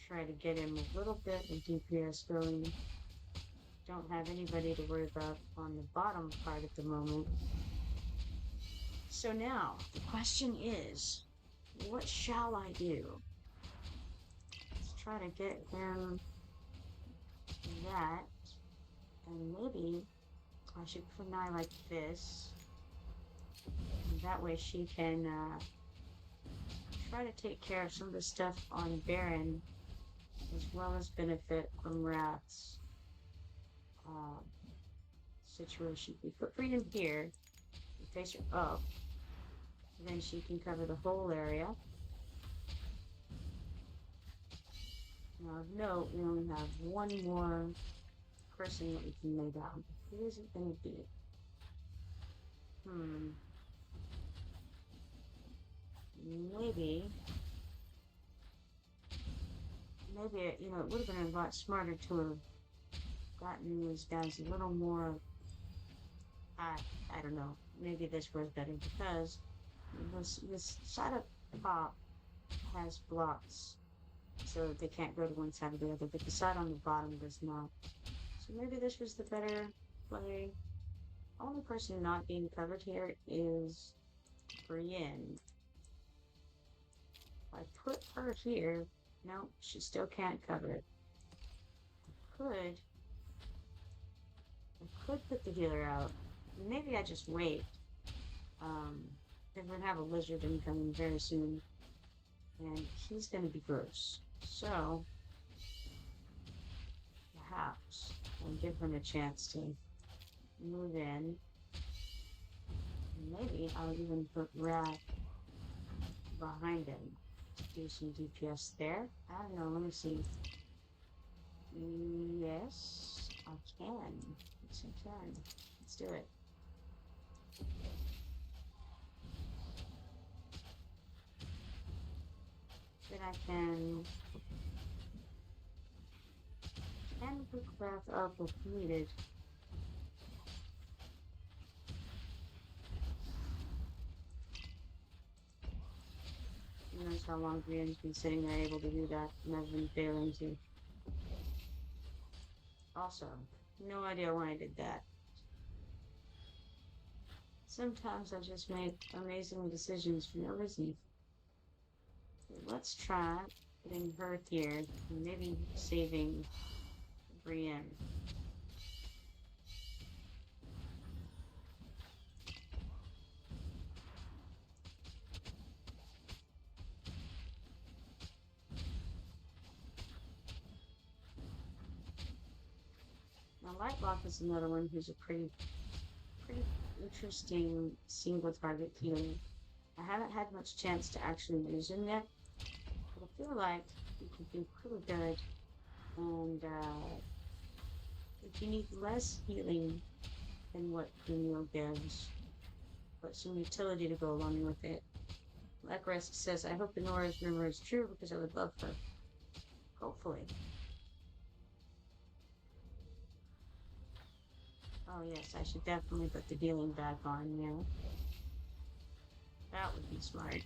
Try to get him a little bit of DPS going. Don't have anybody to worry about on the bottom part at the moment. So now, the question is, what shall I do? Let's try to get him that. And maybe I should put an eye like this. And that way she can try to take care of some of the stuff on Baron, as well as benefit from Wrath's situation. We put Freedom here, we face her up, then she can cover the whole area. Now of note, we only have one more person that we can lay down. Who is it going to be? Maybe, you know, it would have been a lot smarter to have gotten these guys a little more, I don't know, maybe this was better because this side up top has blocks so that they can't go to one side or the other, but the side on the bottom does not. So maybe this was the better play. Only person not being covered here is Brienne. If I put her here, no, she still can't cover it. I could put the healer out. Maybe I just wait. Because we're gonna have a lizard incoming very soon. And he's gonna be gross. So, perhaps I'll give him a chance to move in. Maybe I'll even put Wrath behind him to do some DPS there. I don't know, let me see. Yes, I can. Yes, I can. Let's do it. Then I can pick Wrath up if needed. Notice how long Brienne's been sitting there able to do that, and I've been failing to. Also, no idea why I did that. Sometimes I just make amazing decisions for no reason. Let's try putting her here, and maybe saving Brienne. Now, Lightlock is another one who's a pretty interesting single target healer. I haven't had much chance to actually use him yet, but I feel like he could be pretty good. And if you need less healing than what Camille gives, but some utility to go along with it. Blackrest says, I hope Nora's rumor is true because I would love her. Hopefully. Oh yes, I should definitely put the healing back on now. That would be smart.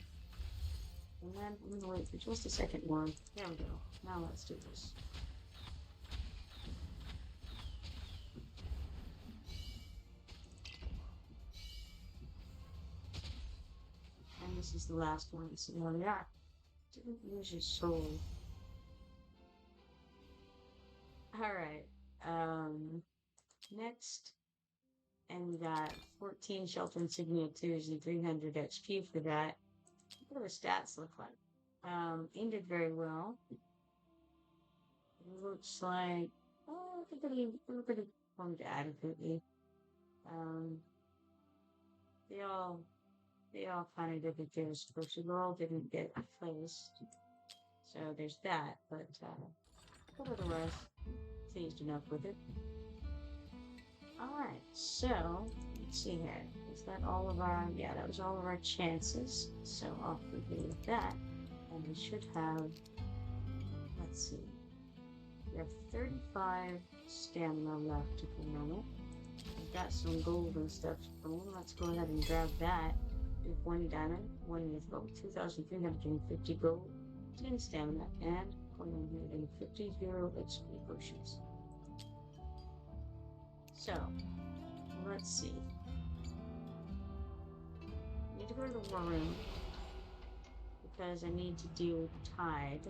And then I'm gonna wait for just a second more. There we go. Now let's do this. And this is the last one, so there we are. Didn't use your soul. Alright. Next. And we got 14 Shelter Insignia 2s and 300 XP for that. What do the stats look like? Ended very well. It looks like everybody performed adequately. Um, they all kind of did their first all didn't get placed, so there's that. But otherwise, pleased enough with it. All right, so let's see here. Is that all of our? Yeah, that was all of our chances. So off we go with that, and we should have. Let's see. We have 35 stamina left at the moment. We've got some gold and stuff going. Let's go ahead and grab that. We have 1 diamond, 1 with gold, 2,350 gold, 10 stamina, and 150 XP potions. So, let's see. I need to go to the war room because I need to deal with the tide.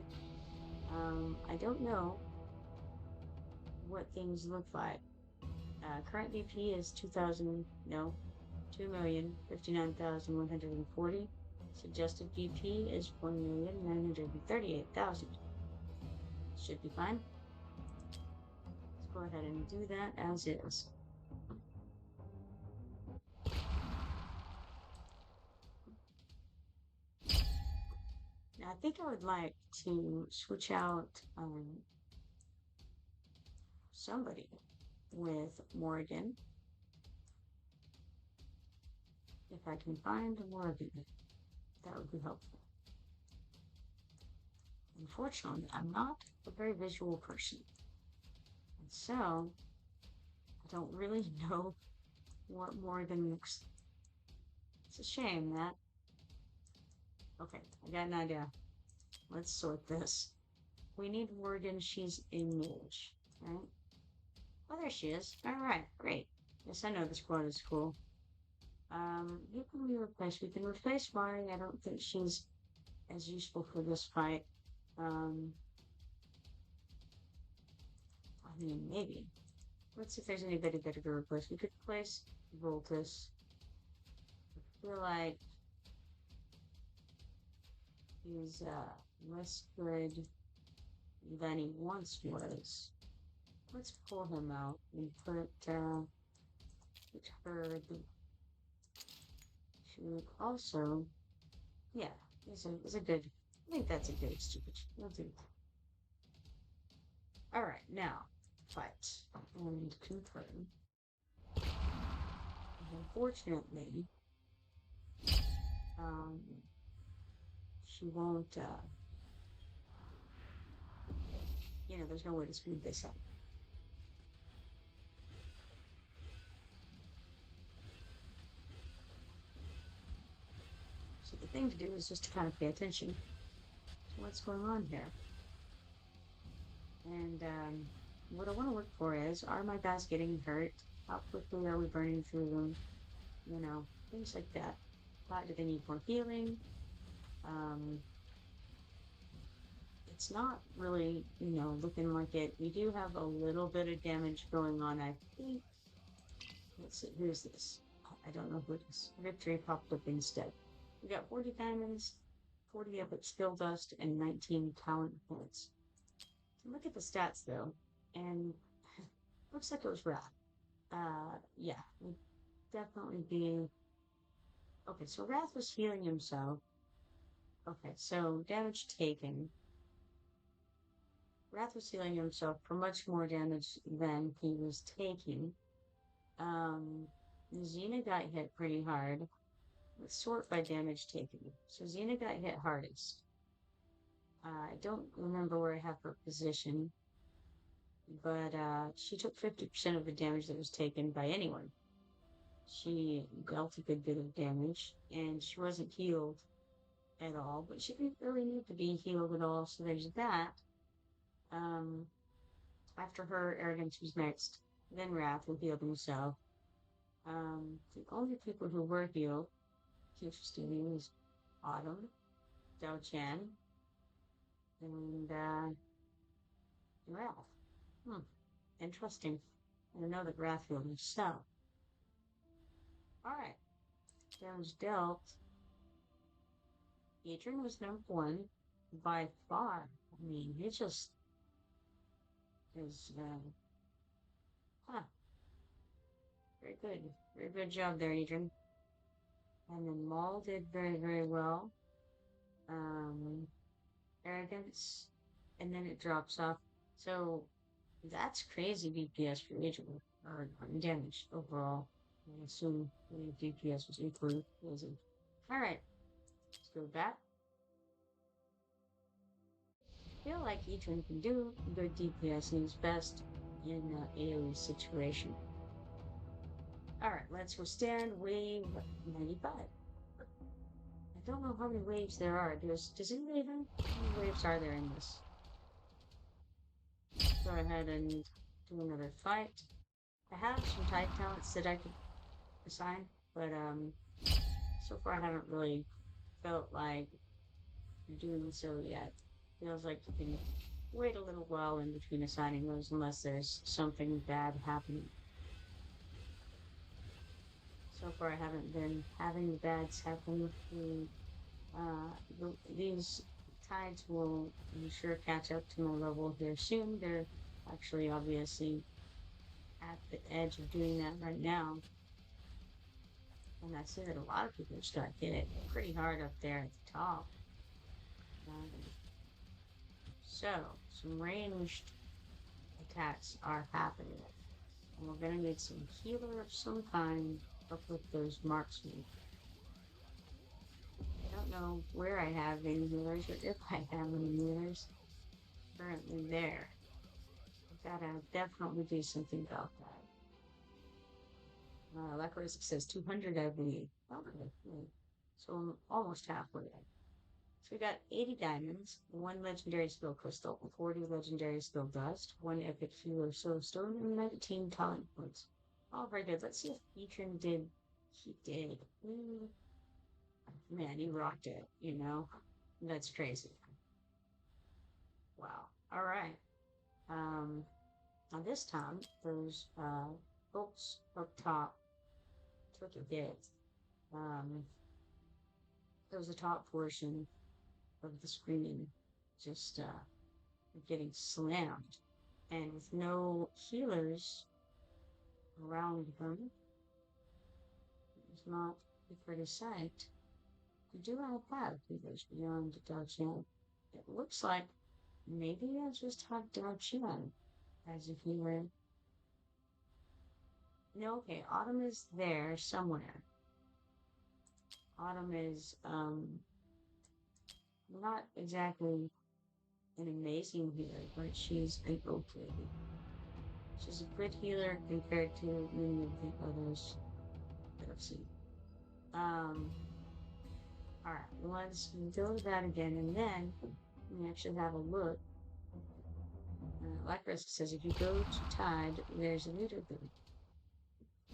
I don't know what things look like. Current BP is 2,059,140. Suggested BP is 1,938,000. Should be fine. Let's go ahead and do that as is. Now, I think I would like to switch out somebody with Morgan. If I can find Morgan, that would be helpful. Unfortunately, I'm not a very visual person. And so, I don't really know what Morgan looks like. It's a shame that. Okay, I got an idea. Let's sort this. We need Morgan, she's in mage, right? Oh, there she is. Alright, great. Yes, I know this squad is cool. Who can we replace? We can replace Mari. I don't think she's as useful for this fight. I mean, maybe. Let's see if there's anybody better to replace. We could replace Voltus. I feel like he's less good than he once was. Let's pull him out and put her. Should also, yeah, is a good. I think that's a good stupid. We'll do. All right, now fight and confirm. Unfortunately, she won't. There's no way to speed this up. So the thing to do is just to kind of pay attention to what's going on here. And what I want to look for is, are my guys getting hurt? How quickly are we burning through them? things like that. Do they need more healing? Um, it's not really, looking like it. We do have a little bit of damage going on, I think. Let's see, who's this? I don't know who it is. Victory popped up instead. We got 40 diamonds, 40 of it skill dust, and 19 talent points. Look at the stats though, and looks like it was Wrath. Yeah, would definitely be okay. So Wrath was healing himself. Okay, so damage taken. Wrath was healing himself for much more damage than he was taking. Um, Xena got hit pretty hard. Let's sort by damage taken. So Xena got hit hardest. I don't remember where I have her position, but she took 50% of the damage that was taken by anyone. She dealt a good bit of damage, and she wasn't healed at all, but she didn't really need to be healed at all, so there's that. Um, After her, Arrogance was next, then Wrath, who healed himself. The only people who were healed, interestingly, was Autumn, Dao Chan, and Wrath. Hmm, interesting. I don't know that Wrath healed himself. Alright, damage dealt. Adrian was number one by far. I mean, he just is, huh, very good. Very good job there, Adrian. And then Maul did very, very well. Um, Arrogance, and then it drops off. So that's crazy DPS for Adrian, or damage overall. I assume the DPS was equally crazy. Alright, let's go back. I feel like Adrian can do good DPS and he's best in AoE situation. Alright, let's withstand wave 95. I don't know how many waves there are. Does anybody know how many waves are there in this? Go ahead and do another fight. I have some type talents that I could assign, but so far I haven't really felt like doing so yet. Feels like you can wait a little while in between assigning those unless there's something bad happening. So far I haven't been having the bads happen. These tides will, I'm sure, catch up to my level here soon. They're actually obviously at the edge of doing that right now. And I see that a lot of people start hit it pretty hard up there at the top. Um, so, some ranged attacks are happening. And we're gonna need some healer of some kind up with those marksmen. I don't know where I have any healers or if I have any healers currently there. I gotta definitely do something about that. Likewise, it says 200, I believe. Okay, so I'm almost halfway there. So we got 80 diamonds, 1 legendary skill crystal, 40 legendary skill dust, 1 epic healer soul stone, and 19 talent points. All very good. Let's see if Ethan did. He did. Man, he rocked it, That's crazy. Wow. All right. Now this time, those folks up top took a hit. There was the top portion of the screen just getting slammed. And with no healers around him, it's not a pretty sight. We do have healers beyond the Dao. It looks like maybe I just have Dao as a healer. No, okay, Autumn is there somewhere. Autumn is not exactly an amazing healer, but she's an okay. She's a good healer compared to many of the others that I've seen. Alright, let's go to that again, and then we actually have a look. Like Risk says, if you go to Tide, there's a leader booth.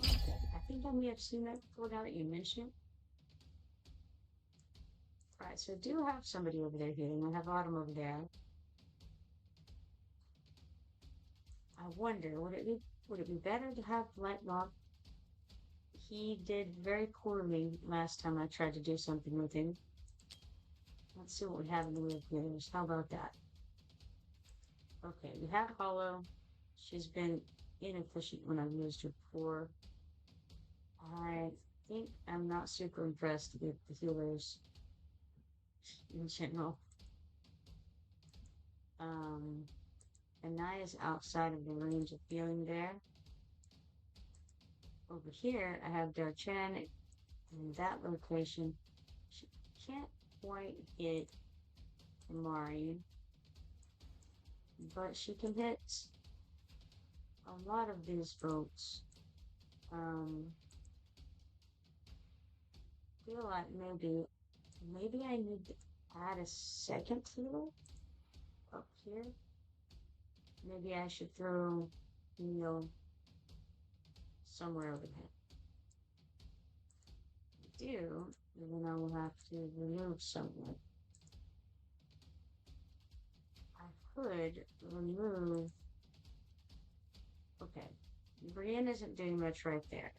I think I may have seen that before now that you mention it. Right, so I do have somebody over there healing. I have Autumn over there. I wonder, would it be better to have Lightlock? He did very poorly last time I tried to do something with him. Let's see what we have in the way of healers. How about that? Okay, we have Hollow. She's been inefficient when I've used her before. I think I'm not super impressed with the healers in general. Um, Anaya's outside of the range of healing there. Over here, I have Darchan in that location. She can't quite hit Amari, but she can hit a lot of these folks. Feel like maybe I need to add a second healer up here. Maybe I should throw heal somewhere over here. I do, and then I will have to remove someone. I could remove. Okay, Brienne isn't doing much right there.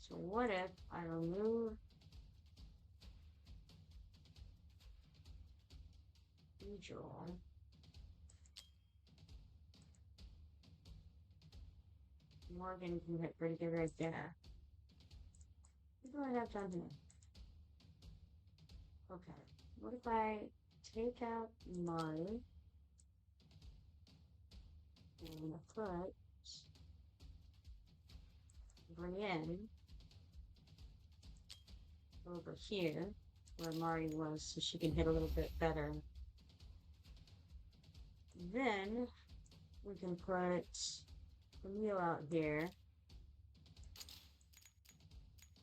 So what if I remove Idril? Morgan can hit pretty good right there. What do I have done here? Okay, what if I take out Mari and put Brienne over here where Mari was so she can hit a little bit better. Then we can put Camille out here.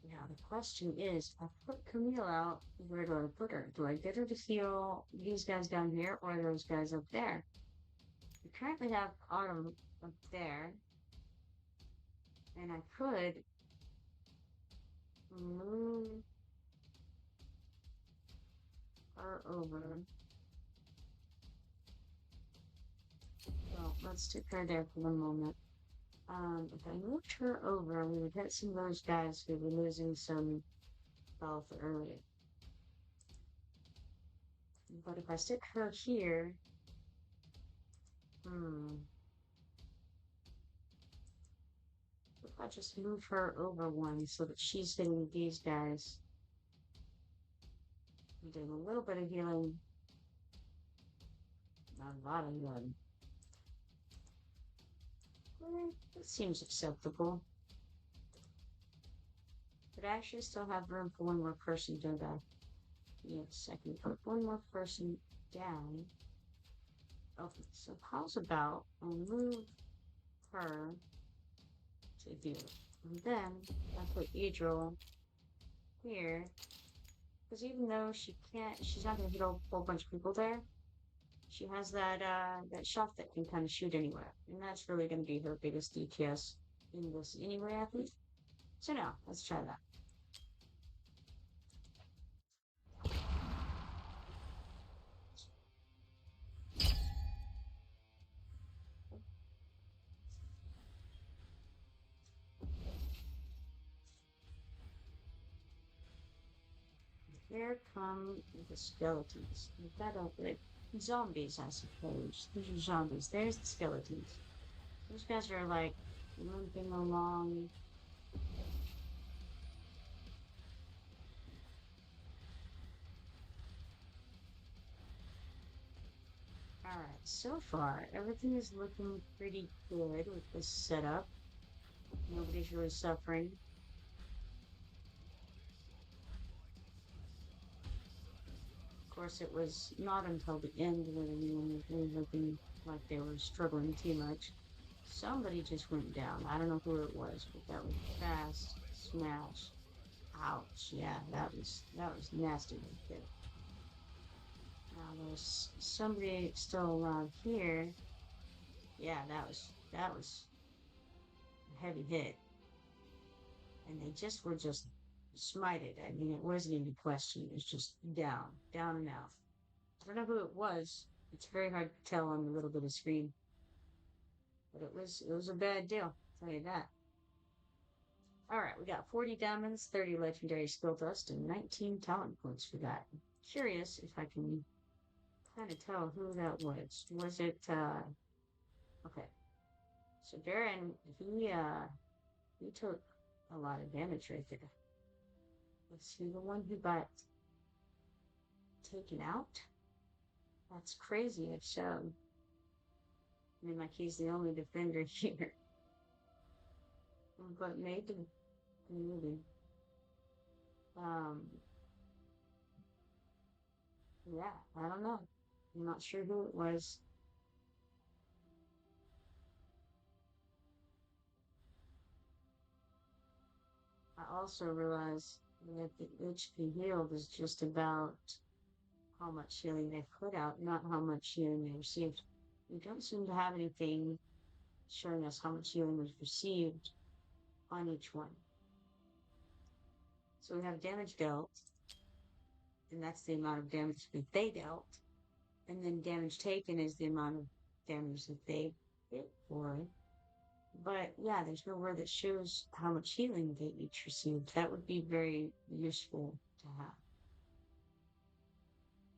Now the question is, I put Camille out, where do I put her? Do I get her to heal these guys down here or those guys up there? We currently have Autumn up there. And I could move her over. Well, let's stick her there for one moment. If I moved her over, we would hit some of those guys who were losing some health earlier. But if I stick her here, if I just move her over one so that she's hitting these guys, I'm doing a little bit of healing, not a lot of healing. That seems acceptable. But I actually still have room for one more person, don't I? Yes, I can put one more person down. Okay, so how's about I'll move her to here. And then I put Idril here. Because even though she's not gonna hit a whole bunch of people there, she has that shot that can kind of shoot anywhere. And that's really gonna be her biggest DPS in this anyway, I think. So now, let's try that. Here come the skeletons. We've got like zombies, I suppose. These are zombies. There's the skeletons. Those guys are like limping along. Alright, so far everything is looking pretty good with this setup. Nobody's really suffering. Of course, it was not until the end when anyone was really looking like they were struggling too much. Somebody just went down. I don't know who it was, but that was fast smash. Ouch! Yeah, that was nasty right there. Now there's somebody still alive here. Yeah, that was a heavy hit. and they just were just smited. I mean, it wasn't even a question. It was just down, down and out. I don't know who it was. It's very hard to tell on the little bit of screen, but it was a bad deal. I'll tell you that. All right, we got 40 diamonds, 30 legendary skill dust, and 19 talent points for that. Curious if I can kind of tell who that was. Was it okay. So Darren, he took a lot of damage right there. Was he the one who got taken out? That's crazy. It's I mean, like he's the only defender here, but maybe. Um, yeah, I don't know. I'm not sure who it was. I also realized that the HP healed is just about how much healing they put out, not how much healing they received. We don't seem to have anything showing us how much healing was received on each one. So we have damage dealt, and that's the amount of damage that they dealt. And then damage taken is the amount of damage that they hit for. But yeah, there's nowhere that shows how much healing they each received. That would be very useful to have.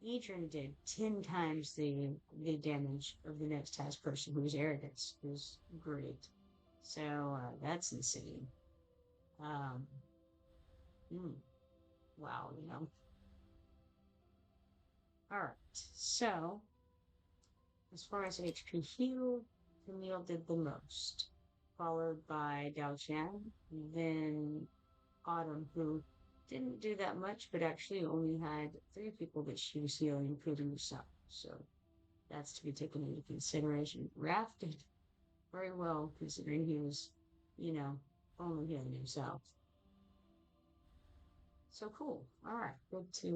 Adrian did 10 times the damage of the next task person, whose arrogance was great. So that's insane. Um, hmm, wow, you know. All right, so as far as HP healed, Camille did the most, followed by Dao Chan, then Autumn, who didn't do that much, but actually only had 3 people that she was healing, including herself. So that's to be taken into consideration. Raph did very well, considering he was, you know, only healing himself. So cool. All right, good to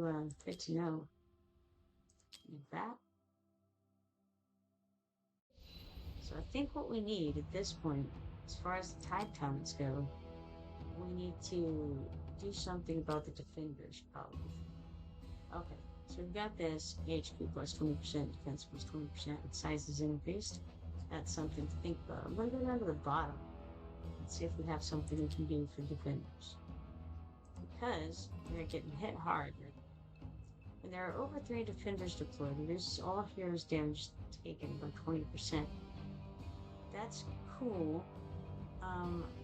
know that. So I think what we need at this point, as far as the tide talents go, we need to do something about the defenders, probably. Okay, so we've got this HP plus 20%, defense plus 20%, size is increased. That's something to think about. I'm going to go down to the bottom and see if we have something we can do for defenders. Because they're getting hit hard. When there are over 3 defenders deployed, reduces all heroes' damage taken by 20%. That's cool.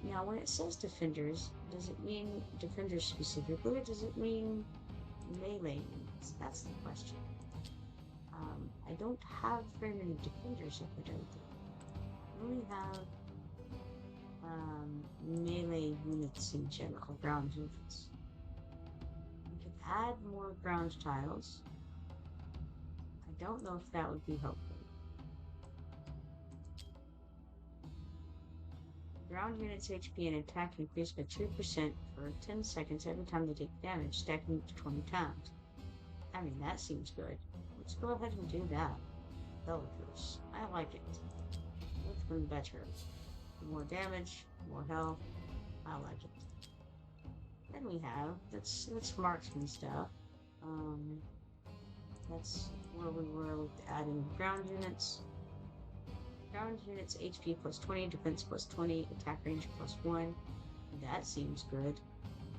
Now when it says defenders, does it mean defenders specifically, or does it mean melee units? That's the question. I don't have very many defenders if I don't think. I only have melee units in general, ground units. We could add more ground tiles. I don't know if that would be helpful. Ground units' HP and attack increase by 2% for 10 seconds every time they take damage, stacking to 20 times. I mean, that seems good. Let's go ahead and do that. Bellicose. I like it. Which one better? More damage, more health. I like it. Then we have, that's marksman stuff. That's where we were with adding ground units. Ground units HP plus 20, defense plus 20, attack range plus 1. That seems good.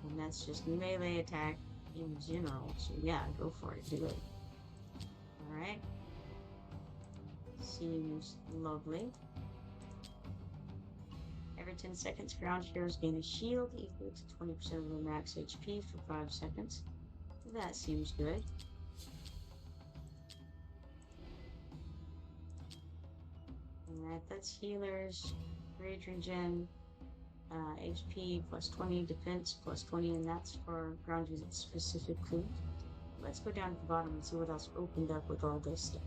And that's just melee attack in general. So yeah, go for it. Do it. Alright. Seems lovely. Every 10 seconds, ground heroes gain a shield equal to 20% of their max HP for 5 seconds. That seems good. Alright, that's healers, rage regen, HP plus 20, defense plus 20, and that's for ground units specifically. Let's go down to the bottom and see what else opened up with all this stuff.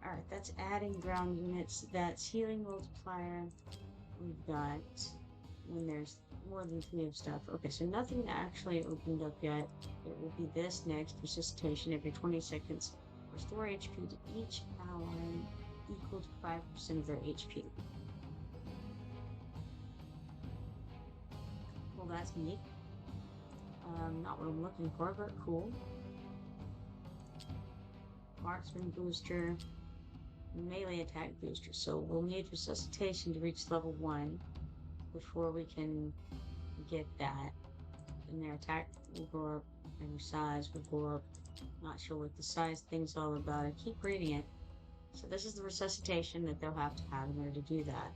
Alright, that's adding ground units. That's healing multiplier. We've got when there's more than 3 of stuff. Okay, so nothing actually opened up yet. It will be this next. Resuscitation every 20 seconds. Restore HP to each ally equal to 5% of their HP. that's neat. Not what I'm looking for, but cool. Marksman booster, melee attack booster. So we'll need resuscitation to reach level 1 before we can get that. And their attack will go up, and their size will go up. Not sure what the size thing's all about. I keep reading it. So this is the resuscitation that they'll have to have in order to do that.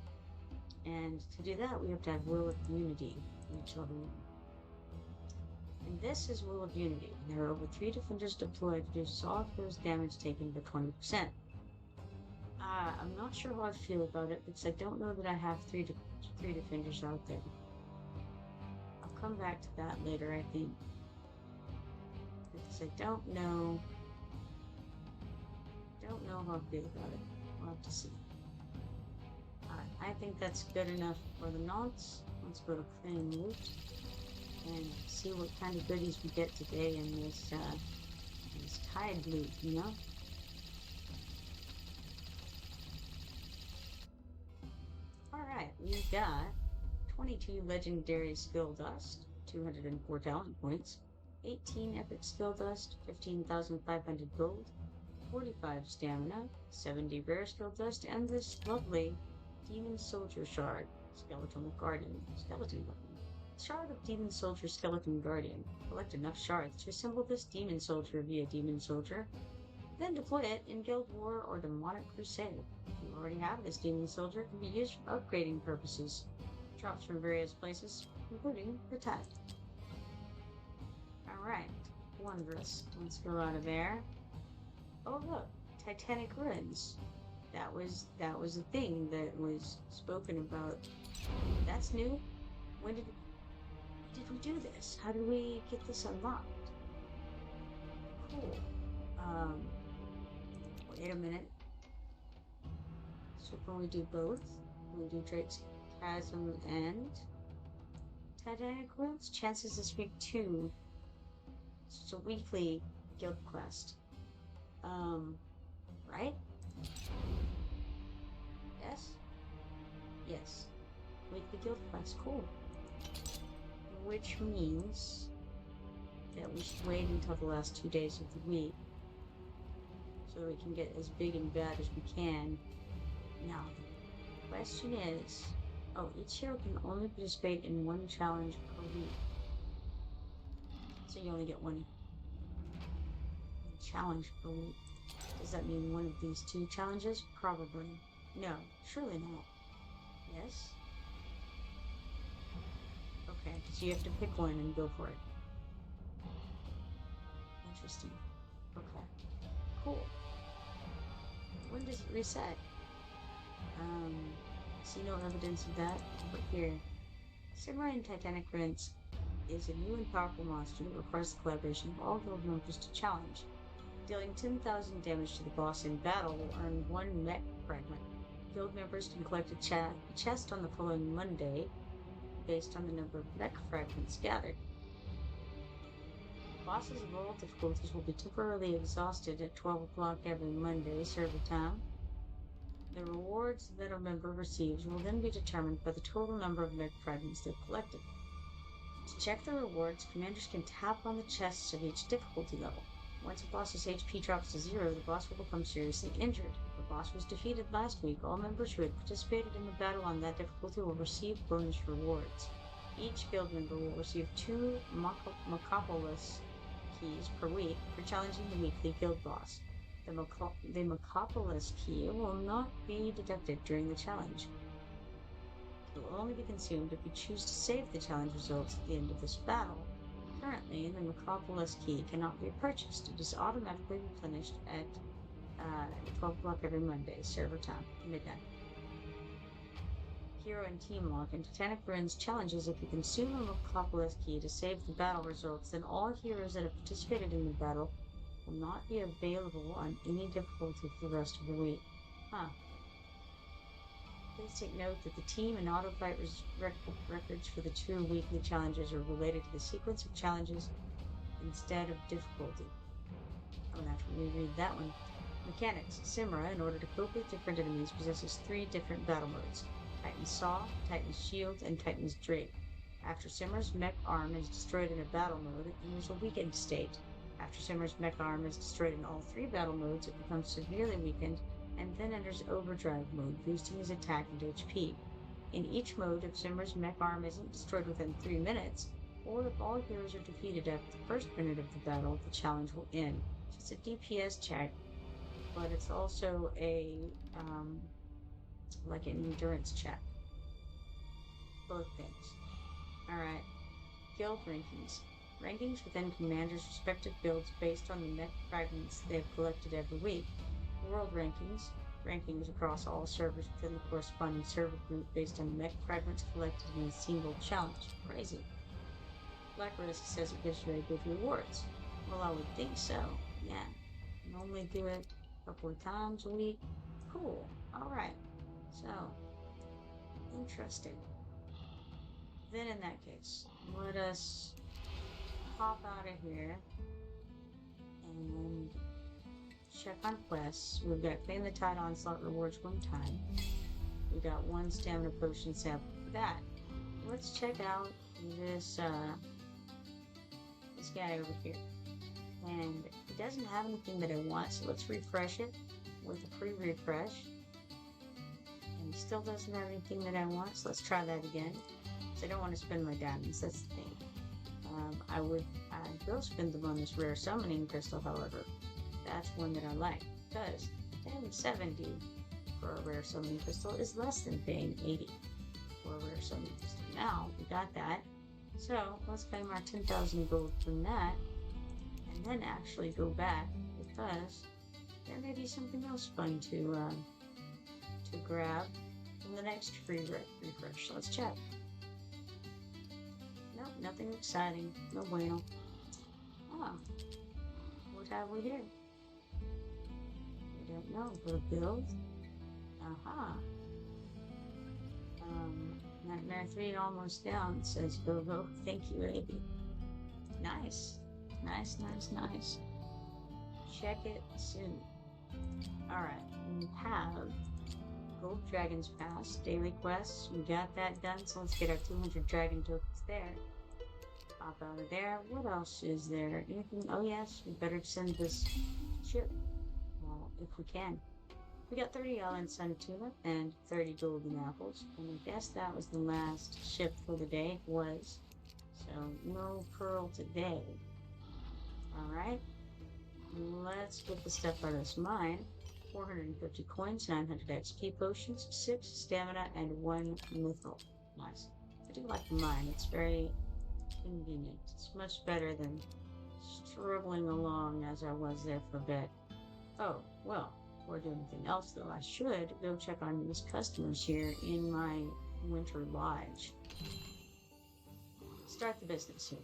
And to do that, we have to have Will of Unity, each level 1. And this is Will of Unity. There are over 3 defenders deployed to reduce all foes damage taken by 20%. I'm not sure how I feel about it because I don't know that I have three defenders out there. I'll come back to that later, I think. Because I don't know how I feel about it. We'll have to see. I think that's good enough for the nonce. Let's go to claim loot and see what kind of goodies we get today in this tide loot, you know? Alright, we've got 22 legendary skill dust, 204 talent points, 18 epic skill dust, 15,500 gold, 45 stamina, 70 rare skill dust, and this lovely Demon Soldier Shard, Skeleton Guardian, Shard of Demon Soldier Skeleton Guardian. Collect enough shards to assemble this Demon Soldier via Demon Soldier, then deploy it in Guild War or Demonic Crusade. If you already have this Demon Soldier, it can be used for upgrading purposes. Drops from various places, including the tide. Alright, wondrous. Let's go out of there. Oh look, Titanic Ruins. That was a thing that was spoken about. That's new. When did we do this? How did we get this unlocked? Cool. Wait a minute. So can we do both? Can we do Drake's Chasm and Titanic Ruins? Chances this week 2. It's a weekly guild quest. Right? Yes? Yes. Weekly guild quest, cool. Which means that we should wait until the last 2 days of the week so that we can get as big and bad as we can. Now, the question is, each hero can only participate in 1 challenge per week. So you only get one challenge per week. Does that mean one of these 2 challenges? Probably. No, surely not. Yes? Okay, so you have to pick one and go for it. Interesting. Okay. Cool. When does it reset? See no evidence of that over here. Samurai in Titanic Ruins is a new and powerful monster that requires the collaboration of all guild members to challenge. Dealing 10,000 damage to the boss in battle will earn 1 mech fragment. Guild members can collect a chest on the following Monday based on the number of mech fragments gathered. Bosses of all difficulties will be temporarily exhausted at 12 o'clock every Monday server time. The rewards that a member receives will then be determined by the total number of mech fragments they've collected. To check the rewards, commanders can tap on the chests of each difficulty level. Once a boss's HP drops to 0, the boss will become seriously injured. If the boss was defeated last week, all members who had participated in the battle on that difficulty will receive bonus rewards. Each guild member will receive 2 Macopolis keys per week for challenging the weekly guild boss. The Macopolis key will not be deducted during the challenge. It will only be consumed if you choose to save the challenge results at the end of this battle. Currently, the Macopolis key cannot be purchased. It is automatically replenished at 12 o'clock every Monday, server time, midnight. Hero and team lock in Titanic Ruins challenges: if you consume a Macopolis key to save the battle results, then all heroes that have participated in the battle will not be available on any difficulty for the rest of the week. Please take note that the team and auto fight records for the 2 weekly challenges are related to the sequence of challenges instead of difficulty. I'm going to have to reread that one. Mechanics. Samurai, in order to cope with different enemies, possesses 3 different battle modes: Titan's Saw, Titan's Shield, and Titan's Drape. After Simmer's mech arm is destroyed in a battle mode, it enters a weakened state. After Simmer's mech arm is destroyed in all 3 battle modes, it becomes severely weakened and then enters overdrive mode, boosting his attack and HP. In each mode, if Simmer's mech arm isn't destroyed within 3 minutes, or if all heroes are defeated after the first minute of the battle, the challenge will end. So it's a DPS check, but it's also a like an endurance check. Both things. Alright. Guild rankings. Rankings within commanders' respective guilds based on the mech fragments they have collected every week. World rankings. Rankings across all servers within the corresponding server group based on mech fragments collected in a single challenge. Crazy. Black Risk says it gives very good rewards. Well, I would think so. Yeah. Normally do it a couple of times a week. Cool. Alright. So, interesting. Then in that case, let us hop out of here and check on quests. We've got Claim the Tide Onslaught rewards 1 time. We got 1 stamina potion sample for that. Let's check out this guy over here. And it doesn't have anything that I want, so let's refresh it with a free refresh. And it still doesn't have anything that I want, so let's try that again. I don't want to spend my diamonds, that's the thing. I will spend them on this rare summoning crystal, however. That's one that I like, because paying 70 for a rare summoning crystal is less than paying 80 for a rare summoning crystal. Now, we got that. So, let's claim our 10,000 gold from that, and then actually go back, because there may be something else fun to grab from the next free refresh. So let's check. Nope, nothing exciting. No bueno. Oh. What have we here? I don't know. For a build? Aha. Nightmare 3 almost down, says Bobo. Thank you, Abby. Nice. Nice. Check it soon. Alright, we have Gold Dragon's Pass, daily quests. We got that done, so let's get our 200 dragon tokens there. Pop out of there. What else is there? Anything? Oh yes, we better send this ship. Well, if we can. We got 30 Allen Sun Tuna and 30 golden apples. And I guess that was the last ship for the day. It was. So, no pearl today. Alright. Let's get the stuff out of this mine. 450 coins, 900 XP potions, 6 stamina, and 1 mithril. Nice. I do like the mine. It's very convenient. It's much better than struggling along as I was there for a bit. Oh, well, before I do anything else though, I should go check on these customers here in my winter lodge. Start the business here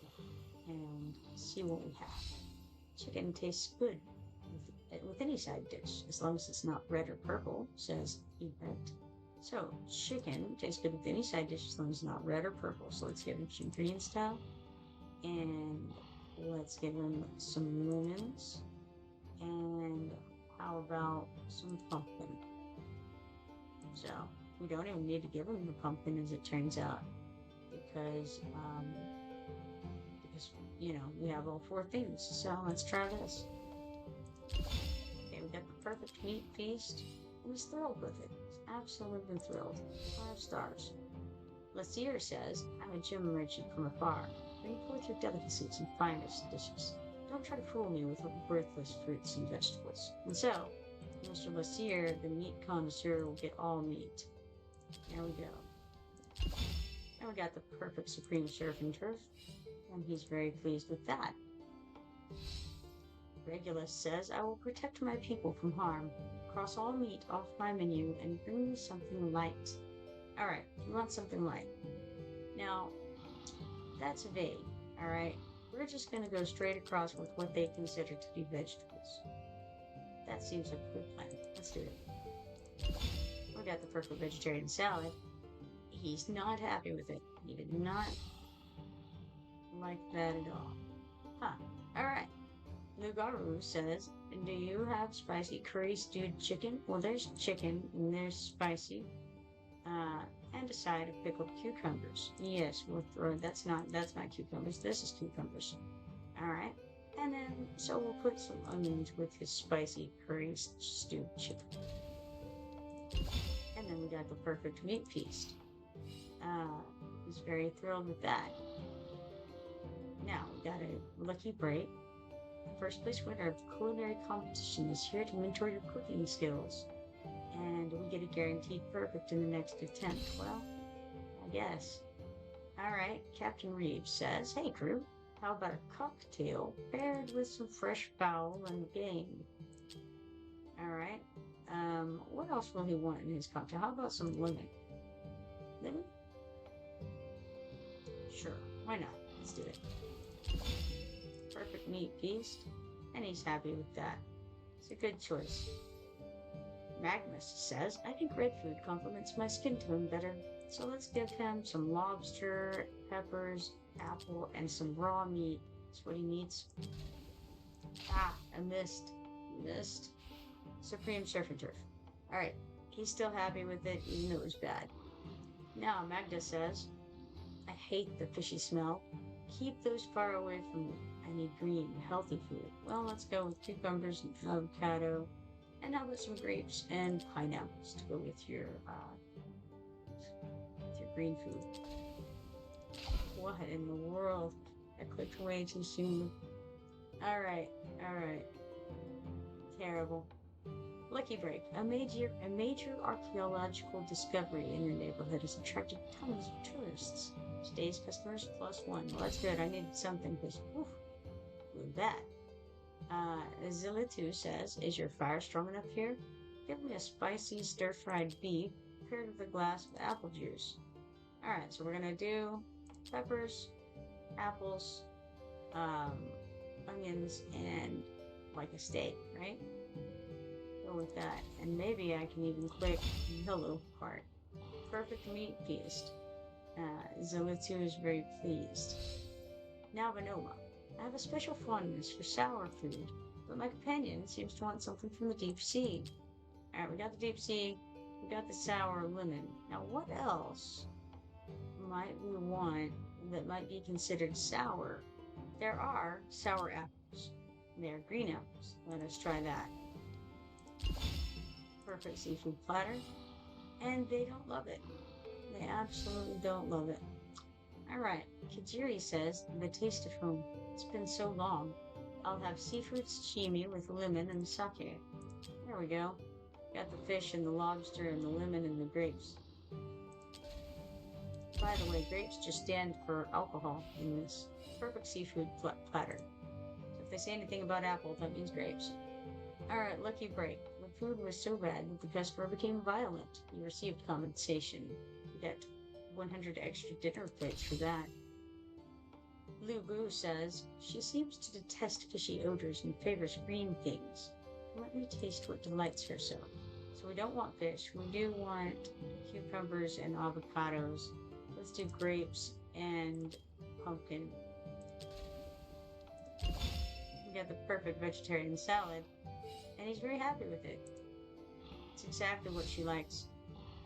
and see what we have. Chicken tastes good with any side dish, as long as it's not red or purple, says Event. So, chicken tastes good with any side dish as long as it's not red or purple. So let's give him some green stuff. And let's give him some lemons. And how about some pumpkin? So, we don't even need to give him the pumpkin, as it turns out. Because, you know, we have all 4 things. So, let's try this. Okay, we got the perfect meat feast. He was thrilled with it. Absolutely thrilled. 5 stars. Lassier says, I'm a gem merchant from afar. Bring forth your delicacies and finest dishes. Don't try to fool me with worthless fruits and vegetables. And so, Mr. Lassier, the meat connoisseur, will get all meat. There we go. And we got the perfect supreme surf and turf. And he's very pleased with that. Regulus says, I will protect my people from harm. Cross all meat off my menu and bring me something light. Alright, we want something light. Now, that's vague, alright? We're just going to go straight across with what they consider to be vegetables. That seems like a good plan. Let's do it. We got the perfect vegetarian salad. He's not happy with it. He did not like that at all. Huh. Alright. Lugaru says, do you have spicy curry stewed chicken? Well, there's chicken and there's spicy. and a side of pickled cucumbers. Yes, we'll throw that's not cucumbers. This is cucumbers. All right. And then so we'll put some onions with his spicy curry stewed chicken. And then we got the perfect meat feast. He's very thrilled with that. Now we got a lucky break. The first place winner of the culinary competition is here to mentor your cooking skills. And we get a guaranteed perfect in the next attempt. Well, I guess. Alright, Captain Reeves says, hey crew, how about a cocktail paired with some fresh fowl and game? Alright, what else will he want in his cocktail? How about some lemon? Lemon? Sure, why not? Let's do it. Perfect meat feast, and he's happy with that. It's a good choice. Magnus says, I think red food complements my skin tone better, so let's give him some lobster, peppers, apple, and some raw meat. That's what he needs. Ah, I missed. Supreme Surf and Turf. Alright, he's still happy with it, even though it was bad. Now, Magda says, I hate the fishy smell. Keep those far away from me. I need green, healthy food. Well, let's go with cucumbers and avocado. And how about some grapes and pineapples to go with your green food? What in the world? I clicked way too soon. Alright. Terrible. Lucky break. A major archaeological discovery in your neighborhood has attracted tons of tourists. Today's customers +1. Well, that's good. I needed something because, with that. Zilla2 says, is your fire strong enough here? Give me a spicy stir-fried beef paired with a glass of apple juice. Alright, so we're gonna do peppers, apples, onions, and like a steak, right? Go with that. And maybe I can even click the hello part. Perfect meat feast. Zilla2 is very pleased. Now Vanoma. I have a special fondness for sour food, but my companion seems to want something from the deep sea. Alright, we got the deep sea, we got the sour lemon. Now what else might we want that might be considered sour? There are sour apples. They're green apples. Let us try that. Perfect seafood platter. And they don't love it. They absolutely don't love it. Alright, Kajiri says, the taste of home. It's been so long. I'll have seafood sashimi with lemon and sake. There we go. Got the fish and the lobster and the lemon and the grapes. By the way, grapes just stand for alcohol in this. Perfect seafood platter. So if they say anything about apple, that means grapes. Alright, lucky break. The food was so bad that the customer became violent. You received compensation. You get 100 extra dinner plates for that. Lu Bu says, she seems to detest fishy odors and favors green things. Let me taste what delights her so. So we don't want fish. We do want cucumbers and avocados. Let's do grapes and pumpkin. We got the perfect vegetarian salad, and he's very happy with it. It's exactly what she likes.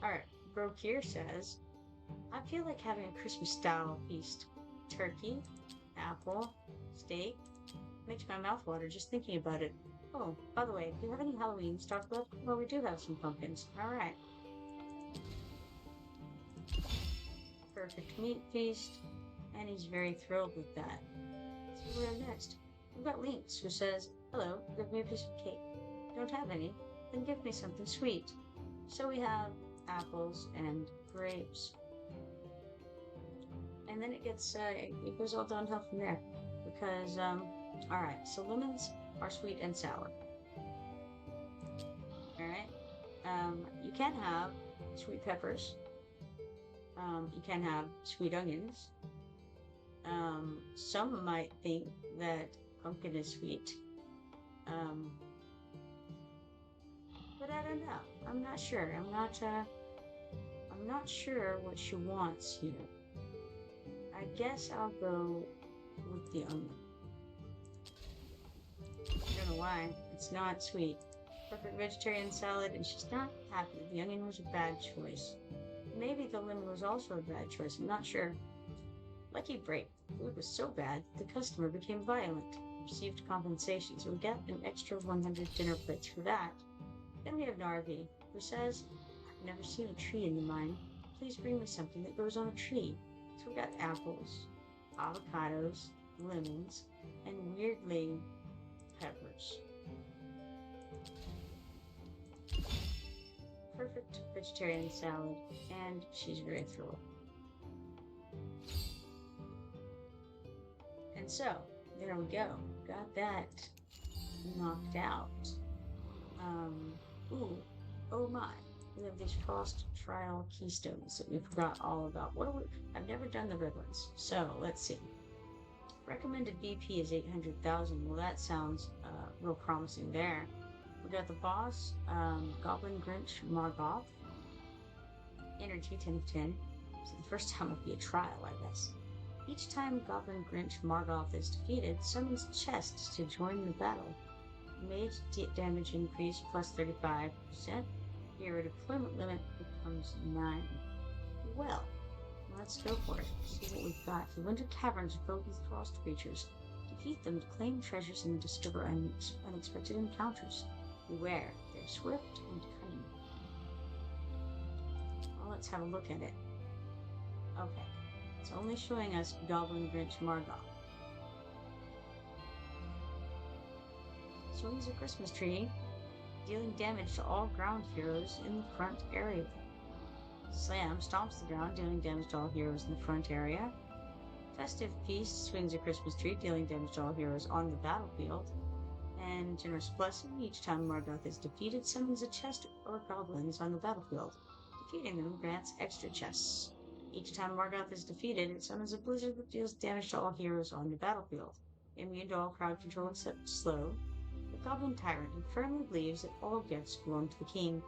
Alright, Brokir says, I feel like having a Christmas-style feast. Turkey, apple, steak. Makes my mouth water just thinking about it. Oh, by the way, do you have any Halloween stock left? Well, we do have some pumpkins. Alright. Perfect meat feast. And he's very thrilled with that. So we're next. We've got Lynx, who says, hello, give me a piece of cake. Don't have any? Then give me something sweet. So we have apples and grapes. And then it gets, it goes all downhill from there. Because, alright, so lemons are sweet and sour. Alright? You can have sweet peppers. You can have sweet onions. Some might think that pumpkin is sweet. But I don't know. I'm not sure. I'm not sure what she wants here. I guess I'll go with the onion. I don't know why. It's not sweet. Perfect vegetarian salad, and she's not happy. The onion was a bad choice. Maybe the lemon was also a bad choice, I'm not sure. Lucky break. The food was so bad, the customer became violent. Received compensation, so we got an extra 100 dinner plates for that. Then we have Narvi, who says, I've never seen a tree in the mine. Please bring me something that grows on a tree. So we got apples, avocados, lemons, and weirdly, peppers. Perfect vegetarian salad, and she's very thrilled. And so, there we go. Got that knocked out. Um, ooh, oh my. We have these frost trial keystones that we forgot all about. What are we? I've never done the red ones. So, let's see. Recommended BP is 800,000. Well, that sounds real promising there. We got the boss, Goblin Grinch Margoth. Energy 10 of 10. So the first time would be a trial, I guess. Each time Goblin Grinch Margoth is defeated, summons chests to join the battle. Mage damage increase plus 35%. Hero deployment limit becomes 9. Well, let's go for it. See what we've got. The Winter Caverns are filled with frost creatures. Defeat them to claim treasures and discover unexpected encounters. Beware, they're swift and cunning. Well, let's have a look at it. Okay. It's only showing us Goblin Grinch Margoth. Swings a Christmas tree, dealing damage to all ground heroes in the front area. Slam stomps the ground, dealing damage to all heroes in the front area. Festive Feast swings a Christmas tree, dealing damage to all heroes on the battlefield. And Generous Blessing, each time Margoth is defeated, summons a chest or goblins on the battlefield. Defeating them grants extra chests. Each time Margoth is defeated, it summons a blizzard that deals damage to all heroes on the battlefield. Immune to all crowd control except slow. The Goblin Tyrant firmly believes that all gifts belong to the king.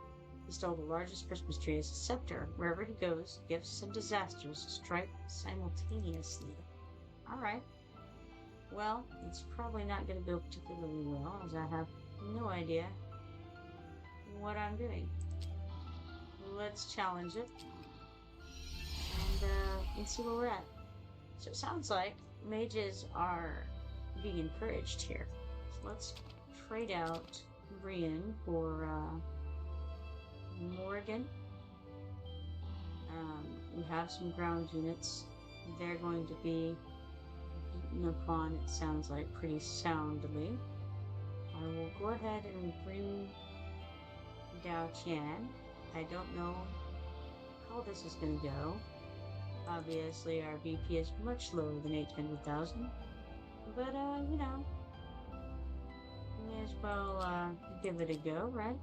He stole the largest Christmas tree as a scepter. Wherever he goes, gifts and disasters strike simultaneously. Alright. Well, it's probably not going to go particularly well, as I have no idea what I'm doing. Let's challenge it. And see where we're at. So it sounds like mages are being encouraged here. So let's trade out Brian for Morgan. We have some ground units. They're going to be beaten upon, it sounds like, pretty soundly. I will go ahead and bring Dao Qian. I don't know how this is going to go. Obviously, our BP is much lower than 800,000. But, you know, may as well give it a go, right?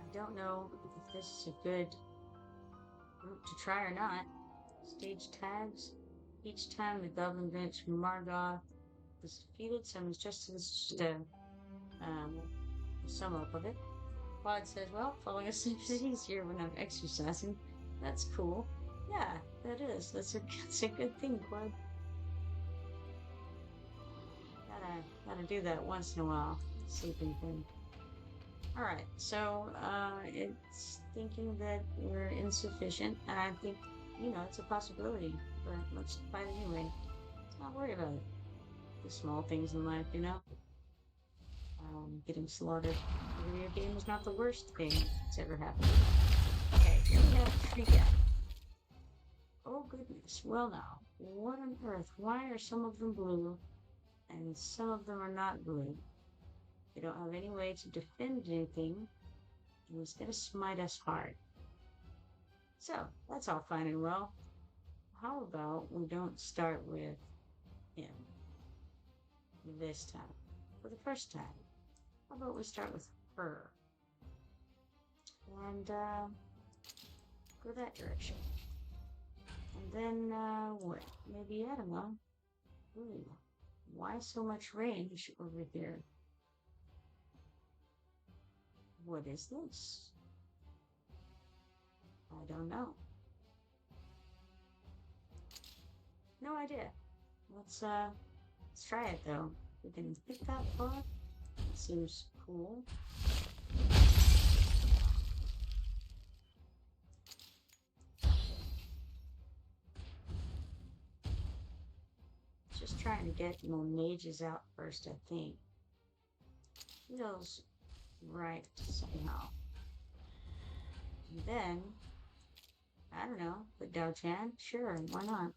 I don't know if this is a good route to try or not. Stage tags. Each time the Goblin Grinch Margoth is defeated, summons just to sum up of it. Quad says, well, falling asleep is easier when I'm exercising. That's cool. Yeah, that is. That's a good thing, Quad. Gotta do that once in a while. Sleeping thing. Alright, so it's thinking that we're insufficient, and I think, you know, it's a possibility, but let's fight it anyway. Let's not worry about it. The small things in life, you know? Getting slaughtered in a video game is not the worst thing that's ever happened. Okay, here we have Tree Guy. Oh goodness, well now, what on earth? Why are some of them blue and some of them are not blue? They don't have any way to defend anything, and he's gonna smite us hard. So, that's all fine and well. How about we don't start with him this time, for the first time? How about we start with her? And, go that direction. And then, what? Maybe, I don't know. Ooh, why so much range over here? What is this? I don't know. No idea. Let's try it though. We can pick that part. It seems Cool. Just trying to get more mages out first, I think. Feels right somehow. And then, I don't know, put Dao Chan? Sure, why not?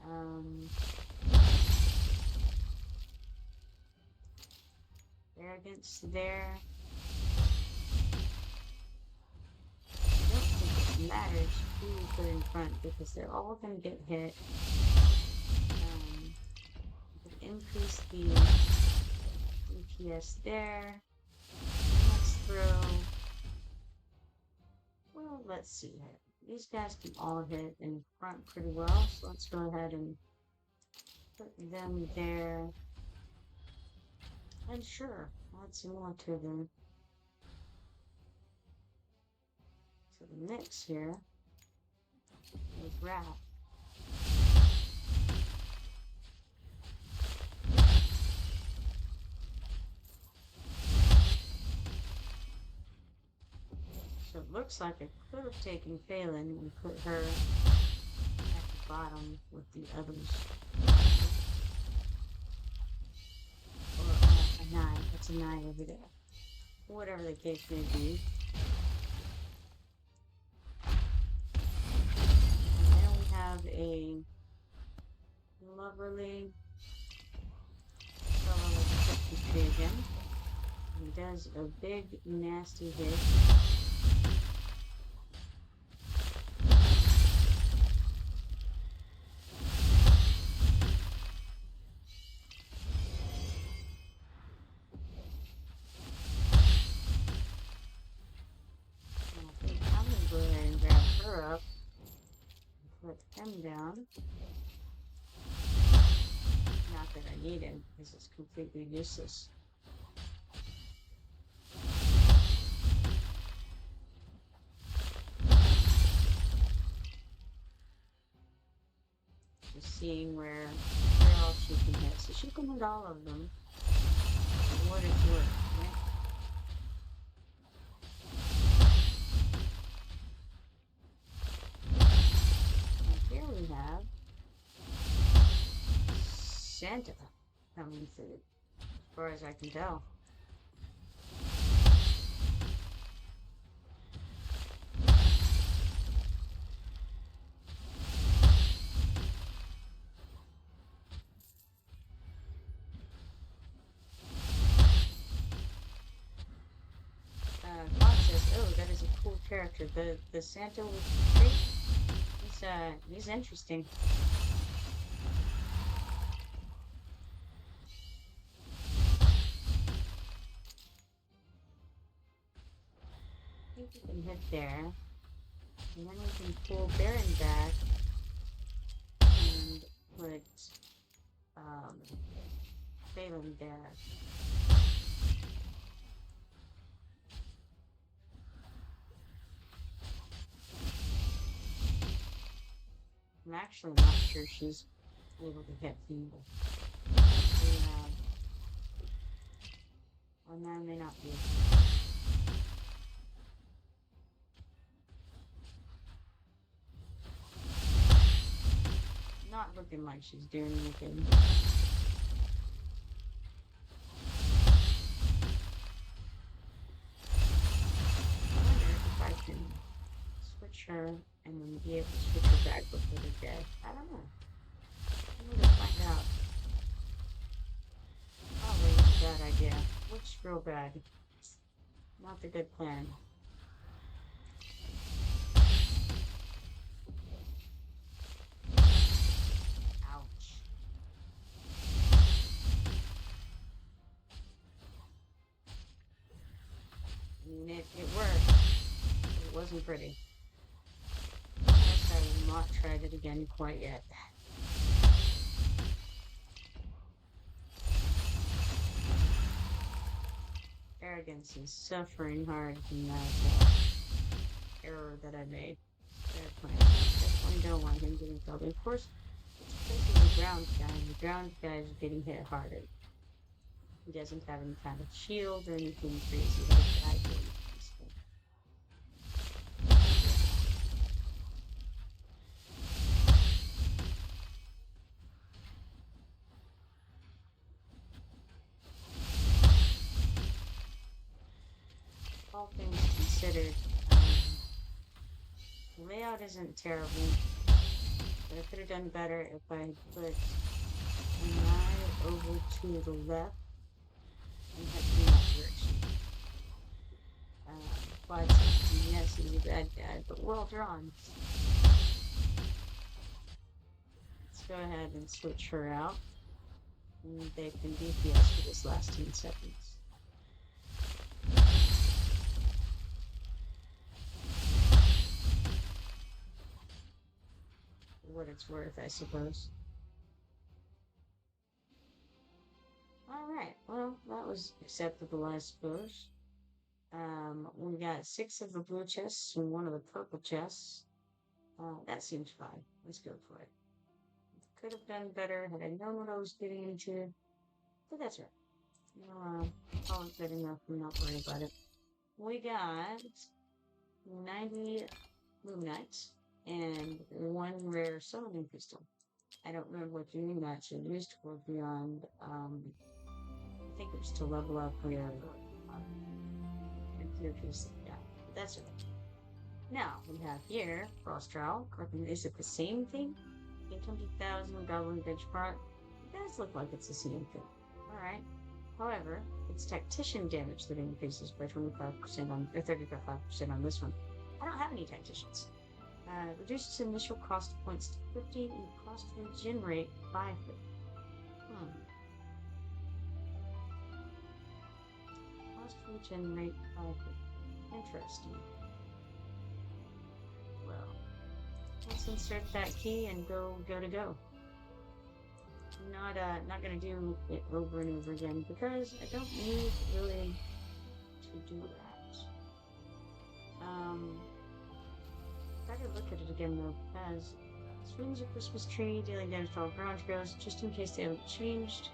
Um, Arrogance there. I don't think it matters who we put in front because they're all going to get hit. Increase the DPS there. Let's throw. Well, let's see here. These guys can all hit in front pretty well, so let's go ahead and put them there. And sure, add some more to them. So the mix here is Wrath. So it looks like I could have taken Phelan and put her at the bottom with the others. Or a 9. That's a 9 over there. Whatever the case may be. And then we have a lovely fellow with a 50 again. He does a big, nasty hit. Go ahead and grab her up and put him down. Not that I need him, because it's completely useless. Just seeing where else she can hit. So she can hit all of them. And what it's worth, right? Here we have Santa coming through, as far as I can tell. Fox says, "Oh, that is a cool character. The Santa with the tree. He's interesting." I think we can hit there. And then we can pull Baron back and put Phelan there. I'm actually not sure she's able to hit people. Well, no, may not be. Not looking like she's doing anything. I wonder if I can switch her and then be able to switch her back before they're dead. I don't know. I'm gonna find out. Probably not a bad idea. Looks real bad. Not the good plan. Ouch. I mean, it worked. But it wasn't pretty. I guess I will not try it again quite yet. Arrogance is suffering hard from that error that I made. Bad plan. Definitely don't want him getting killed. Of course, it's because he's a ground guy, and the ground guys are getting hit harder. He doesn't have any kind of shield or anything crazy like that. All things considered, the layout isn't terrible, but I could have done better if I had put an eye over to the left and had in that direction. But yes, he's a bad guy, but well drawn. Let's go ahead and switch her out. And they can DPS for this last 10 seconds. For what it's worth, I suppose. Alright, well, that was acceptable, I suppose. We got 6 of the blue chests and 1 of the purple chests. That seems fine. Let's go for it. Could have done better had I known what I was getting into, but that's right. All good enough. I'm not worried about it. We got 90 Luminites and 1 rare summoning pistol. I don't remember what the Luminites are used for beyond, I think it was to level up your piece. Yeah, but that's it. Now, we have here, Frost Trowel. Is it the same thing? 800,000 Goblin Benchmark. It does look like it's the same thing. Alright. However, it's tactician damage that increases by 25% on, or 35% on this one. I don't have any tacticians. Reduces initial cost points to 50 and cost to regenerate by 50. Cost to regenerate by 50. Interesting. Well, let's insert that key and go. Not gonna do it over and over again because I don't need really to do that. Gotta look at it again though, because swings a Christmas tree, dealing damage to all ground grows, just in case they haven't changed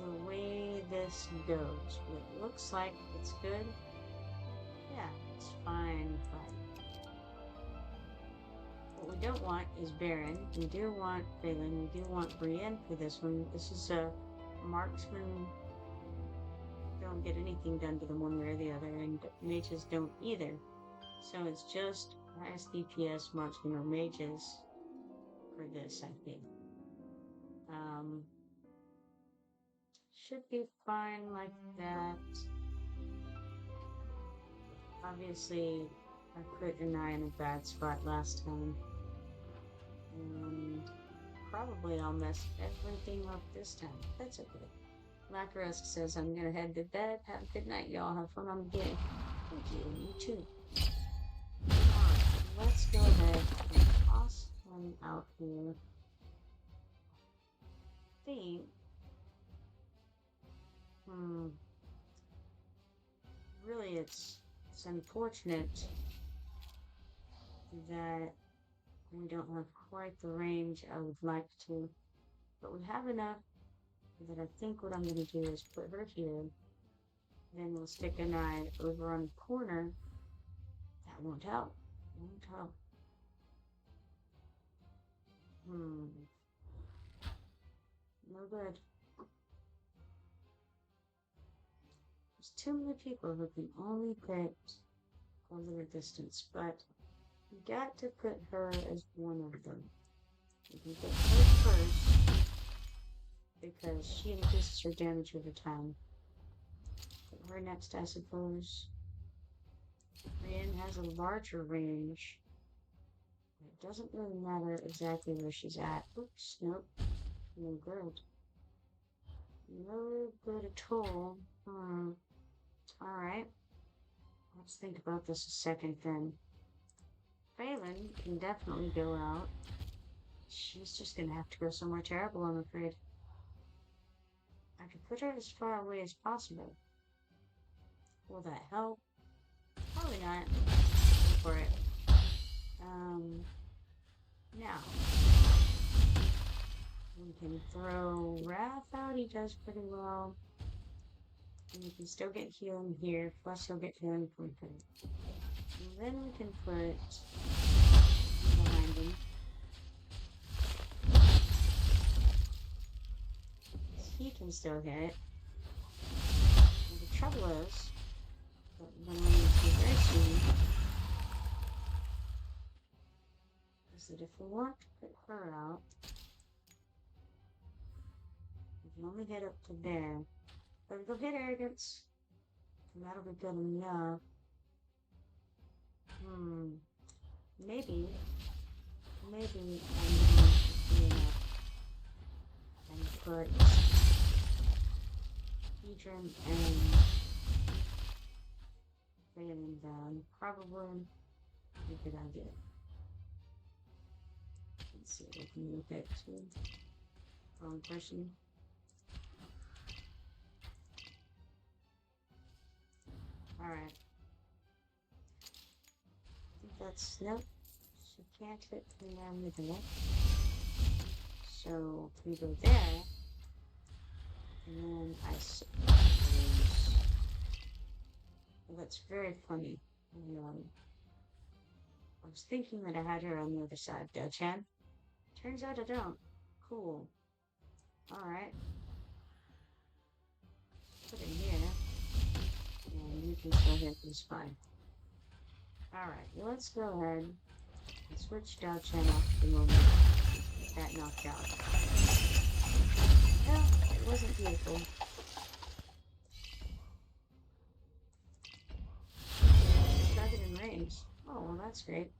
the way this goes. It looks like it's good. Yeah, it's fine. What we don't want is Baron. We do want Phelan. We do want Brienne for this one. This is a marksman. Don't get anything done to them one way or the other, and mages don't either. So it's just highest DPS marksman or mages for this, I think. Should be fine like that. Obviously, I put an eye in a bad spot last time. And probably I'll mess everything up this time. That's okay. Macarosk says I'm gonna head to bed. Have a good night, y'all. Have fun on the game. Thank you. You too. Alright, let's go ahead and toss him out here. I think. Really, it's unfortunate that we don't have quite the range I would like to, but we have enough that I think what I'm going to do is put her here, then we'll stick an eye over on the corner. That won't help. No good. There's too many people who can only pick over distance, but you got to put her as one of them. You can put her first because she increases her damage over time. Put her next, I suppose. Brienne has a larger range. It doesn't really matter exactly where she's at. Oops, nope. No good. No good at all. Alright. Let's think about this a second then. Phelan can definitely go out. She's just gonna have to go somewhere terrible, I'm afraid. I could put her as far away as possible. Will that help? Probably not. Go for it. Now. We can throw Wrath out, he does pretty well. And you can still get healing here, plus you'll get healing from him. And then we can put behind him. He can still hit. And the trouble is, that what I'm going to do very soon is that if we want to put her out, we can only hit up to there. But we'll hit arrogance, and that'll be good enough. Maybe I need to be enough and put Hedron and Phantom down. Probably a good idea. Let's see if I can move that to wrong person. Alright. I think that's nope. She can't hit me down the middle. So we go there. And then I suppose that's very funny. I was thinking that I had her on the other side of Dachan. Turns out I don't. Cool. Alright. Put it here. And you can still hit this fine. Alright, let's go ahead and switch Dachan off at the moment. That knocked out. Well, it wasn't beautiful. Target in range. Oh, well, that's great.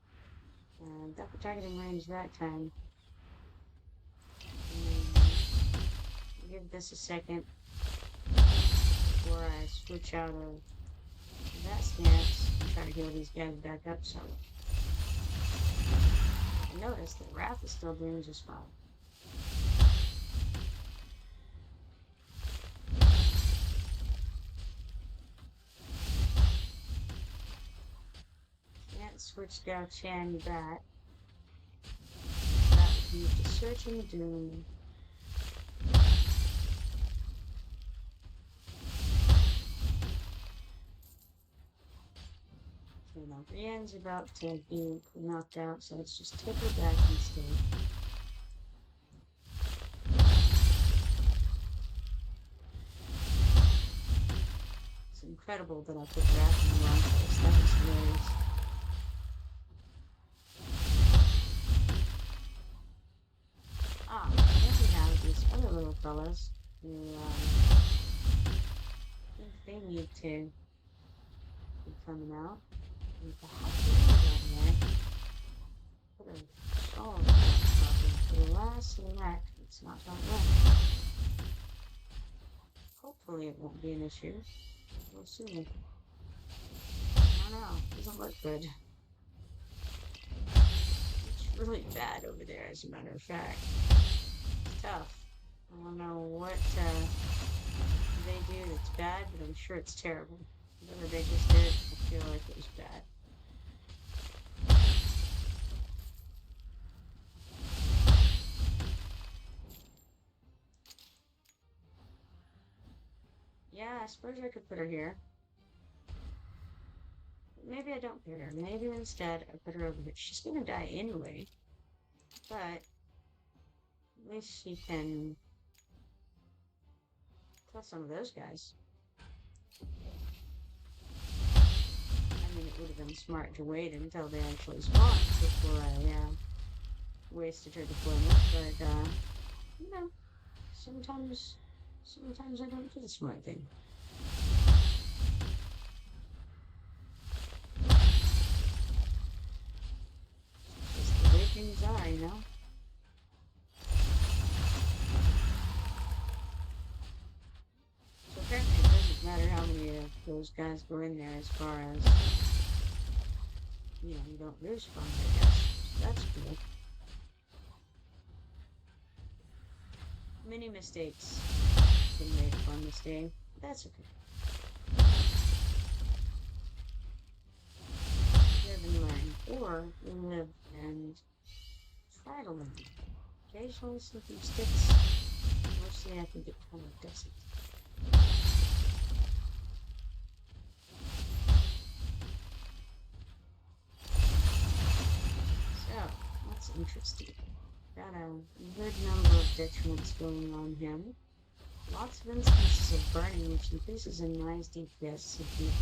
Got the target in range that time. Give this a second before I switch out of that stance and try to heal these guys back up some. I noticed that Wrath is still doing just fine. Can't switch Dachan back. That would be the Searching Doom. Okay, now Brienne's about to be knocked out, so let's just take her back instead. It's incredible that I put Wrath in the wrong place. That was hilarious. Ah, then we have these other little fellas who, I think they need to be coming out. With the down there. Put a solid problem for the last select. It's not that well. Hopefully it won't be an issue. We'll see. I don't know. Doesn't look good. It's really bad over there, as a matter of fact. It's tough. I don't know what they do that's bad, but I'm sure it's terrible. Whatever they just did, I feel like it was bad. Yeah, I suppose I could put her here. But maybe I don't put her. Maybe instead I put her over here. She's gonna die anyway. But at least she can kill some of those guys. I mean, it would have been smart to wait until they actually spawned before I wasted her deployment. But you know, sometimes I don't do the smart thing. It's just the way things are, you know? So apparently it doesn't matter how many of those guys go in there as far as, you know, you don't lose funds, I guess. So that's cool. Many mistakes been made on this day. That's okay. Live and learn. Or live and try to learn. Occasionally something sticks. Mostly I think it kind of doesn't. Interesting. Got a good number of detriments going on him. Lots of instances of burning, which increases in nice DPS significantly.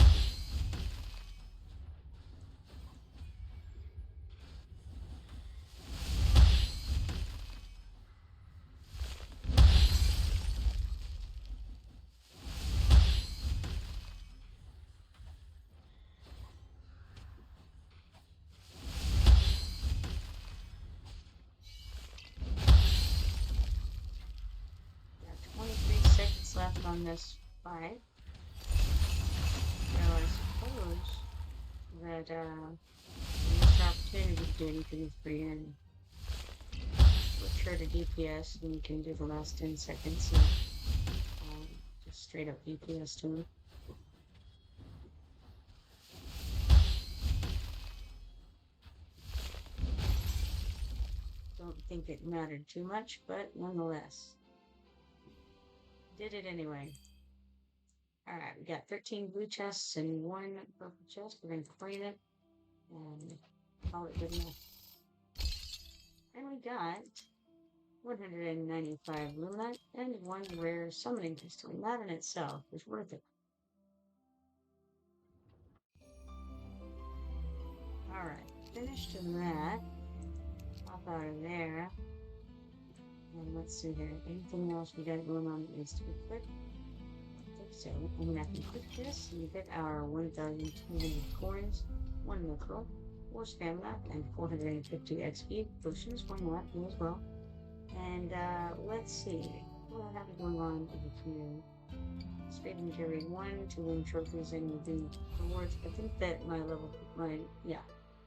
Got 23 seconds left on this fight. So I suppose that missed opportunity to do anything for you and switch her to DPS and you can do the last 10 seconds and just straight up DPS to him. Don't think it mattered too much, but nonetheless, did it anyway. Alright, we got 13 blue chests and 1 purple chest. We're going to clean it and call it good enough. And we got 195 luminite and 1 rare summoning pistol. And that in itself is worth it. Alright, finished that. Pop out of there. And let's see here. Anything else we got going on that needs to be quick? I think so. I'm gonna have to click this and get our 1,200 coins, 1 mithril, 4 stamina, and 450 XP potions, 1 left as well. And let's see. What I have going on over here? Speed and carry 1 to win trophies and do rewards. I think that my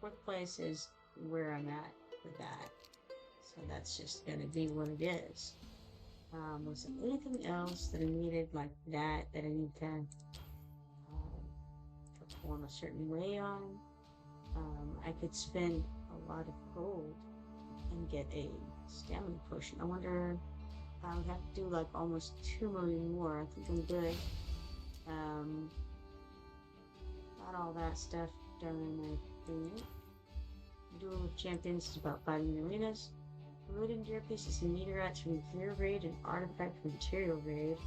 4th place is where I'm at with that. So that's just gonna be what it is. Was there anything else that I needed like that I need to perform a certain way on? I could spend a lot of gold and get a stamina potion. I wonder if I would have to do like almost 2 million more. I think I'm good. Got all that stuff done, I think. Duel with Champions is about fighting in arenas. Looting gear pieces and meteorites from gear raid and artifact material raid.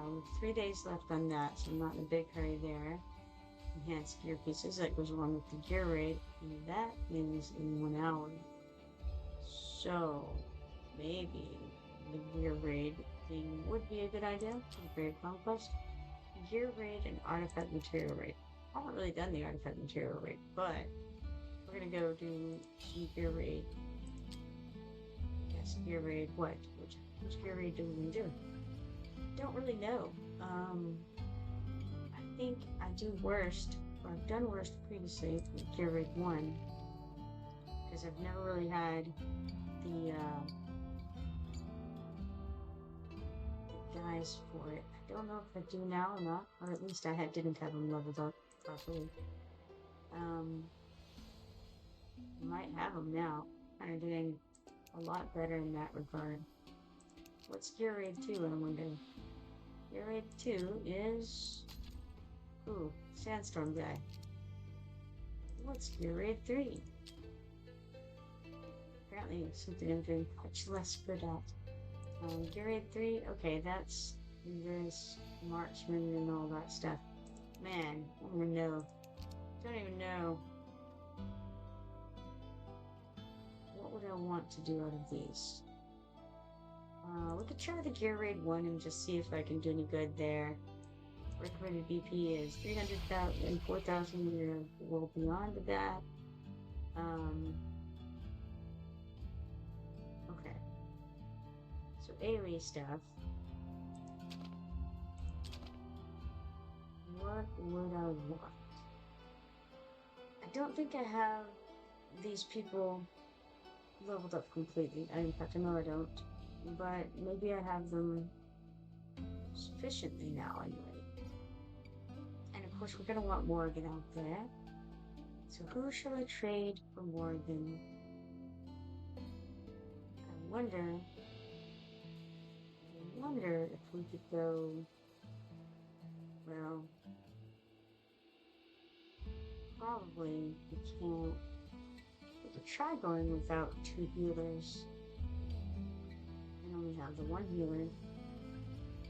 With 3 days left on that, so I'm not in a big hurry there. Enhanced gear pieces, that goes along with the gear raid, and that ends in 1 hour. So, maybe the gear raid thing would be a good idea. Upgrade conquest. Gear raid and artifact material raid. I haven't really done the artifact material raid, but we're gonna go do some gear raid. Yes, gear raid. What? Which gear raid do we do? Don't really know. I think I do worst, or I've done worst previously with gear raid 1, because I've never really had the guys for it. I don't know if I do now or not, or at least I didn't have them leveled up properly. Might have them now. Kind of doing a lot better in that regard. What's gear raid 2, I wonder? Gear raid 2 is... Ooh, sandstorm guy. What's gear raid 3? Apparently something I'm doing much less good at. Gear raid 3, okay, that's this marksman and all that stuff. Man, I don't even know. Don't even know. What would I want to do out of these? We could try the gear raid 1 and just see if I can do any good there. Recommended BP is 300,000 and 4,000. We're well beyond that. Okay. So AoE stuff. What would I want? I don't think I have these people leveled up completely. In fact, I know I don't. But maybe I have them sufficiently now anyway. And of course, we're going to want Morgan out there. So who shall I trade for Morgan? I wonder if we could go, well, probably we can't. We could try going without two healers. I only have the one healer.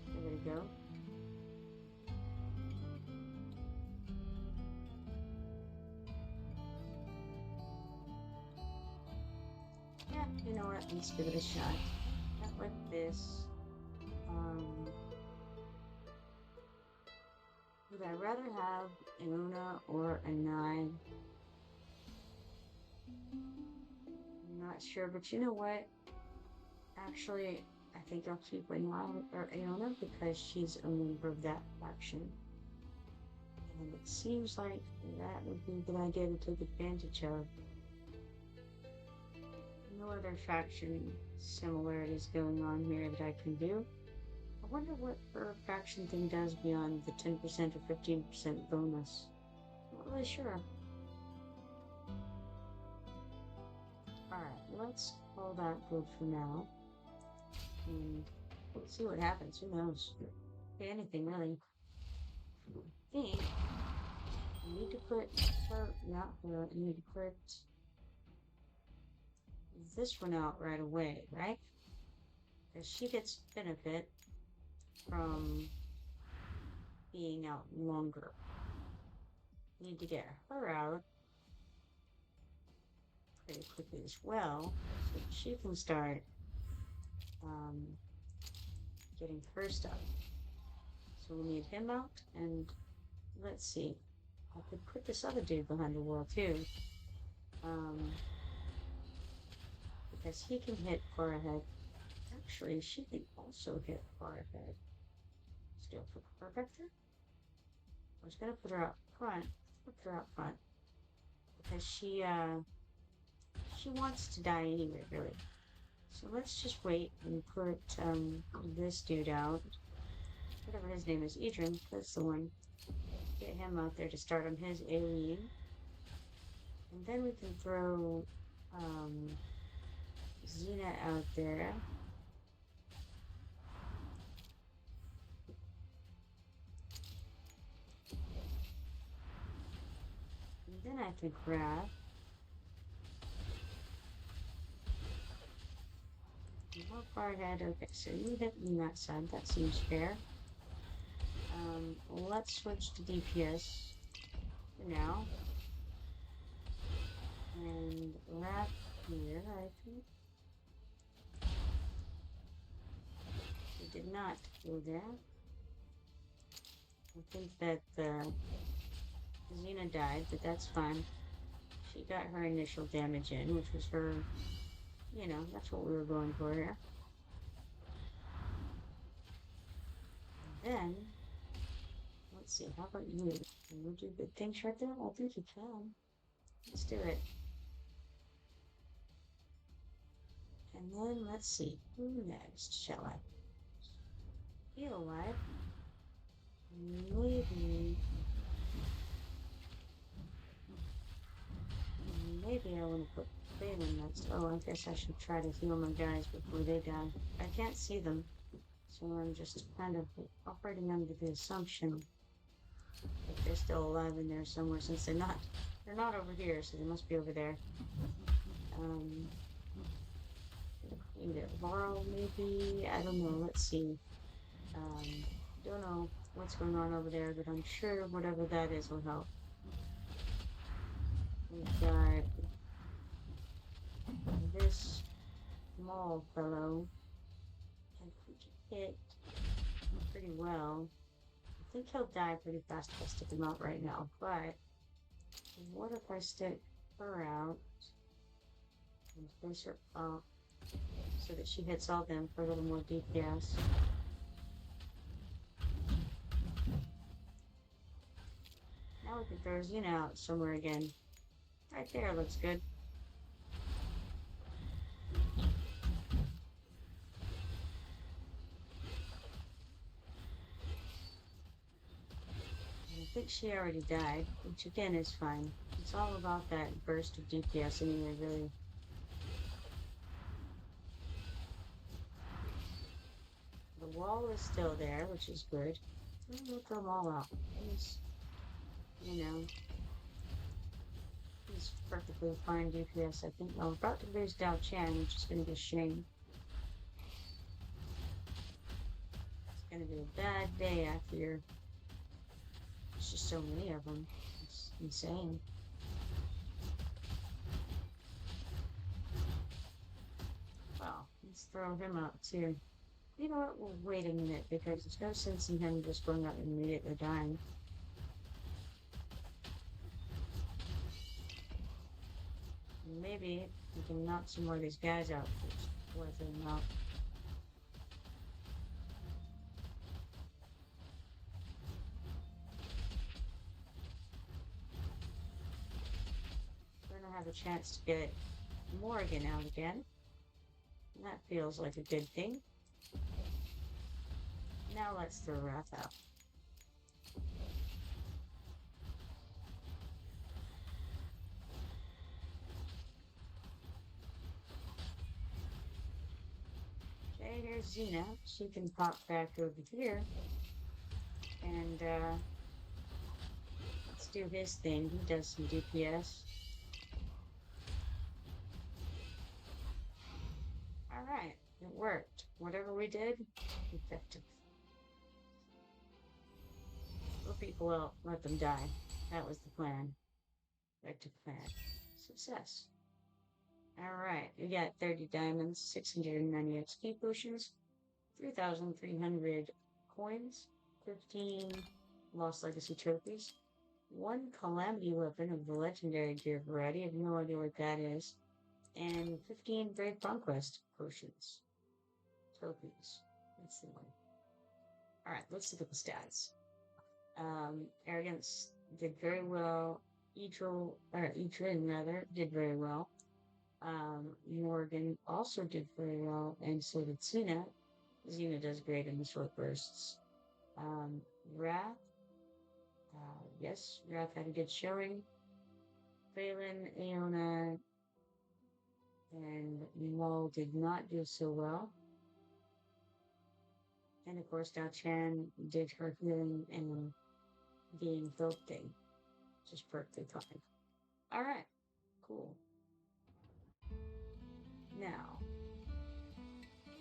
Give it a go. Yeah, you know what? Let's give it a shot. Not like this. Would I rather have an Una or a 9? I'm not sure, but you know what? Actually, I think I'll keep a 9 or Iona because she's a member of that faction. And it seems like that would be a good idea to take advantage of. No other faction similarities going on here that I can do. I wonder what her faction thing does beyond the 10% or 15% bonus. Not really sure. Alright, let's call that good for now. And see what happens. Who knows? Okay, anything really. I think I need to put her, not her, I need to put this one out right away, right? Because she gets benefit from being out longer. Need to get her out pretty quickly as well, so she can start getting her stuff. So we'll need him out, and let's see. I could put this other dude behind the wall too, because he can hit far ahead. Actually, she can also hit far ahead. Let's do it for Perfector. I was gonna put her out front. Put her out front because she wants to die anyway, really. So let's just wait and put this dude out. Whatever his name is, Idrin, that's the one. Get him out there to start on his AoE. And then we can throw Xena out there. And then I can grab more far ahead. Okay, so you hit me that side. That seems fair. Let's switch to DPS for now. And wrap here, I think. It did not go there. I think that Xena died, but that's fine. She got her initial damage in, which was her, you know, that's what we were going for here. And then, let's see, how about you? Can you do good things right there? I think you can. Let's do it. And then, let's see, who next shall I feel like? Maybe I want to put Phelan next. Oh, I guess I should try to heal my guys before they die. I can't see them, so I'm just kind of operating under the assumption that they're still alive in there somewhere, since they're not over here, so they must be over there. Either Varl, maybe, I don't know, let's see. Don't know what's going on over there, but I'm sure whatever that is will help. We've got this small fellow. I think he hit pretty well. I think he'll die pretty fast if I stick him out right now, but what if I stick her out and place her up so that she hits all them for a little more DPS? Now we can throw Xena out somewhere again. Right there looks good. I think she already died, which again is fine. It's all about that burst of DPS anyway, really. The wall is still there, which is good. I'm gonna throw them all out. Just, you know, He's perfectly fine DPS. I think I'm about to lose Dao Chan, which is going to be a shame. It's going to be a bad day after you're... There's just so many of them. It's insane. Well, let's throw him out too. You know what? We'll wait a minute because there's no sense in him just going out and immediately dying. Maybe we can knock some more of these guys out first. Worth them out. We're gonna have a chance to get Morgan out again. And that feels like a good thing. Now let's throw Wrath out. Okay, here's Xena. She can pop back over here. And let's do his thing. He does some DPS. Alright, it worked. Whatever we did, effective. Let people out, let them die. That was the plan. Effective plan. Success. Alright, we got 30 diamonds, 690 XP potions, 3,300 coins, 15 Lost Legacy trophies, 1 Calamity weapon of the legendary gear variety, I have no idea what that is, and 15 Brave Conquest potions. Trophies. That's the one. Alright, let's look at the stats. Arrogance did very well. Etrin rather, did very well. Morgan also did very well, and so did Xena. Xena does great in the short bursts. Wrath, yes, Wrath had a good showing. Phelan, Aona, and Maul did not do so well. And of course, Dao Chan did her healing and being filthy. Just perfectly fine. Alright, cool. Now,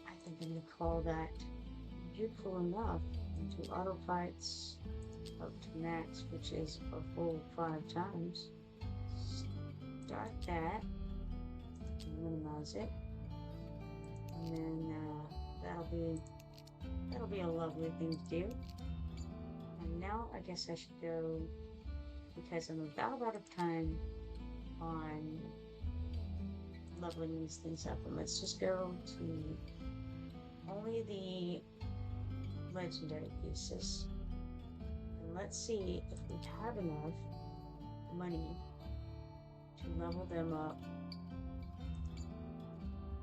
I think I'm going to call that beautiful enough into auto fights up to max, which is a full 5 times. Start that, minimize it, and then that'll be a lovely thing to do. And now I guess I should go, because I'm about out of time on leveling these things up, and let's just go to only the legendary pieces, and let's see if we have enough money to level them up.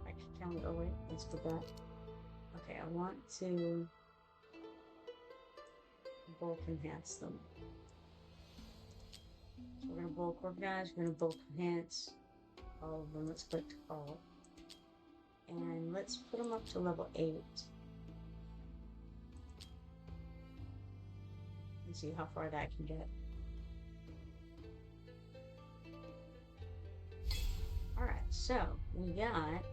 Actually, oh wait, let's go back. Okay, I want to bulk enhance them. So we're gonna bulk organize, we're gonna bulk enhance all of them. Let's click all. And let's put them up to level 8. And see how far that can get. Alright, so we got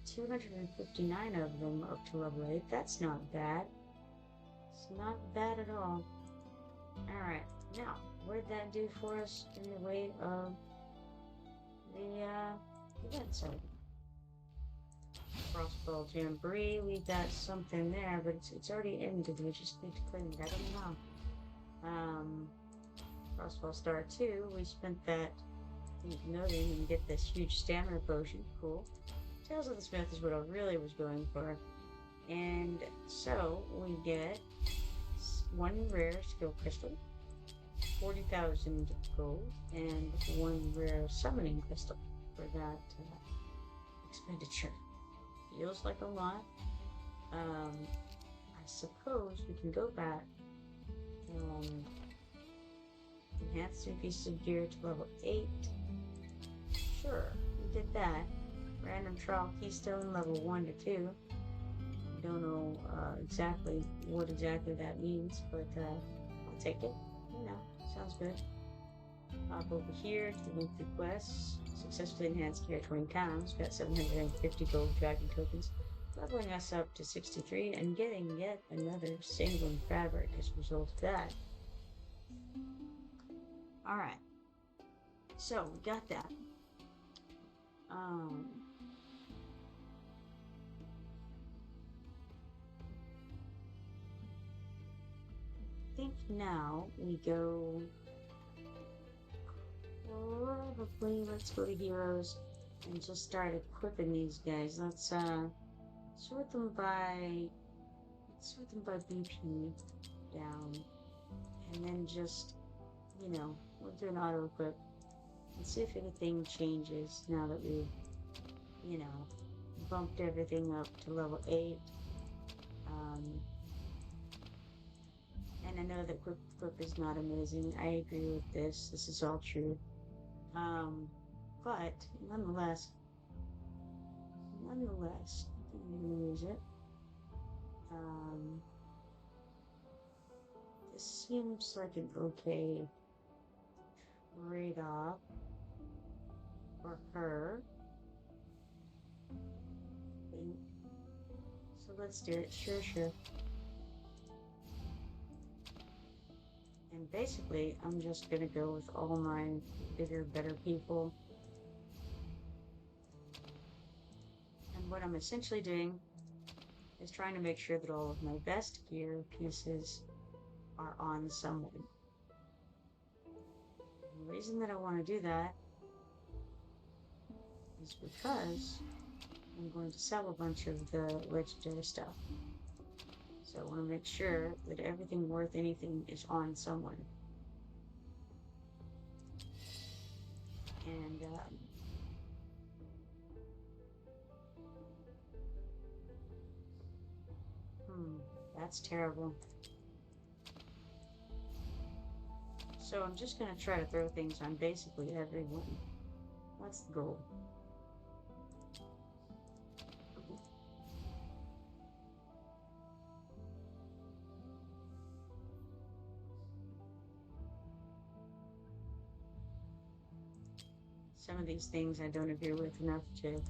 259 of them up to level 8. That's not bad. It's not bad at all. Alright, now, what did that do for us in the way of the event zone? Crossbow Jamboree, we got something there, but it's already ended. We just need to clean it. I don't know. Crossbow Star 2, we spent that noting and get this huge stamina potion. Cool. Tales of the Smith is what I really was going for. And so we get 1 rare skill crystal, 40,000 gold, and 1 rare summoning crystal for that expenditure. Feels like a lot. I suppose we can go back and enhance 3 pieces of gear to level 8. Sure, we did that. Random trial keystone level 1 to 2. Don't know exactly what exactly that means, but I'll take it. You know, sounds good. Hop over here to the weekly quests. Successfully enhanced gear 20 times. Got 750 gold dragon tokens. Leveling us up to 63 and getting yet another sanguine fabric as a result of that. Alright. So, we got that. I think now we go... Probably let's go to heroes and just start equipping these guys. Let's sort them by BP down, and then just, you know, we'll do an auto equip and see if anything changes now that we've, you know, bumped everything up to level 8. And I know that quick equip is not amazing. I agree with this. This is all true. But nonetheless, I'm gonna use it. This seems like an okay trade-off for her. So let's do it. Sure. And basically, I'm just gonna go with all my bigger, better people. And what I'm essentially doing is trying to make sure that all of my best gear pieces are on someone. And the reason that I want to do that is because I'm going to sell a bunch of the legendary stuff. So I want to make sure that everything worth anything is on someone. And that's terrible. So I'm just going to try to throw things on basically everyone. That's the goal. Some of these things I don't agree with enough to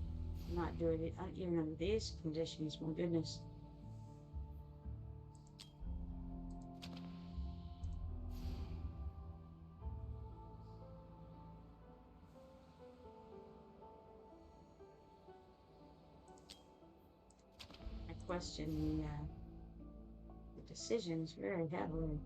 not do it even under these conditions. My goodness. I question the decisions very heavily.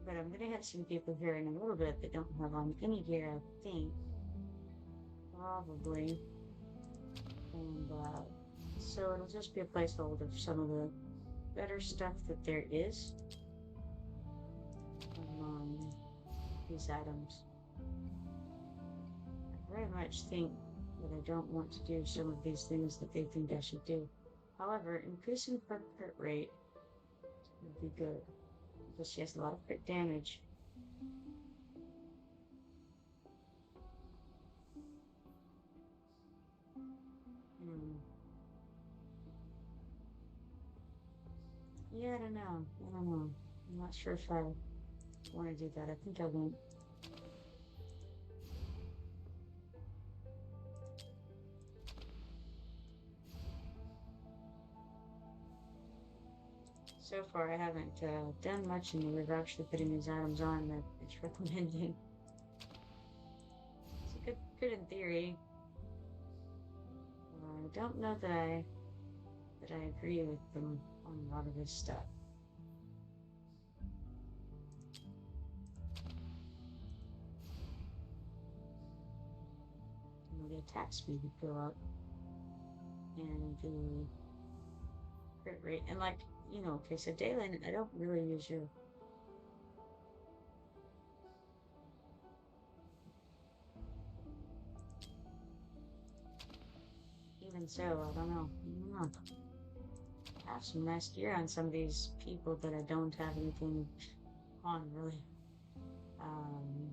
But I'm gonna have some people here in a little bit that don't have on any gear, I think. Probably. And so it'll just be a placeholder for some of the better stuff that there is among these items. I very much think that I don't want to do some of these things that they think I should do. However, increasing her crit rate would be good, because she has a lot of crit damage. Yeah, I don't know. I'm not sure if I want to do that. I think I won't. So far, I haven't done much in the way of actually putting these items on that it's recommending. It's good in theory. I don't know that I agree with them on a lot of this stuff. The attack speed would go up, and the crit rate, and like, you know, okay, so Dalen, I don't really use your even so, I don't know. have some nice gear on some of these people that I don't have anything on really. Um,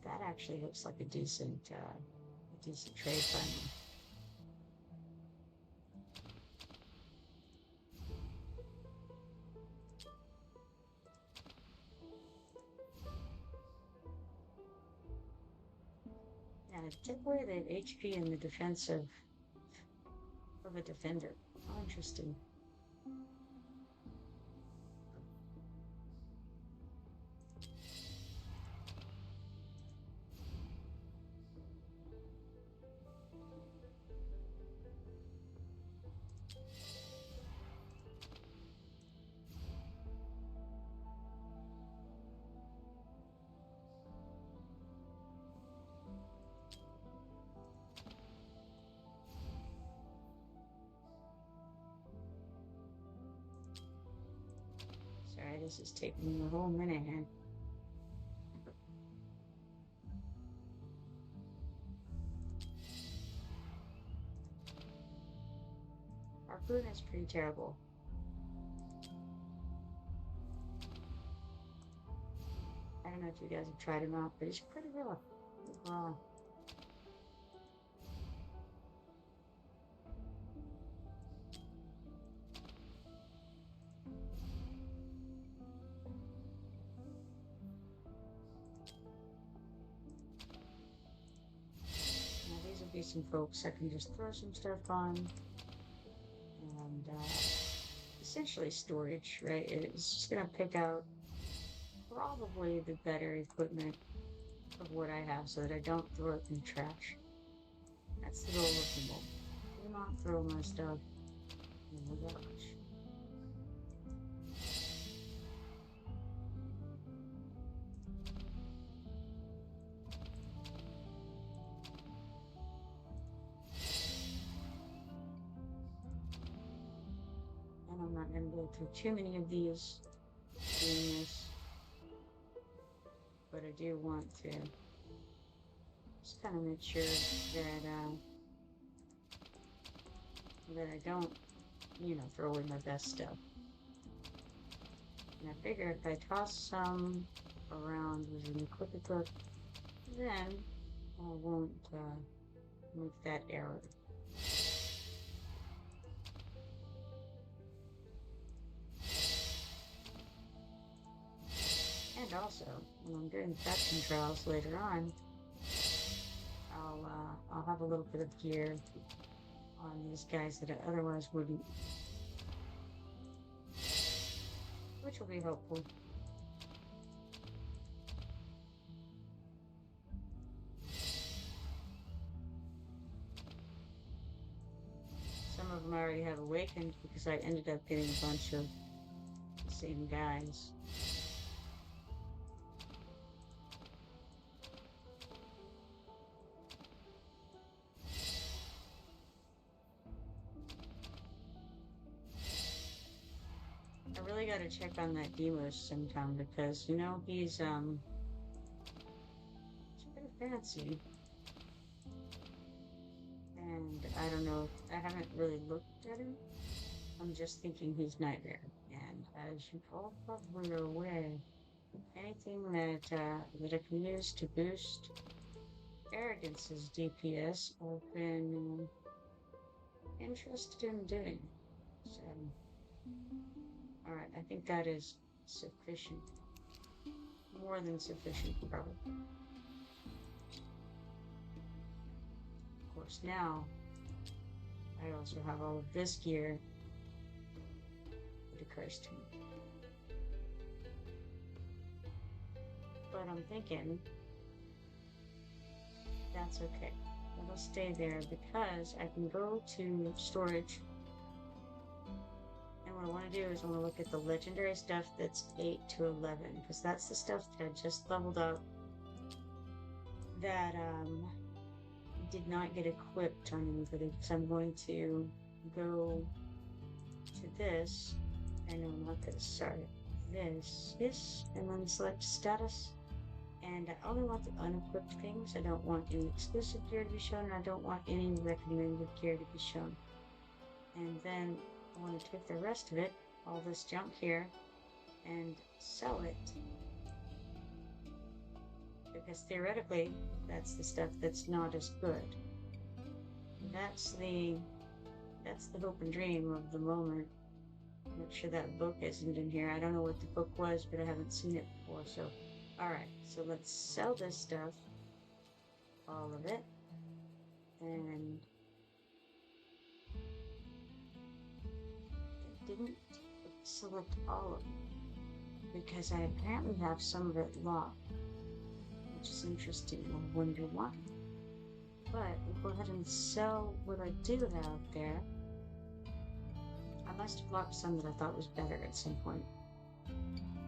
that actually looks like a decent trade finally. And it took away the HP and the defense of a defender. How interesting. Sorry, this is taking me a whole minute, and our food is pretty terrible. I don't know if you guys have tried him out, but he's pretty rough. Raw. Now these will be some folks I can just throw some stuff on, and essentially storage, right? It's just gonna pick out probably the better equipment of what I have so that I don't throw it in the trash. That's the goal of the moment. Do not throw my stuff in the garbage. And I'm not going to go through too many of these doing this, but I do want to just kind of make sure that I don't, throw away my best stuff. And I figure if I toss some around with an equip, then I won't make that error. And also, when I'm doing faction trials later on, I'll have a little bit of gear on these guys that I otherwise wouldn't, which will be helpful. Some of them I already have awakened because I ended up getting a bunch of the same guys. I really got to check on that Demos sometime because he's pretty fancy, and I don't know. I haven't really looked at him. I'm just thinking he's Nightmare, and as you all probably are aware, anything that I can use to boost Arrogance's DPS, I've been interested in doing. So. Alright, I think that is sufficient. More than sufficient, probably. Of course, now, I also have all of this gear that occurs to me. But I'm thinking, that's okay. It'll stay there because I can go to storage. What I want to do is I want to look at the legendary stuff that's 8 to 11 because that's the stuff that I just leveled up that did not get equipped on anybody. So I'm going to go to this, I know not this, sorry, this, and then select status, and I only want the unequipped things. I don't want any exclusive gear to be shown, and I don't want any recommended gear to be shown. And then I want to take the rest of it, all this junk here, and sell it. Because theoretically, that's the stuff that's not as good. That's the hope and dream of the moment. Make sure that book isn't in here. I don't know what the book was, but I haven't seen it before. So, alright. So let's sell this stuff. All of it. And it didn't select all of it. Because I apparently have some of it locked. Which is interesting. I wonder why. But we'll go ahead and sell what I do have there. I must have locked some that I thought was better at some point.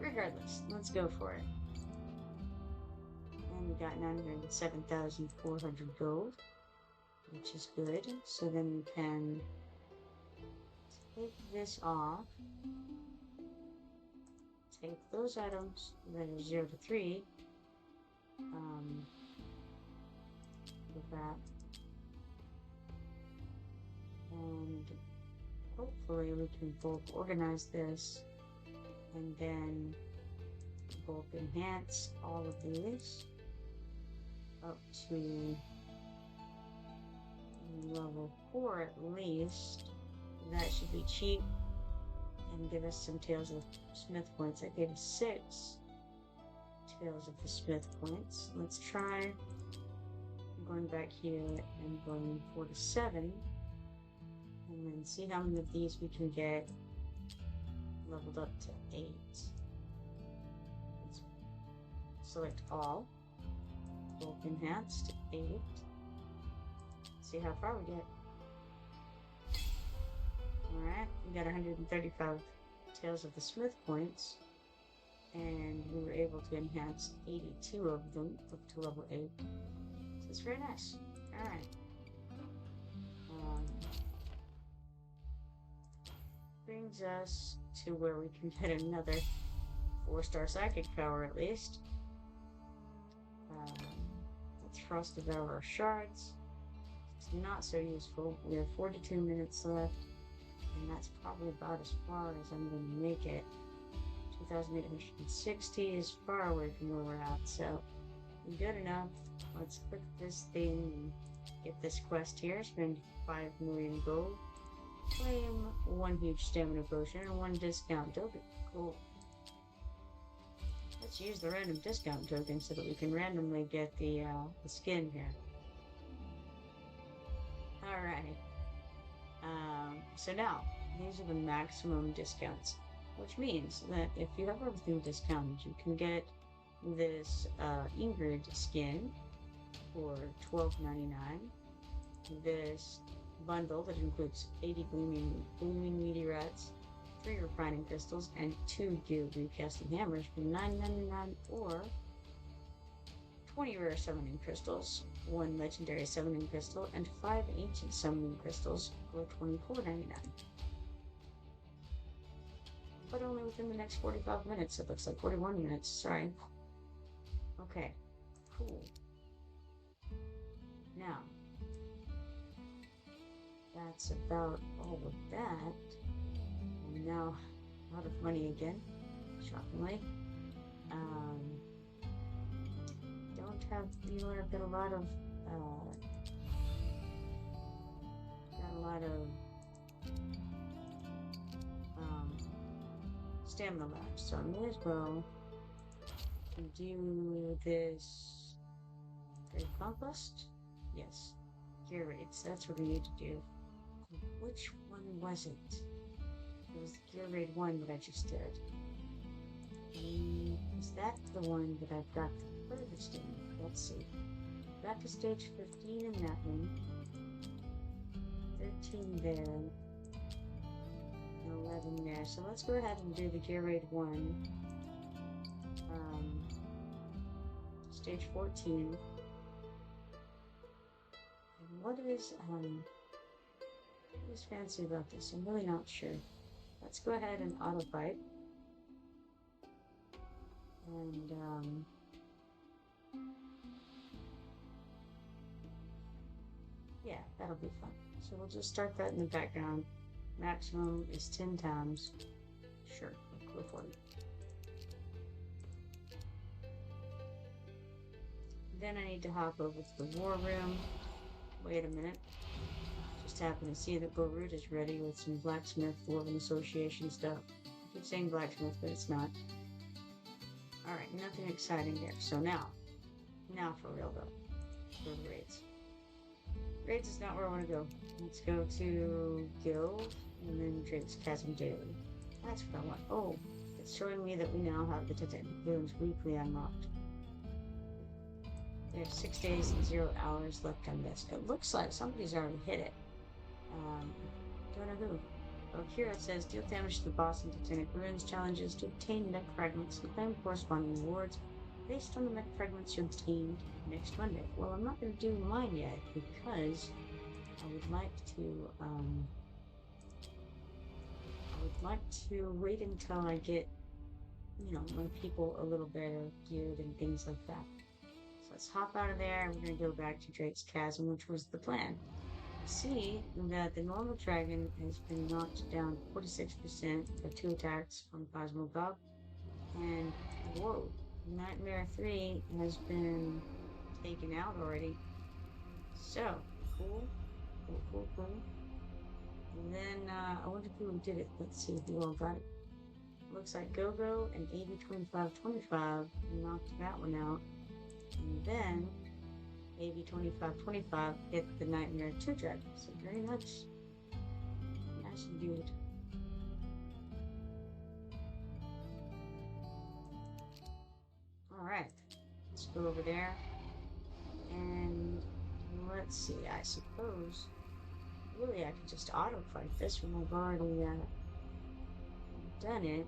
Regardless, let's go for it. And we got 907,400 gold, which is good. So then we can take this off. Take those items that are 0 to 3. With that. And hopefully we can bulk organize this and then bulk enhance all of these up to level 4 at least. That should be cheap and give us some Tales of Smith points. I gave us 6 Tales of the Smith points. Let's try going back here and going 4 to 7. And then see how many of these we can get leveled up to 8. Let's select all. Bulk enhanced 8. See how far we get. Alright, we got 135 Tales of the Smith points. And we were able to enhance 82 of them up to level 8. So it's very nice. Alright. Brings us to where we can get another 4-star psychic power at least. Let's Frost Devour Shards. It's not so useful. We have 42 minutes left, and that's probably about as far as I'm going to make it. 2,860 is far away from where we're at, so good enough. Let's click this thing and get this quest here. Spend 5 million gold. Claim 1 huge stamina potion and 1 discount token. Cool. Let's use the random discount token so that we can randomly get the skin here. Alright. So now, these are the maximum discounts. Which means that if you have everything discounted, you can get this Ingrid skin for $12.99. This bundle that includes 80 gleaming meteorites, 3 refining crystals, and 2 gear recasting hammers for $9.99, or 20 rare summoning crystals, 1 legendary summoning crystal, and 5 ancient summoning crystals for $24.99. But only within the next 45 minutes. It looks like 41 minutes, sorry. Okay, cool. Now, that's about all of that. And now, out of money again, shockingly. Don't have dealer, got a lot of stamina left, so I may as well do this Great Conquest. Yes, gear raids, that's what we need to do. Which one was it? It was the gear raid 1 that I just did. Is that the one that I've got the furthest in? Let's see. Got to stage 15 in that one. 13 there. 11 there. So let's go ahead and do the gear raid 1. Stage 14. And what is fancy about this? I'm really not sure. Let's go ahead and auto fight. And yeah, that'll be fun. So we'll just start that in the background. Maximum is 10 times. Sure, go for it. Then I need to hop over to the war room. Wait a minute. Just happen to see that Beirut is ready with some blacksmith dwarven association stuff. I keep saying blacksmith, but it's not. Alright, nothing exciting there. So now for real though. Go to raids. Raids is not where I want to go. Let's go to Guild and then Drake's Chasm Daily. That's what I want. Oh, it's showing me that we now have the Titanic Ruins Weekly unlocked. We have 6 days and 0 hours left on this. It looks like somebody's already hit it. Don't know who. Oh, here it says deal damage to the boss in Titanic Ruins challenges to obtain mech fragments and claim corresponding rewards based on the mech fragments you obtained next Monday. Well, I'm not going to do mine yet because I would like to wait until I get, my people a little better geared and things like that. So let's hop out of there and we're going to go back to Drake's Chasm, which was the plan. See that the normal dragon has been knocked down 46% for 2 attacks from Cosmogob, and whoa, Nightmare 3 has been taken out already. So, cool. And then, I wonder who did it. Let's see who all got it. Looks like Go-Go and AB2525 knocked that one out. And then AB2525 hit the Nightmare 2 dragon. So very nice. Nice dude. Alright. Let's go over there. And let's see, I suppose really I could just auto fight this one. I've already done it.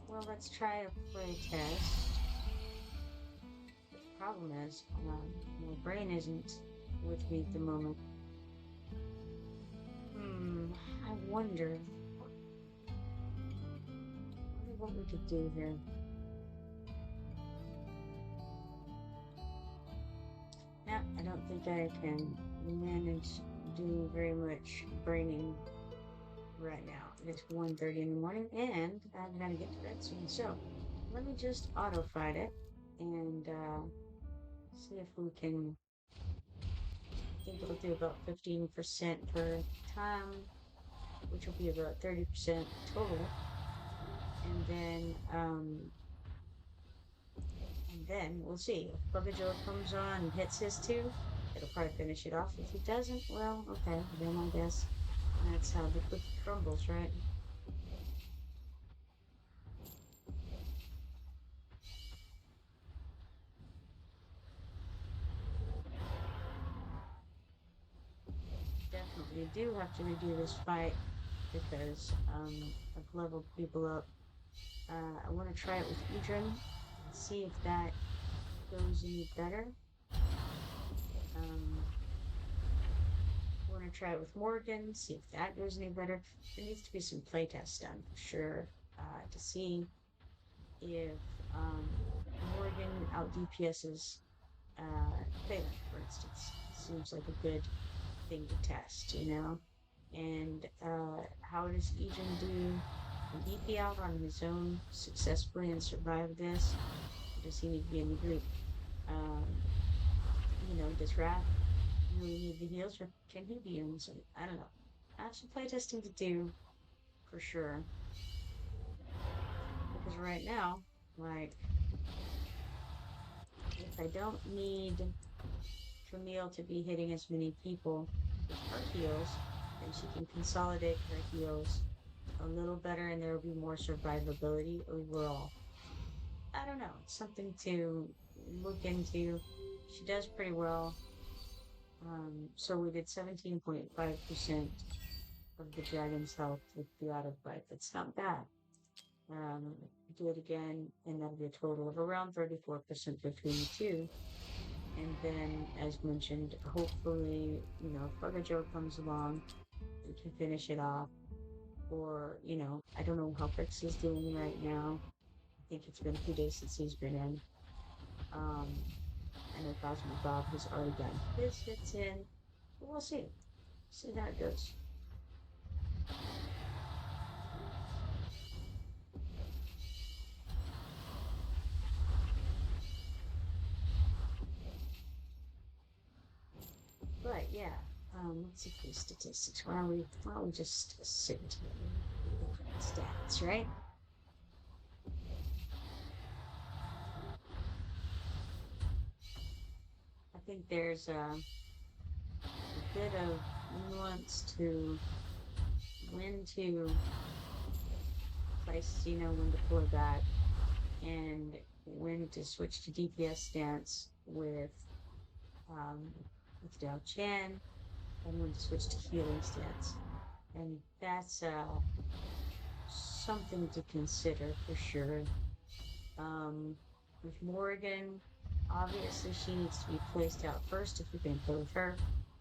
Well, let's try a play test. Problem is, my brain isn't with me at the moment. I wonder what we could do here. No, I don't think I can manage doing very much braining right now. It's 1:30 in the morning and I'm gonna get to bed soon. So let me just auto fight it and see if we can. I think it'll do about 15% per time, which will be about 30% total. And then we'll see. If Buggajoe comes on and hits his 2, it'll probably finish it off. If he doesn't, well, okay, then I guess that's how the cookie crumbles, right? Definitely do have to redo this fight because I've leveled people up. I want to try it with Idrin, see if that goes any better. I want to try it with Morgan, see if that goes any better. There needs to be some playtests done for sure to see if Morgan out DPS's Phelan, for instance. Seems like a good thing to test, And how does Ejin do? Can he be out on his own successfully and survive this? Or does he need to be in the group? Does Wrath really need the heals, or can he be in his own? I don't know. I have some playtesting to do for sure. Because right now, like, if I don't need Camille to be hitting as many people with her heals, then she can consolidate her heals a little better and there will be more survivability overall. I don't know. It's something to look into. She does pretty well. So we did 17.5% of the dragon's health with the auto fight. That's not bad. Do it again, and that'll be a total of around 34% between the two. And then, as mentioned, hopefully, if Buggajoe comes along, we can finish it off. Or, I don't know how Brix is doing right now. I think it's been 2 days since he's been in. I know Cosmic Bob has already done his hits in. But we'll see. See how it goes. But yeah, let's see the statistics. Why don't we just sit stats, right? I think there's a bit of nuance to when to place, when to pull back and when to switch to DPS stance um, with Dao Chan and when to switch to healing stance. And that's something to consider for sure. Um, with Morrigan, obviously she needs to be placed out first if you're going to play with her,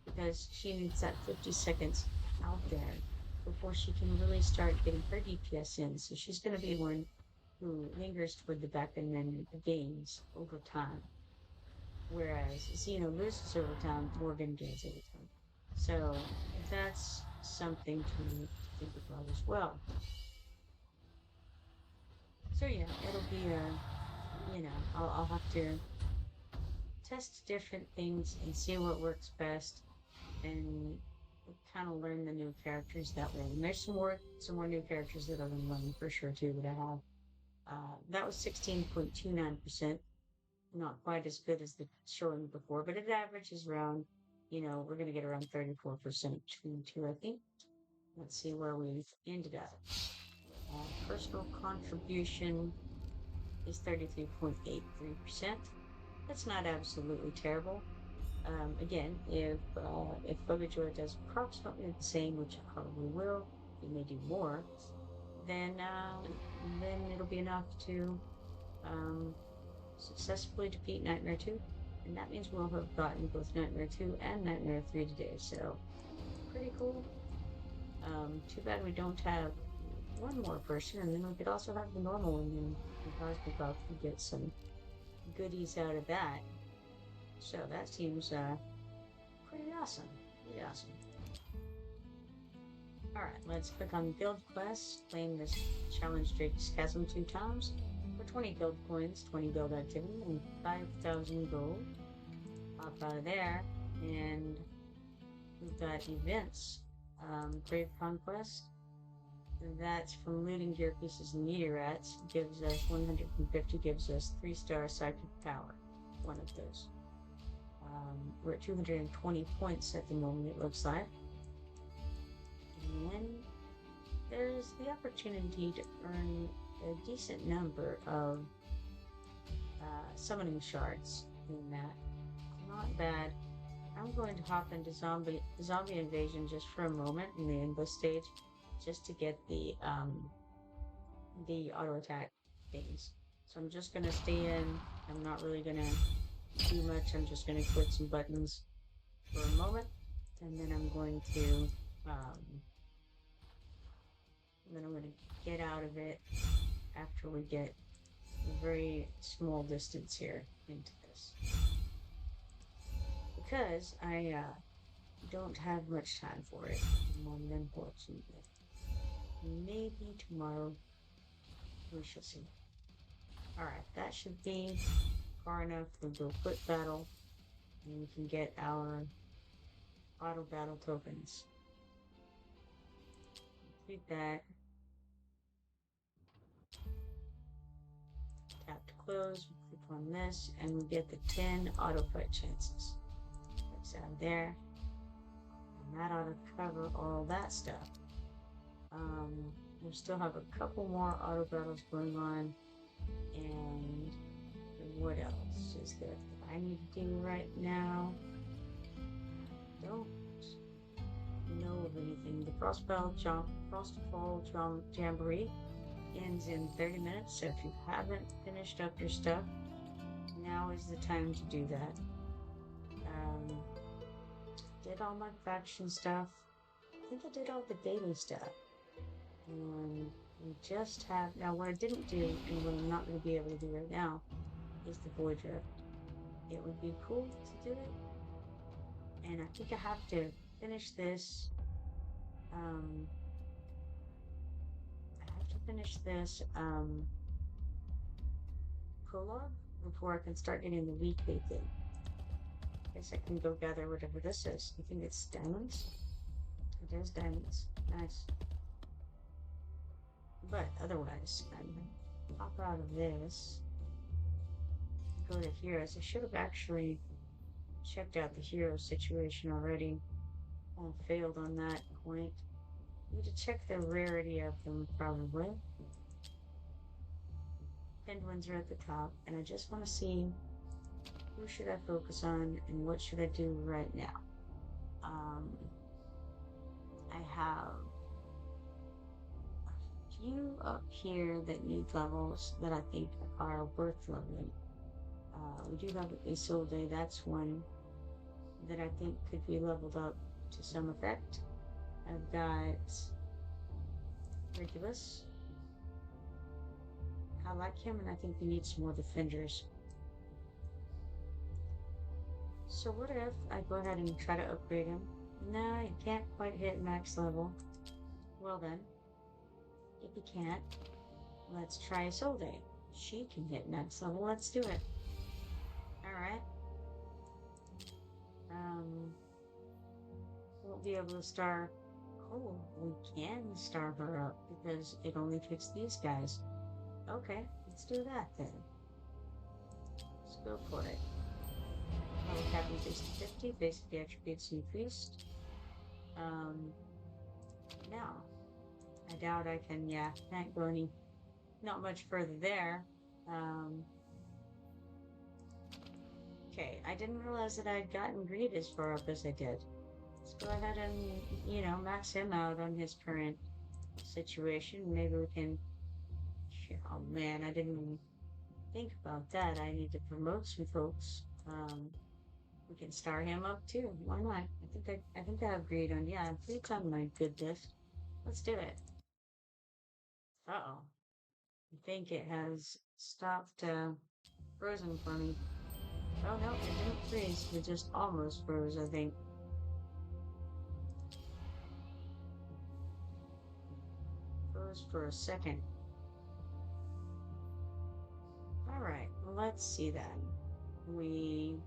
because she needs that 50 seconds out there before she can really start getting her DPS in. So she's going to be one who lingers toward the back and then gains over time. Whereas Xeno loses over time, Morgan gains over time. So that's something to think about as well. So yeah, it'll be I'll have to test different things and see what works best and kind of learn the new characters that way. And there's some more new characters that I've been learning for sure too that I have. That was 16.29%, not quite as good as the showing before, but it averages around, we're gonna get around 34% between two, I think. Let's see where we've ended up. Personal contribution is 33.83%. That's not absolutely terrible. Again, if Bogajoy does approximately the same, which it probably will, it may do more, then it'll be enough to um, successfully defeat Nightmare 2, and that means we'll have gotten both Nightmare 2 and Nightmare 3 today. So pretty cool. Too bad we don't have one more person, and then we could also have the normal one, and Cosmic Buff could get some goodies out of that. So that seems pretty awesome. Pretty awesome. Alright, let's click on Guild Quests, claim this Challenge Drake's Chasm 2 times for 20 guild coins, 20 guild activity, and 5,000 gold. Hop out of there, and we've got events. Brave Conquest. That's from looting gear pieces and meteorites. Gives us 150, gives us 3-star psychic power. One of those. We're at 220 points at the moment, it looks like. And then there's the opportunity to earn a decent number of summoning shards in that. Not bad. I'm going to hop into zombie invasion just for a moment in the endless stage, just to get the auto attack things. So I'm just gonna stay in. I'm not really gonna do much. I'm just gonna click some buttons for a moment, and then I'm going to get out of it after we get a very small distance here into this, because I don't have much time for it at the moment, unfortunately. Maybe tomorrow. We shall see. Alright, that should be far enough to do a quick battle, and we can get our auto battle tokens. Complete that. Tap to close, we click on this, and we get the 10 auto fight chances. That's out there. And that ought to cover all that stuff. We still have a couple more auto battles going on, and what else is there that I need to do right now? I don't know of anything. The Frostfall Jamboree ends in 30 minutes, so if you haven't finished up your stuff, now is the time to do that. Did all my faction stuff. I think I did all the daily stuff. And we just have, now what I didn't do, and what I'm not going to be able to do right now, is the Void Drift. It would be cool to do it, and I think I have to finish this finish this prologue before I can start getting the weekly thing. Guess I can go gather whatever this is. I think it's diamonds. It is diamonds. Nice. But otherwise, I'm gonna pop out of this. Go to heroes. I should have actually checked out the hero situation already. I failed on that point. Need to check the rarity of them, probably. Pinned ones are at the top, and I just want to see who should I focus on and what should I do right now. I have a few up here that need levels that I think are worth leveling. We do have Isolde, that's one that I think could be leveled up to some effect. I've got Regulus. I like him, and I think we need some more defenders. So what if I go ahead and try to upgrade him? No, he can't quite hit max level. Well then, if he can't, let's try Isolde. She can hit max level, let's do it. Alright. Won't be able to star. Oh, we can star her up because it only picks these guys. Okay, let's do that then. Let's go for it. Level cap increased to 50, basic attributes increased. Now, I doubt I can, can't go not much further there. Okay, I didn't realize that I'd gotten greed as far up as I did. Let's go ahead and, max him out on his current situation. Maybe we can... Oh man, I didn't even think about that. I need to promote some folks. We can star him up too. Why not? I think I have greed on. Yeah, please on my goodness. Let's do it. Uh-oh. I think it has stopped frozen for me. Oh no, it didn't freeze. It just almost froze, I think. Froze for a second. Alright, well, let's see then. We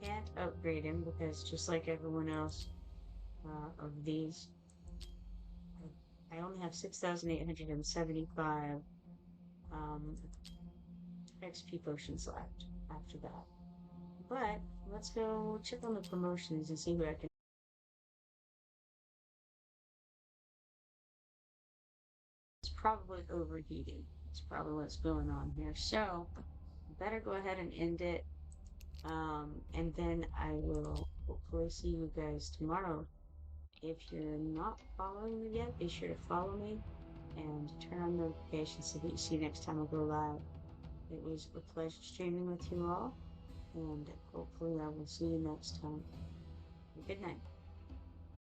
can't upgrade him because just like everyone else of these, I only have 6,875 XP potions left after that. But let's go check on the promotions and see who I can. It's probably overheating. That's probably what's going on here. So, better go ahead and end it. And then I will hopefully see you guys tomorrow. If you're not following me yet, be sure to follow me and turn on notifications so that you see next time I go live. It was a pleasure streaming with you all, and hopefully I will see you next time. Good night.